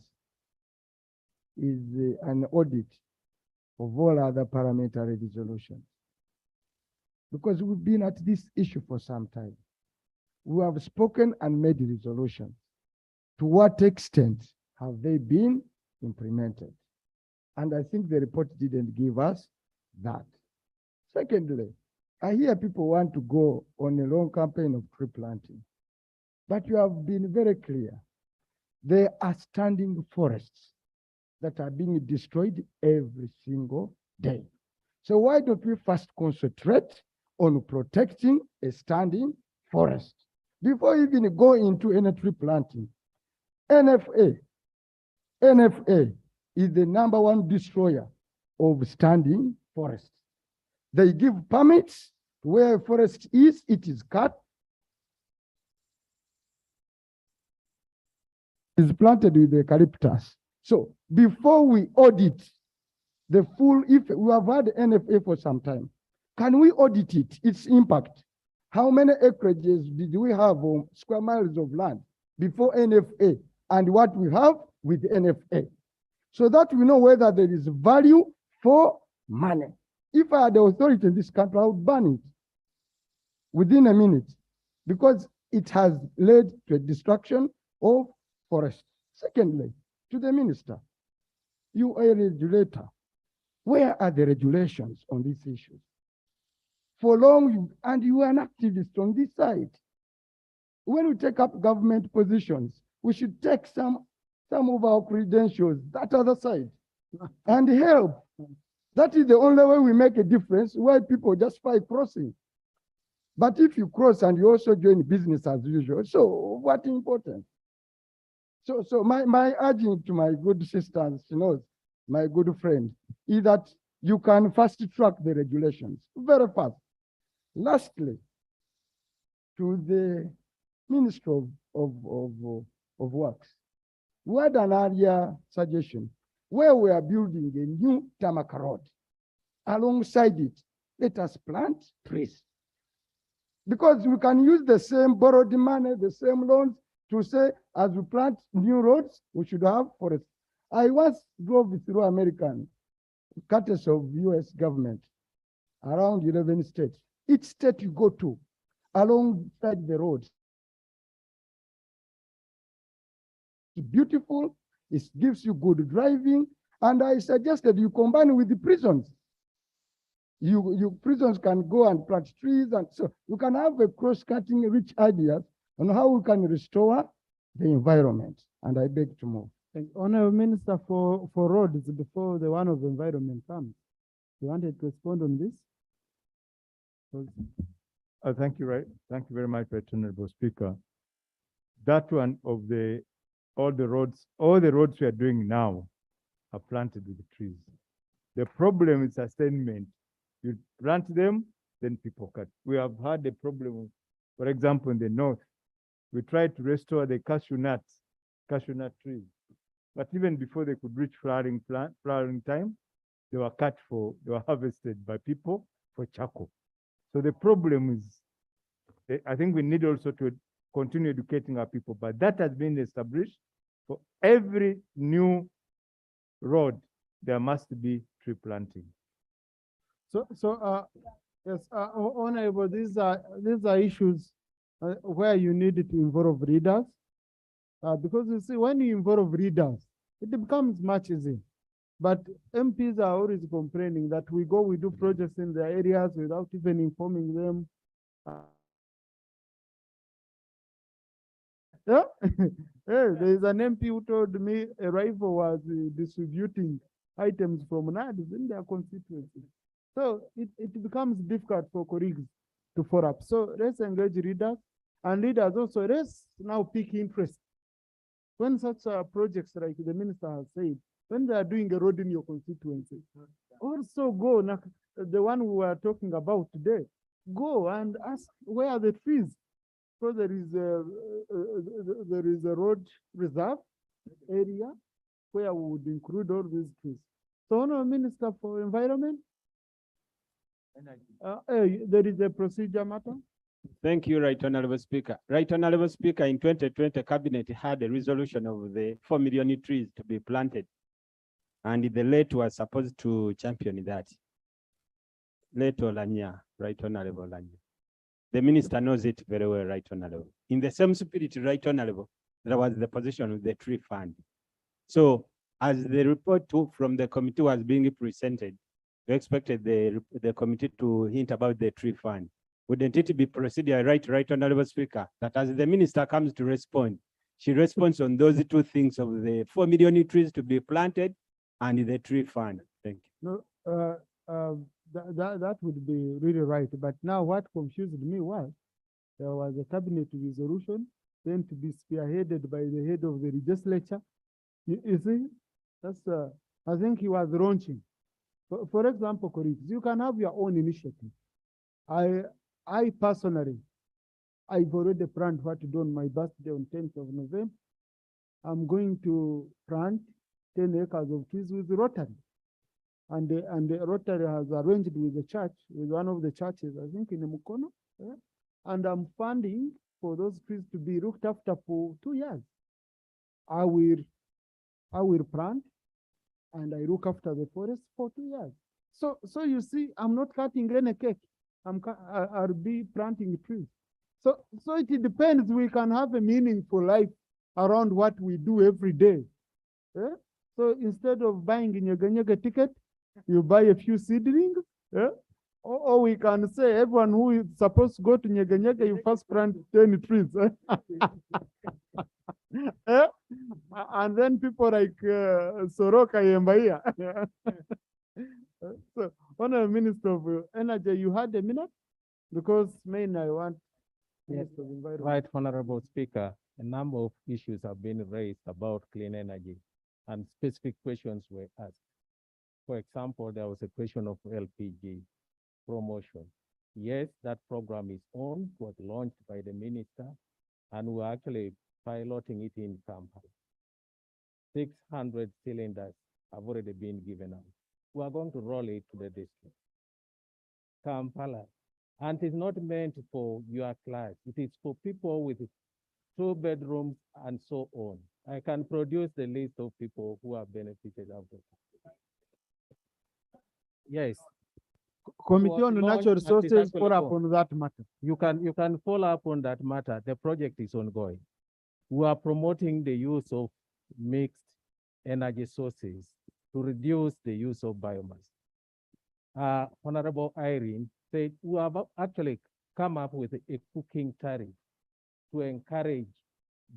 is an audit of all other parliamentary resolutions. Because we've been at this issue for some time. We have spoken and made resolutions. To what extent have they been implemented? And I think the report didn't give us that. Secondly, I hear people want to go on a long campaign of tree planting, but you have been very clear. There are standing forests that are being destroyed every single day. So why don't we first concentrate on protecting a standing forest before even go into any tree planting? NFA is the #1 destroyer of standing forests. They give permits to where a forest is, it is cut, is planted with eucalyptus. So before we audit the full, if we have had NFA for some time, can we audit it, its impact? How many acreages did we have on square miles of land before NFA and what we have with NFA? So that we know whether there is value for money. If I had the authority in this country, I would ban it within a minute because it has led to a destruction of forests. Secondly, to the minister, you are a regulator. Where are the regulations on these issues? For long, and you are an activist on this side. When we take up government positions, we should take some of our credentials, that other side, and help. That is the only way we make a difference, why people justify crossing. But if you cross and you also join business as usual, so what important? So my urging to my good sisters, my good friend, is that you can fast track the regulations very fast. Lastly, to the Minister of Works, we had an earlier suggestion where we are building a new tarmac road. Alongside it, let us plant trees. Because we can use the same borrowed money, the same loans to say, as we plant new roads, we should have forests. I once drove through American, courtesy of US government, around 11 states. Each state you go to, alongside the roads, it's beautiful, it gives you good driving, and I suggested you combine with the prisons. You prisons can go and plant trees, and so you can have a cross-cutting rich ideas on how we can restore the environment. And I beg to move. Honorable Minister for Roads, before the one of environment comes, you wanted to respond on this? Thank you, Thank you very much, Honorable Speaker. That one of all the roads we are doing now are planted with trees. The problem is sustainment. You plant them, then people cut. We have had a problem, for example, in the north. We tried to restore the cashew nut trees. But even before they could reach flowering time, they were harvested by people for charcoal. So the problem is, I think we need also to continue educating our people, but that has been established. For every new road, there must be tree planting. Yes, Honorable, these are issues where you need to involve readers, because you see, when you involve readers, it becomes much easier. But MPs are always complaining that we do projects in their areas without even informing them. Yeah, there is an MP who told me a rival was distributing items from NADs in their constituency. So it becomes difficult for colleagues to follow up. So let's engage readers, and leaders also, let's now pick interest. When such projects like the minister has said, when they are doing a road in your constituency, also go, the one we are talking about today, go and ask where are the trees. So there is a road reserve area where we would include all these trees. So, Honorable Minister for Environment, there is a procedure matter. Thank you, Right Honorable Speaker. Right Honorable Speaker, in 2020, Cabinet had a resolution of the 4 million trees to be planted. And the late was supposed to champion that. Late Olanya, Right Honorable Olanya. The minister knows it very well, Right Honorable. In the same spirit, Right Honorable, there was the position of the tree fund. So as the report from the committee was being presented, we expected the committee to hint about the tree fund. Wouldn't it be procedure, right, Honorable Speaker, that as the minister comes to respond, she responds on those two things of the 4 million trees to be planted and the tree fund? Thank you. No, that would be really right. But now what confused me was there was a cabinet resolution then to be spearheaded by the head of the legislature. You see, that's I think he was launching. For example, colleagues, you can have your own initiative. I personally, I've already planned what to do on my birthday on 10th of November. I'm going to plant 10 acres of trees with Rotary. And the Rotary has arranged with the church, with one of the churches, I think in Mukono. Yeah? And I'm funding for those trees to be looked after for 2 years. I will plant and I look after the forest for 2 years. So you see, I'm not cutting any cake. I'll be planting trees. So it depends. We can have a meaningful life around what we do every day. Yeah? So instead of buying a Nyega ticket, you buy a few seedlings. Yeah? Or we can say everyone who is supposed to go to Nyega, you first plant 10 trees. Yeah? And then people like Soroka Yembaia. So, Honorable Minister of Energy, you had a minute? Because mainly I want Minister of Environment. Right, Honorable Speaker, a number of issues have been raised about clean energy and specific questions were asked. For example, there was a question of LPG promotion. Yes, that program is on, was launched by the minister, and we're actually piloting it in Kampala. 600 cylinders have already been given out. We are going to roll it to the district. Kampala. And it's not meant for your class. It is for people with 2 bedrooms and so on. I can produce the list of people who have benefited out of it. Yes. Committee on Natural Resources follow up on that matter. You can follow up on that matter. The project is ongoing. We are promoting the use of mixed energy sources to reduce the use of biomass. Honorable Irene said we have actually come up with a cooking tariff to encourage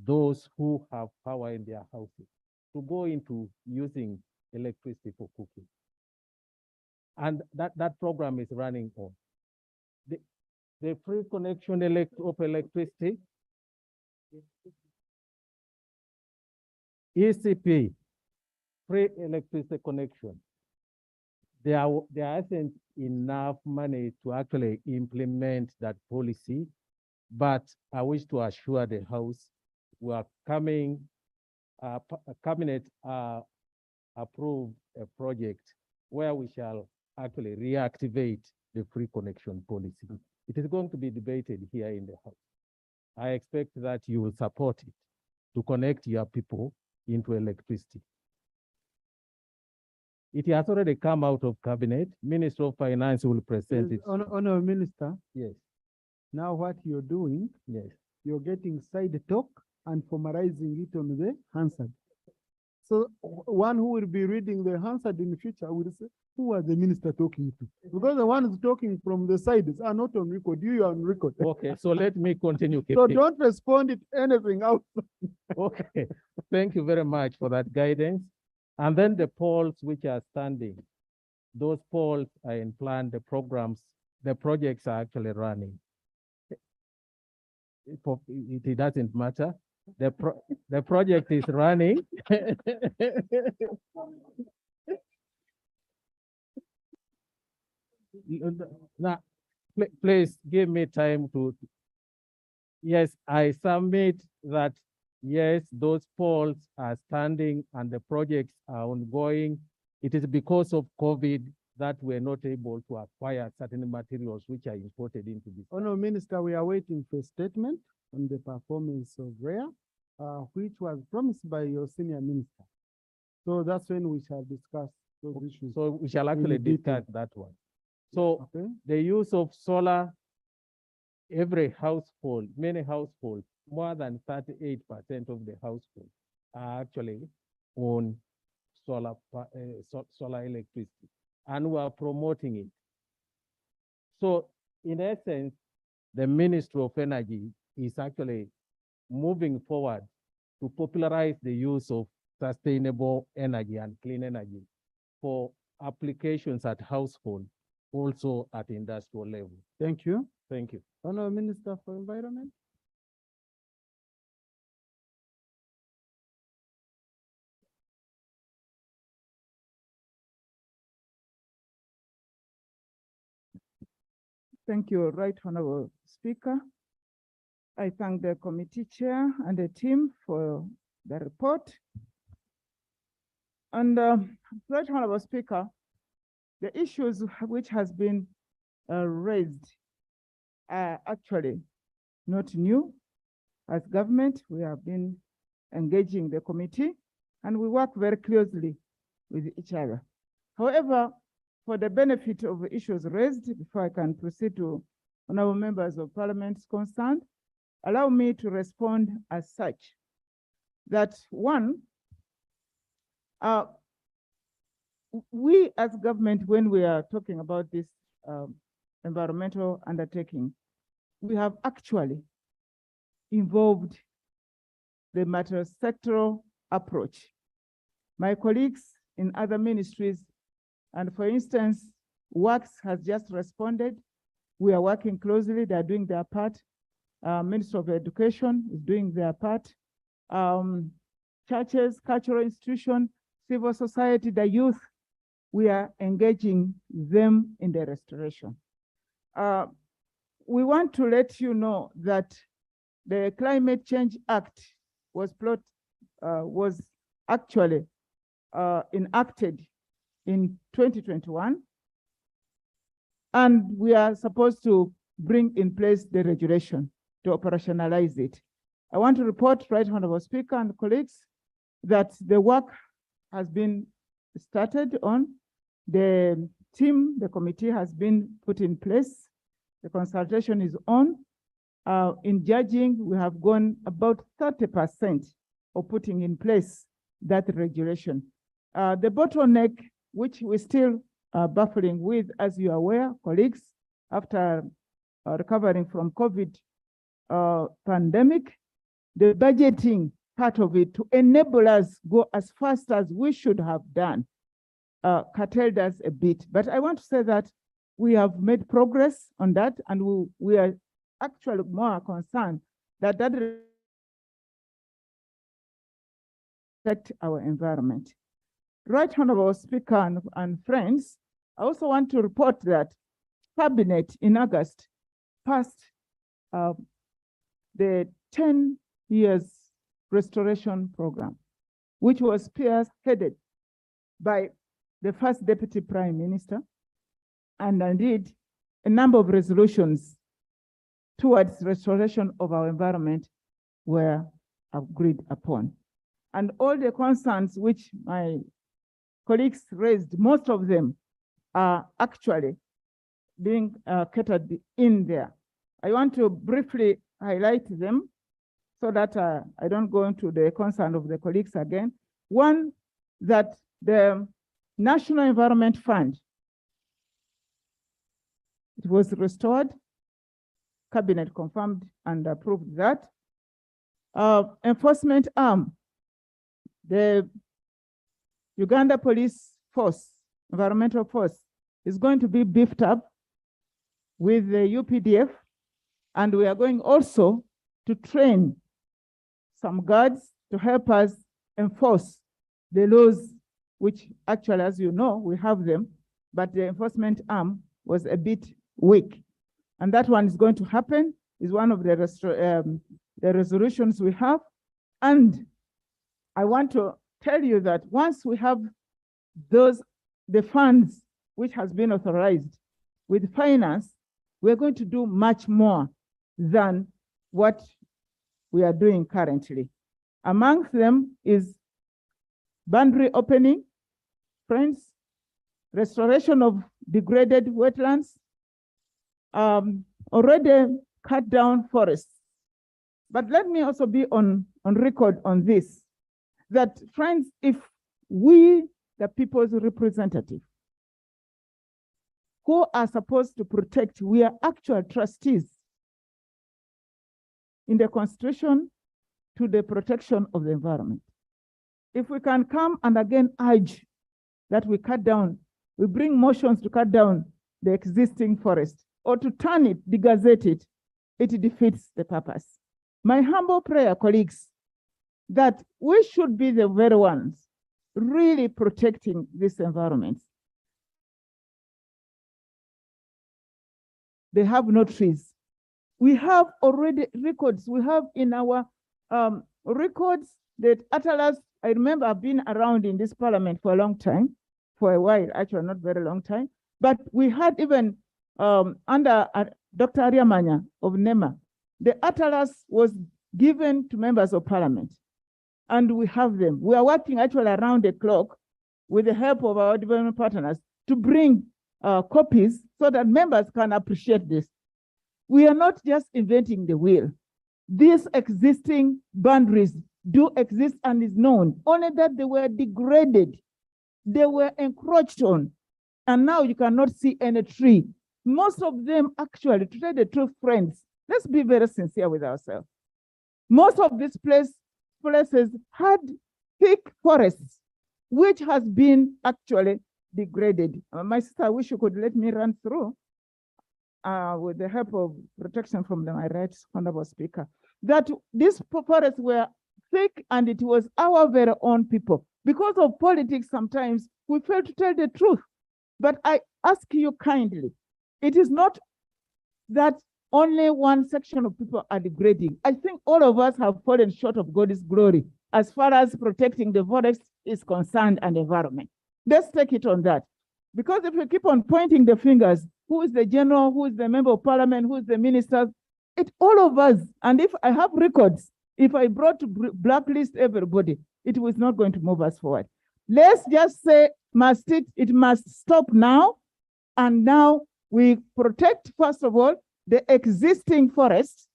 those who have power in their houses to go into using electricity for cooking. And that program is running on. The free connection of electricity, ECP, free electricity connection. There isn't enough money to actually implement that policy, but I wish to assure the House we are coming, Cabinet approved a project where we shall actually reactivate the free connection policy. It is going to be debated here in the House. I expect that you will support it to connect your people into electricity. It has already come out of cabinet. Minister of Finance will present it. Honorable Minister. Yes. Now what you're doing, yes, you're getting side talk and formalizing it on the Hansard. So one who will be reading the Hansard in the future will say, who was the minister talking to? Because the ones talking from the sides are not on record. You are on record. Okay, so let me continue. So don't respond to anything else. Okay, thank you very much for that guidance. And then the polls which are standing, those polls are in plan, the programs, the projects are actually running. It doesn't matter. The project is running. Now, please give me time to. Yes, I submit that yes, those poles are standing and the projects are ongoing. It is because of COVID that we're not able to acquire certain materials which are imported into this. Honourable Minister, we are waiting for a statement on the performance of REA, which was promised by your senior minister. So that's when we shall discuss those issues. So we shall actually in detail. discuss that one. So Okay. the use of solar, every household, many households, more than 38% of the households are actually on solar, solar electricity, and we are promoting it. So in essence, the Ministry of Energy is actually moving forward to popularize the use of sustainable energy and clean energy for applications at household, also at industrial level. Thank you. Thank you. Honourable Minister for Environment. Thank you, Right Honorable Speaker. I thank the committee chair and the team for the report. And Right Honorable Speaker, the issues which has been raised are actually not new. As government, we have been engaging the committee and we work very closely with each other. However, for the benefit of the issues raised, before I can proceed to honorable members of parliament concerned, allow me to respond as such. That one, we as government, when we are talking about this environmental undertaking, we have actually involved the matter sectoral approach. My colleagues in other ministries, and for instance, Works has just responded. We are working closely, they are doing their part. Minister of Education is doing their part. Churches, cultural institutions, civil society, the youth, we are engaging them in the restoration. We want to let you know that the Climate Change Act was actually enacted in 2021, and we are supposed to bring in place the regulation to operationalize it. I want to report, Right Honorable Speaker and colleagues, that the work has been started on. The team, the committee has been put in place. The consultation is on. In judging, we have gone about 30% of putting in place that regulation. The bottleneck, which we still are battling with, as you are aware, colleagues, after recovering from COVID pandemic, the budgeting part of it to enable us go as fast as we should have done, curtailed us a bit. But I want to say that we have made progress on that, and we are actually more concerned that that affect our environment. Right Honorable Speaker and friends, I also want to report that Cabinet in August passed the 10 years restoration program, which was spearheaded by the first Deputy Prime Minister, and indeed a number of resolutions towards restoration of our environment were agreed upon. And all the concerns which my colleagues raised, most of them are actually being catered in there. I want to briefly highlight them so that I don't go into the concern of the colleagues again. One, that the National Environment Fund, it was restored. Cabinet confirmed and approved that. Enforcement arm, the Uganda Police Force, environmental force, is going to be beefed up with the UPDF, and we are going also to train some guards to help us enforce the laws, which actually, as you know, we have them, but the enforcement arm was a bit weak. And that one is going to happen, is one of the resolutions we have. And I want to tell you that once we have the funds which has been authorized with finance, we're going to do much more than what we are doing currently. Amongst them is boundary opening, friends, restoration of degraded wetlands, already cut down forests. But let me also be on record on this, that friends, if we, the people's representative, who are supposed to protect, we are actual trustees in the Constitution to the protection of the environment. If we can come and again urge that we cut down, we bring motions to cut down the existing forest or to turn it, degazette it, it defeats the purpose. My humble prayer, colleagues, that we should be the very ones really protecting this environment. They have no trees. We have already records. We have in our records that Atlas, I remember I've been around in this parliament for a long time, for a while, actually not very long time, but we had even under Dr. Ariamanya of NEMA, the Atlas was given to members of parliament, and we have them. We are working actually around the clock with the help of our development partners to bring copies so that members can appreciate this. We are not just inventing the wheel. These existing boundaries do exist and is known, only that they were degraded, they were encroached on, and now you cannot see any tree. Most of them actually, to tell the truth, friends, let's be very sincere with ourselves. Most of these places had thick forests, which has been actually degraded. My sister, I wish you could let me run through with the help of protection from my right honorable speaker, that these forests were thick and it was our very own people. Because of politics, sometimes we fail to tell the truth. But I ask you kindly, it is not that only one section of people are degrading. I think all of us have fallen short of God's glory as far as protecting the forest is concerned and environment. Let's take it on that. Because if we keep on pointing the fingers, who is the general, who is the member of parliament, who is the minister, it's all of us. And if I have records, if I brought to blacklist everybody, it was not going to move us forward. Let's just say, it must stop now. And now we protect, first of all, the existing forests,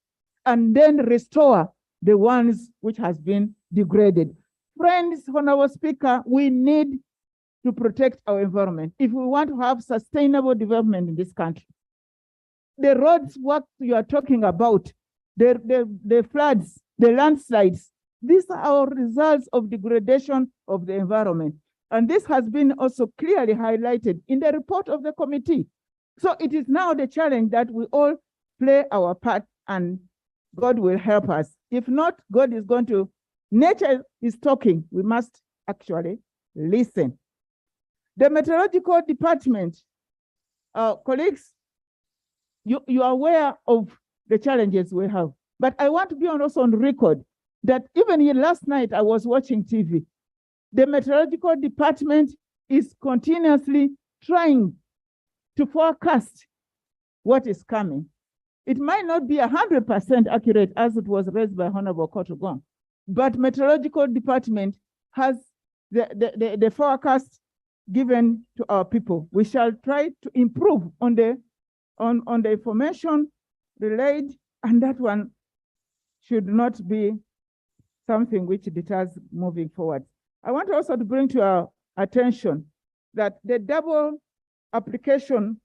and then restore the ones which has been degraded. Friends, Honorable Speaker, we need to protect our environment if we want to have sustainable development in this country. The roads work you are talking about, the floods, the landslides, these are our results of degradation of the environment. And this has been also clearly highlighted in the report of the committee. So it is now the challenge that we all play our part and God will help us. If not, God is going to, nature is talking, we must actually listen. The meteorological department, colleagues, you are aware of the challenges we have, but I want to be also on record that even last night I was watching TV. The meteorological department is continuously trying to forecast what is coming. It might not be 100% accurate as it was raised by Honorable Kotogong, but meteorological department has the forecast given to our people. We shall try to improve on the information relayed, and that one should not be something which deters moving forward. I want also to bring to our attention that the double application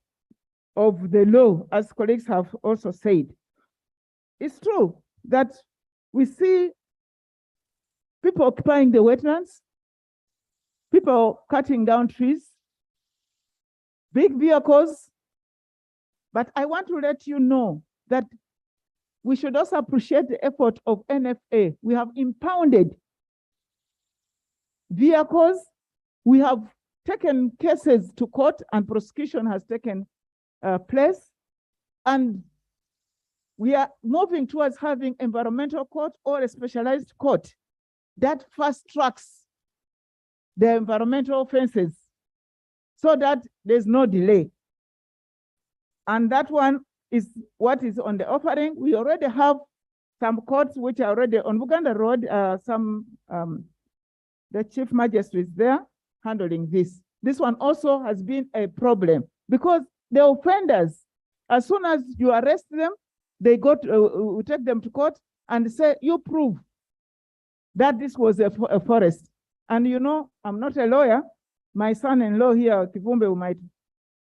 of the law, as colleagues have also said, it's true that we see people occupying the wetlands, people cutting down trees, big vehicles, but I want to let you know that we should also appreciate the effort of NFA. We have impounded vehicles, we have taken cases to court and prosecution has taken place, and we are moving towards having environmental court or a specialized court that fast tracks the environmental offenses so that there's no delay. And that one is what is on the offering. We already have some courts which are already on Uganda Road, the chief magistrates there handling this. This one also has been a problem because the offenders, as soon as you arrest them, they go to, we take them to court and say, you prove that this was a forest. And you know, I'm not a lawyer. My son-in-law here, Kivumbe, who might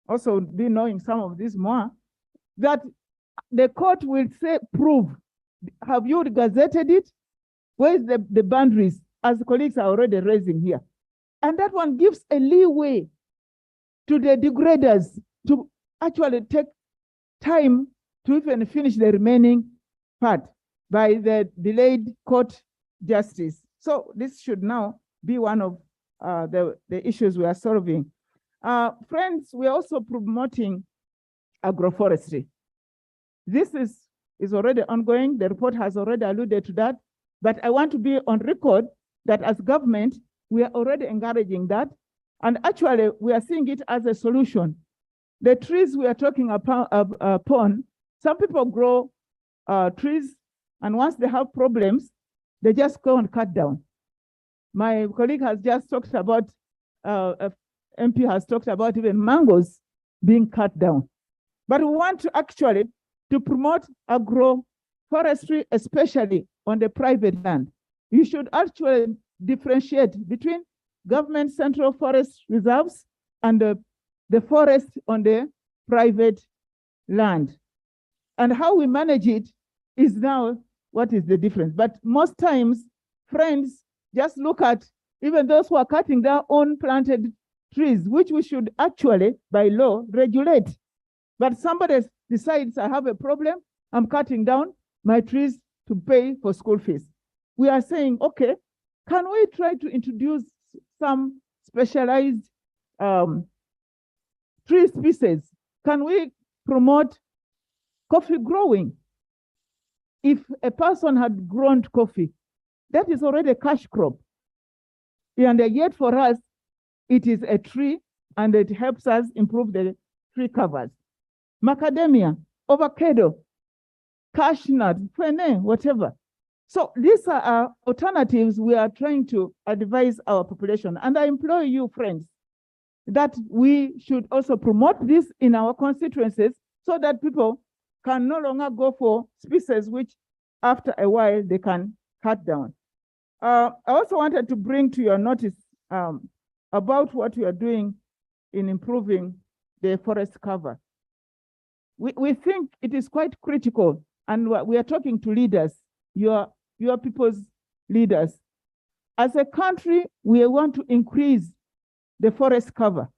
also be knowing some of this more, that the court will say, prove. Have you gazetted it? Where is the boundaries, as the colleagues are already raising here? And that one gives a leeway to the degraders to actually take time to even finish the remaining part by the delayed court justice. So this should now be one of the issues we are solving. Friends, we are also promoting agroforestry. This is already ongoing. The report has already alluded to that. But I want to be on record that as government, we are already encouraging that. And actually, we are seeing it as a solution. The trees we are talking upon, some people grow trees, and once they have problems, they just go and cut down. My colleague has just talked about, MP has talked about even mangoes being cut down. But we want to actually to promote agroforestry, especially on the private land. You should actually differentiate between government central forest reserves and the forest on the private land. And how we manage it is now what is the difference. But most times, friends, just look at even those who are cutting their own planted trees, which we should actually, by law, regulate. But somebody decides, I have a problem, I'm cutting down my trees to pay for school fees. We are saying, okay, can we try to introduce some specialized tree species? Can we promote coffee growing? If a person had grown coffee, that is already a cash crop. And yet for us, it is a tree and it helps us improve the tree covers. Macadamia, avocado, cashew nut, fene, whatever. So these are our alternatives we are trying to advise our population. And I implore you, friends, that we should also promote this in our constituencies so that people can no longer go for species which after a while they can cut down. I also wanted to bring to your notice about what we are doing in improving the forest cover. We think it is quite critical, and we are talking to leaders, your people's leaders. As a country, we want to increase the forest cover,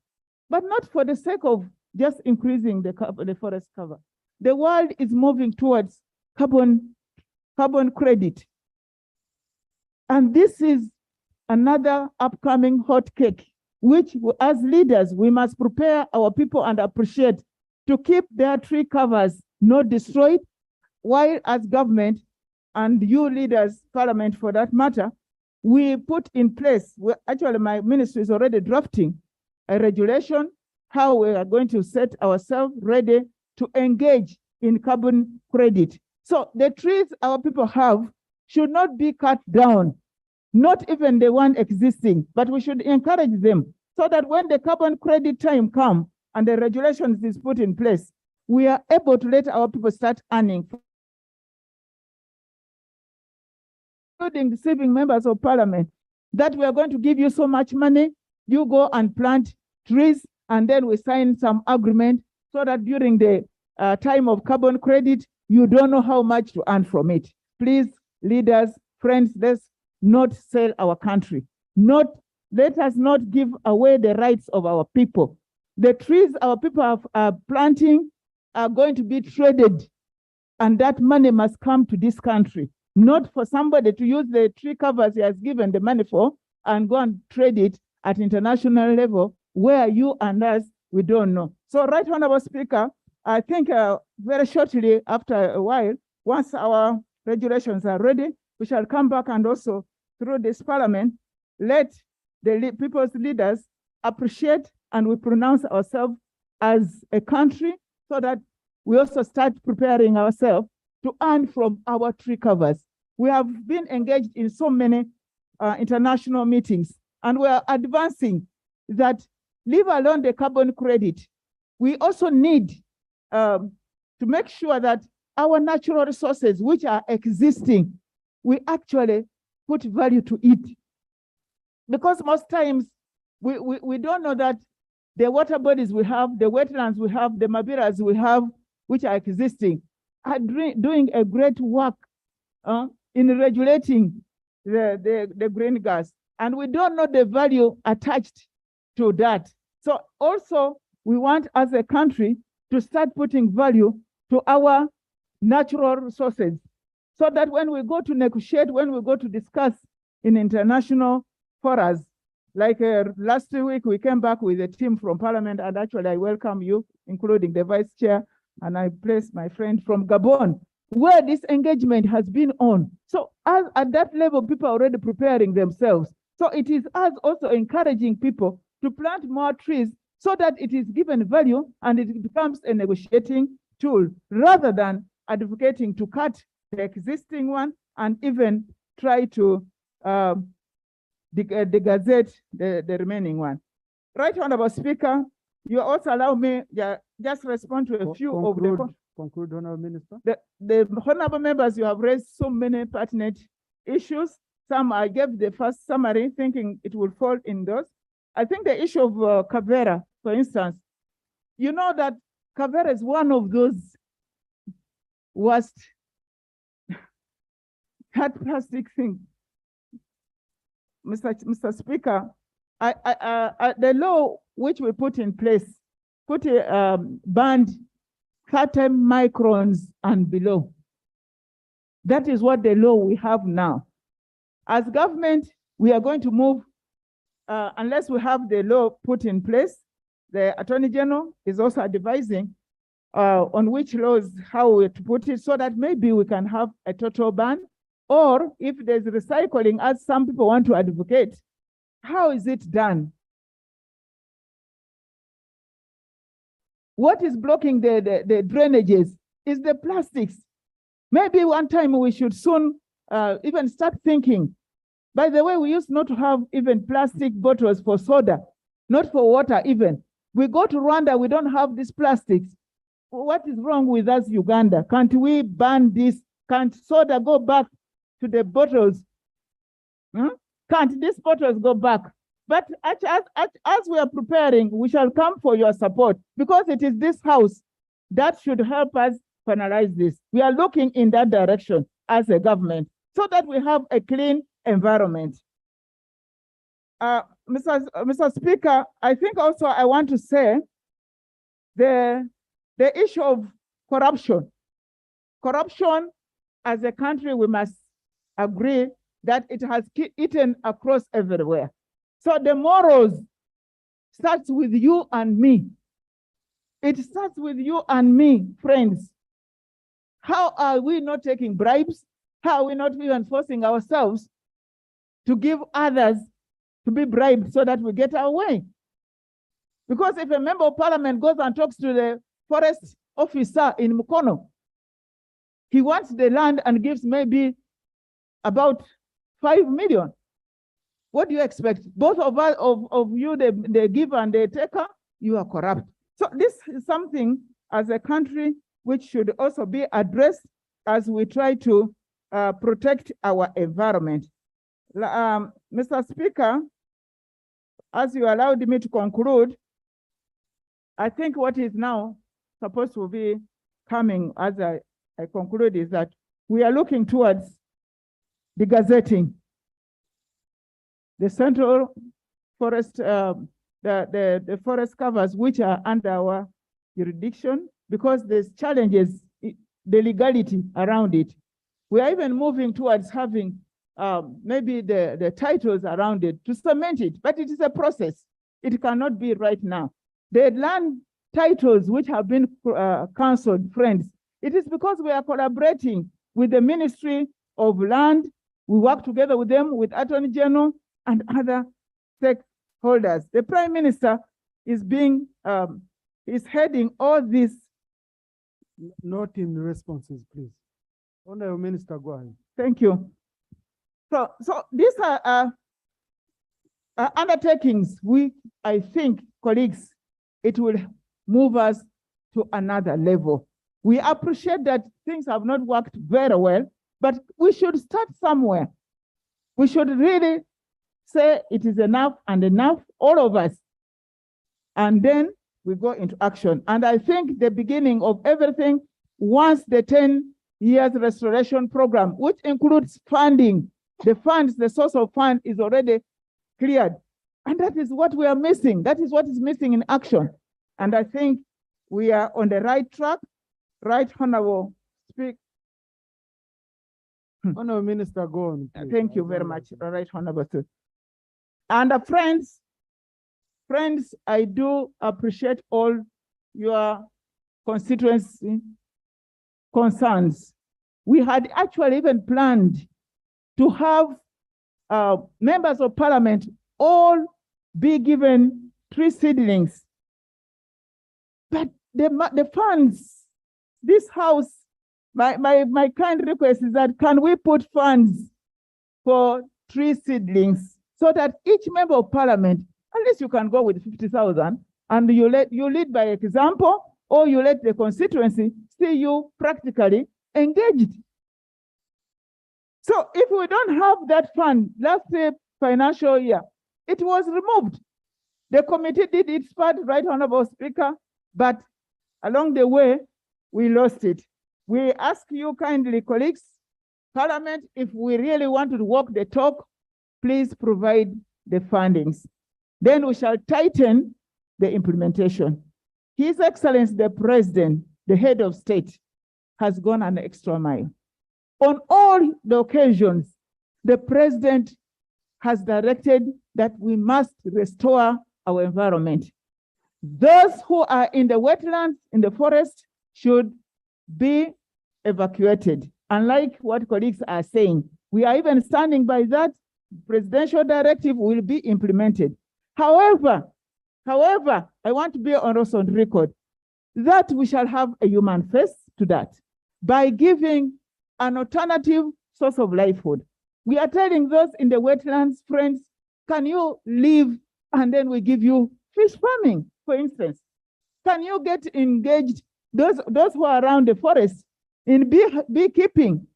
but not for the sake of just increasing the forest cover. The world is moving towards carbon credit. And this is another upcoming hot cake, which as leaders, we must prepare our people and appreciate to keep their tree covers not destroyed, while as government and you leaders, parliament for that matter, we put in place, actually my ministry is already drafting a regulation, how we are going to set ourselves ready to engage in carbon credit. So the trees our people have should not be cut down, not even the one existing, but we should encourage them so that when the carbon credit time comes and the regulations is put in place, we are able to let our people start earning. Including deceiving members of parliament, that we are going to give you so much money, you go and plant trees, and then we sign some agreement so that during the time of carbon credit, you don't know how much to earn from it. Please, leaders, friends, let's not sell our country. Let us not give away the rights of our people. The trees our people are planting are going to be traded, and that money must come to this country, not for somebody to use the tree covers he has given the money for and go and trade it at international level where you and us, we don't know. So, Right Honorable Speaker, I think very shortly after a while, once our regulations are ready, we shall come back and also through this parliament, let the people's leaders appreciate and we pronounce ourselves as a country so that we also start preparing ourselves to earn from our tree covers. We have been engaged in so many international meetings, and we are advancing that, leave alone the carbon credit. We also need to make sure that our natural resources, which are existing, we actually put value to it. Because most times we don't know that the water bodies we have, the wetlands we have, the mabiras we have, which are existing, are doing a great work in regulating the green gas. And we don't know the value attached to that. So also, we want as a country to start putting value to our natural resources so that when we go to negotiate, when we go to discuss in international forums, like last week, we came back with a team from Parliament, and actually I welcome you, including the Vice Chair, and I place my friend from Gabon, where this engagement has been on. So at that level, people are already preparing themselves. So it is us also encouraging people to plant more trees so that it is given value and it becomes a negotiating tool, rather than advocating to cut the existing one and even try to gazette the remaining one. Right, Honorable Speaker, you also allow me just respond to a few of the... Conclude, Honorable Minister. The honorable members, you have raised so many pertinent issues. Some I gave the first summary thinking it will fall in those. I think the issue of Kavera, for instance, you know that Kavera is one of those worst hard plastic things. Mr. Speaker, the law which we put in place, put a band 30 microns and below. That is what the law we have now. As government, we are going to move, unless we have the law put in place. The Attorney General is also advising on which laws, how we to put it, so that maybe we can have a total ban. Or if there's recycling, as some people want to advocate, how is it done? What is blocking the drainages is the plastics. Maybe one time we should soon even start thinking. By the way, we used not to have even plastic bottles for soda, not for water even. We go to Rwanda, we don't have these plastics. What is wrong with us, Uganda? Can't we ban this? Can't soda go back to the bottles? Can't these bottles go back? But as we are preparing, we shall come for your support, because it is this house that should help us finalize this. We are looking in that direction as a government so that we have a clean environment. Mr. Speaker, I think also I want to say the issue of corruption. Corruption, as a country, we must agree that it has eaten across everywhere. So the morals starts with you and me. It starts with you and me, friends. How are we not taking bribes? How are we not even forcing ourselves to give others to be bribed so that we get our way? Because if a member of parliament goes and talks to the forest officer in Mukono, he wants the land and gives maybe about 5 million. What do you expect? Both of us, of you, the giver and the taker, you are corrupt. So this is something as a country which should also be addressed as we try to protect our environment. Mr. Speaker, as you allowed me to conclude, I think what is now supposed to be coming as I conclude is that we are looking towards the gazetting. The central forest, the forest covers which are under our jurisdiction, because there's challenges, the legality around it. We are even moving towards having maybe the titles around it to cement it, but it is a process. It cannot be right now. The land titles which have been cancelled, friends, it is because we are collaborating with the Ministry of Land We work together with them, with Attorney General and other stakeholders. The Prime Minister is is heading all this. Not in responses, please. Honorable Minister, go ahead. Thank you. So these are undertakings. I think, colleagues, it will move us to another level. We appreciate that things have not worked very well, but we should start somewhere. We should really say it is enough and enough, all of us. And then we go into action. And I think the beginning of everything, once the 10 years restoration program, which includes funding, the funds, the source of fund is already cleared. And that is what we are missing. That is what is missing in action. And I think we are on the right track. Right, Honorable Speaker. Honorable Minister, go on. Please. Thank you very much. Right, Honorable Speaker. And friends, I do appreciate all your constituency concerns. We had actually even planned to have members of parliament all be given 3 seedlings. But the funds, this house, my kind request is that can we put funds for 3 seedlings so that each member of parliament, at least you can go with 50,000 and you lead by example, or you let the constituency see you practically engaged. So if we don't have that fund, last financial year, it was removed. The committee did its part, right, Honorable Speaker, but along the way, we lost it. We ask you kindly, colleagues, Parliament, if we really want to walk the talk, please provide the fundings. Then we shall tighten the implementation. His Excellency, the President, the head of state, has gone an extra mile. On all the occasions, the President has directed that we must restore our environment. Those who are in the wetlands, in the forest, should be evacuated. Unlike what colleagues are saying, we are even standing by that. Presidential directive will be implemented. However, I want to be also on record that we shall have a human face to that by giving an alternative source of livelihood. We are telling those in the wetlands, friends, can you live and then we give you fish farming, for instance? Can you get engaged, those who are around the forest, in beekeeping,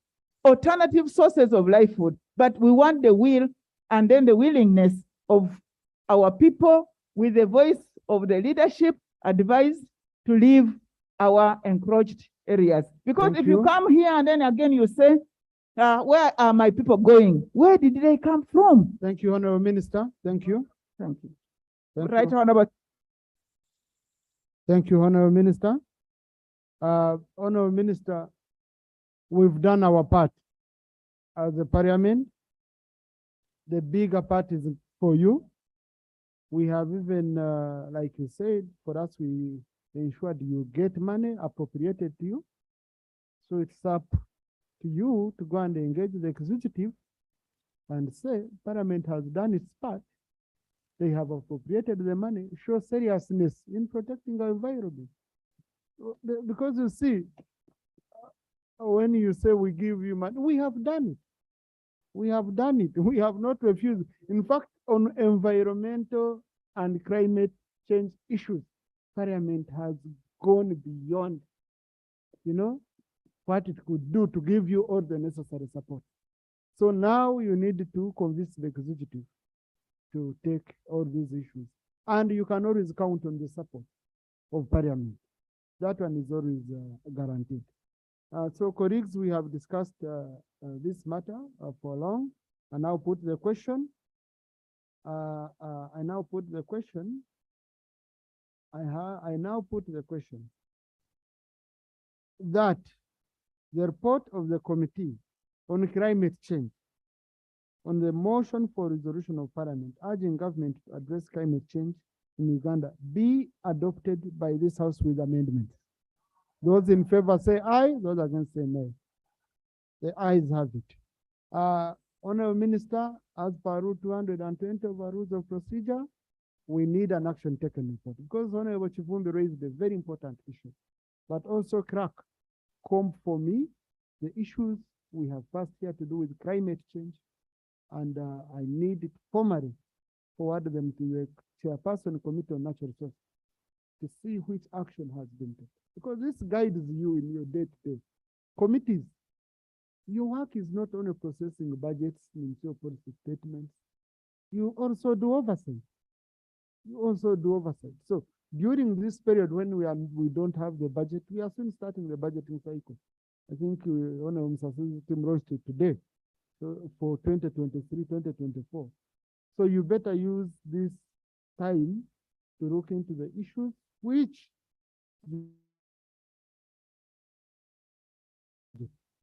alternative sources of livelihood? But we want the will and then the willingness of our people with the voice of the leadership advised to leave our encroached areas. Because if you come here and then again you say, where are my people going? Where did they come from? Thank you, Honorable Minister. Thank you. Thank you. Thank you. Honorable. Thank you, Honorable Minister. Honorable Minister, we've done our part as a parliament. The bigger part is for you. We have even, like you said, for us, we ensured you get money appropriated to you. So it's up to you to go and engage the executive and say, Parliament has done its part. They have appropriated the money, show seriousness in protecting our environment. Because you see, when you say we give you money, we have done it. We have done it. We have not refused. In fact, on environmental and climate change issues, Parliament has gone beyond, what it could do to give you all the necessary support. So now you need to convince the executive to take all these issues. And you can always count on the support of Parliament. That one is always guaranteed. So colleagues, we have discussed this matter for long. I now put the question. I now put the question that the report of the Committee on Climate Change on the motion for resolution of Parliament urging government to address climate change in Uganda be adopted by this House with amendments. Those in favor say aye, those against say nay. The ayes have it. Honorable Minister, as per Rule 220 of our rules of procedure, we need an action taken report because Honorable Chivumbi raised a very important issue, but also crack comb for me the issues we have passed here to do with climate change, and I need it formally forward them to the chairperson committee on natural resources to see which action has been taken, because this guides you in your day-to-day. Committees, your work is not only processing budgets, municipal policy statements, you also do oversight. So during this period when we don't have the budget, we are soon starting the budgeting cycle. I think Honorable Mr. Tim roasted today, so for 2023, 2024. So you better use this time to look into the issues which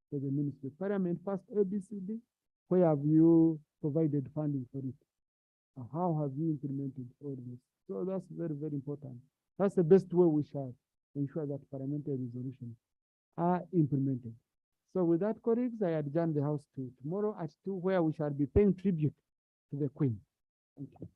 for the Ministry of Parliament first ABCD. Where have you provided funding for it? How have you implemented all this? So that's very, very important. That's the best way we shall ensure that parliamentary resolutions are implemented. So with that, colleagues, I adjourn the House to tomorrow at 2, where we shall be paying tribute to the Queen. Thank you.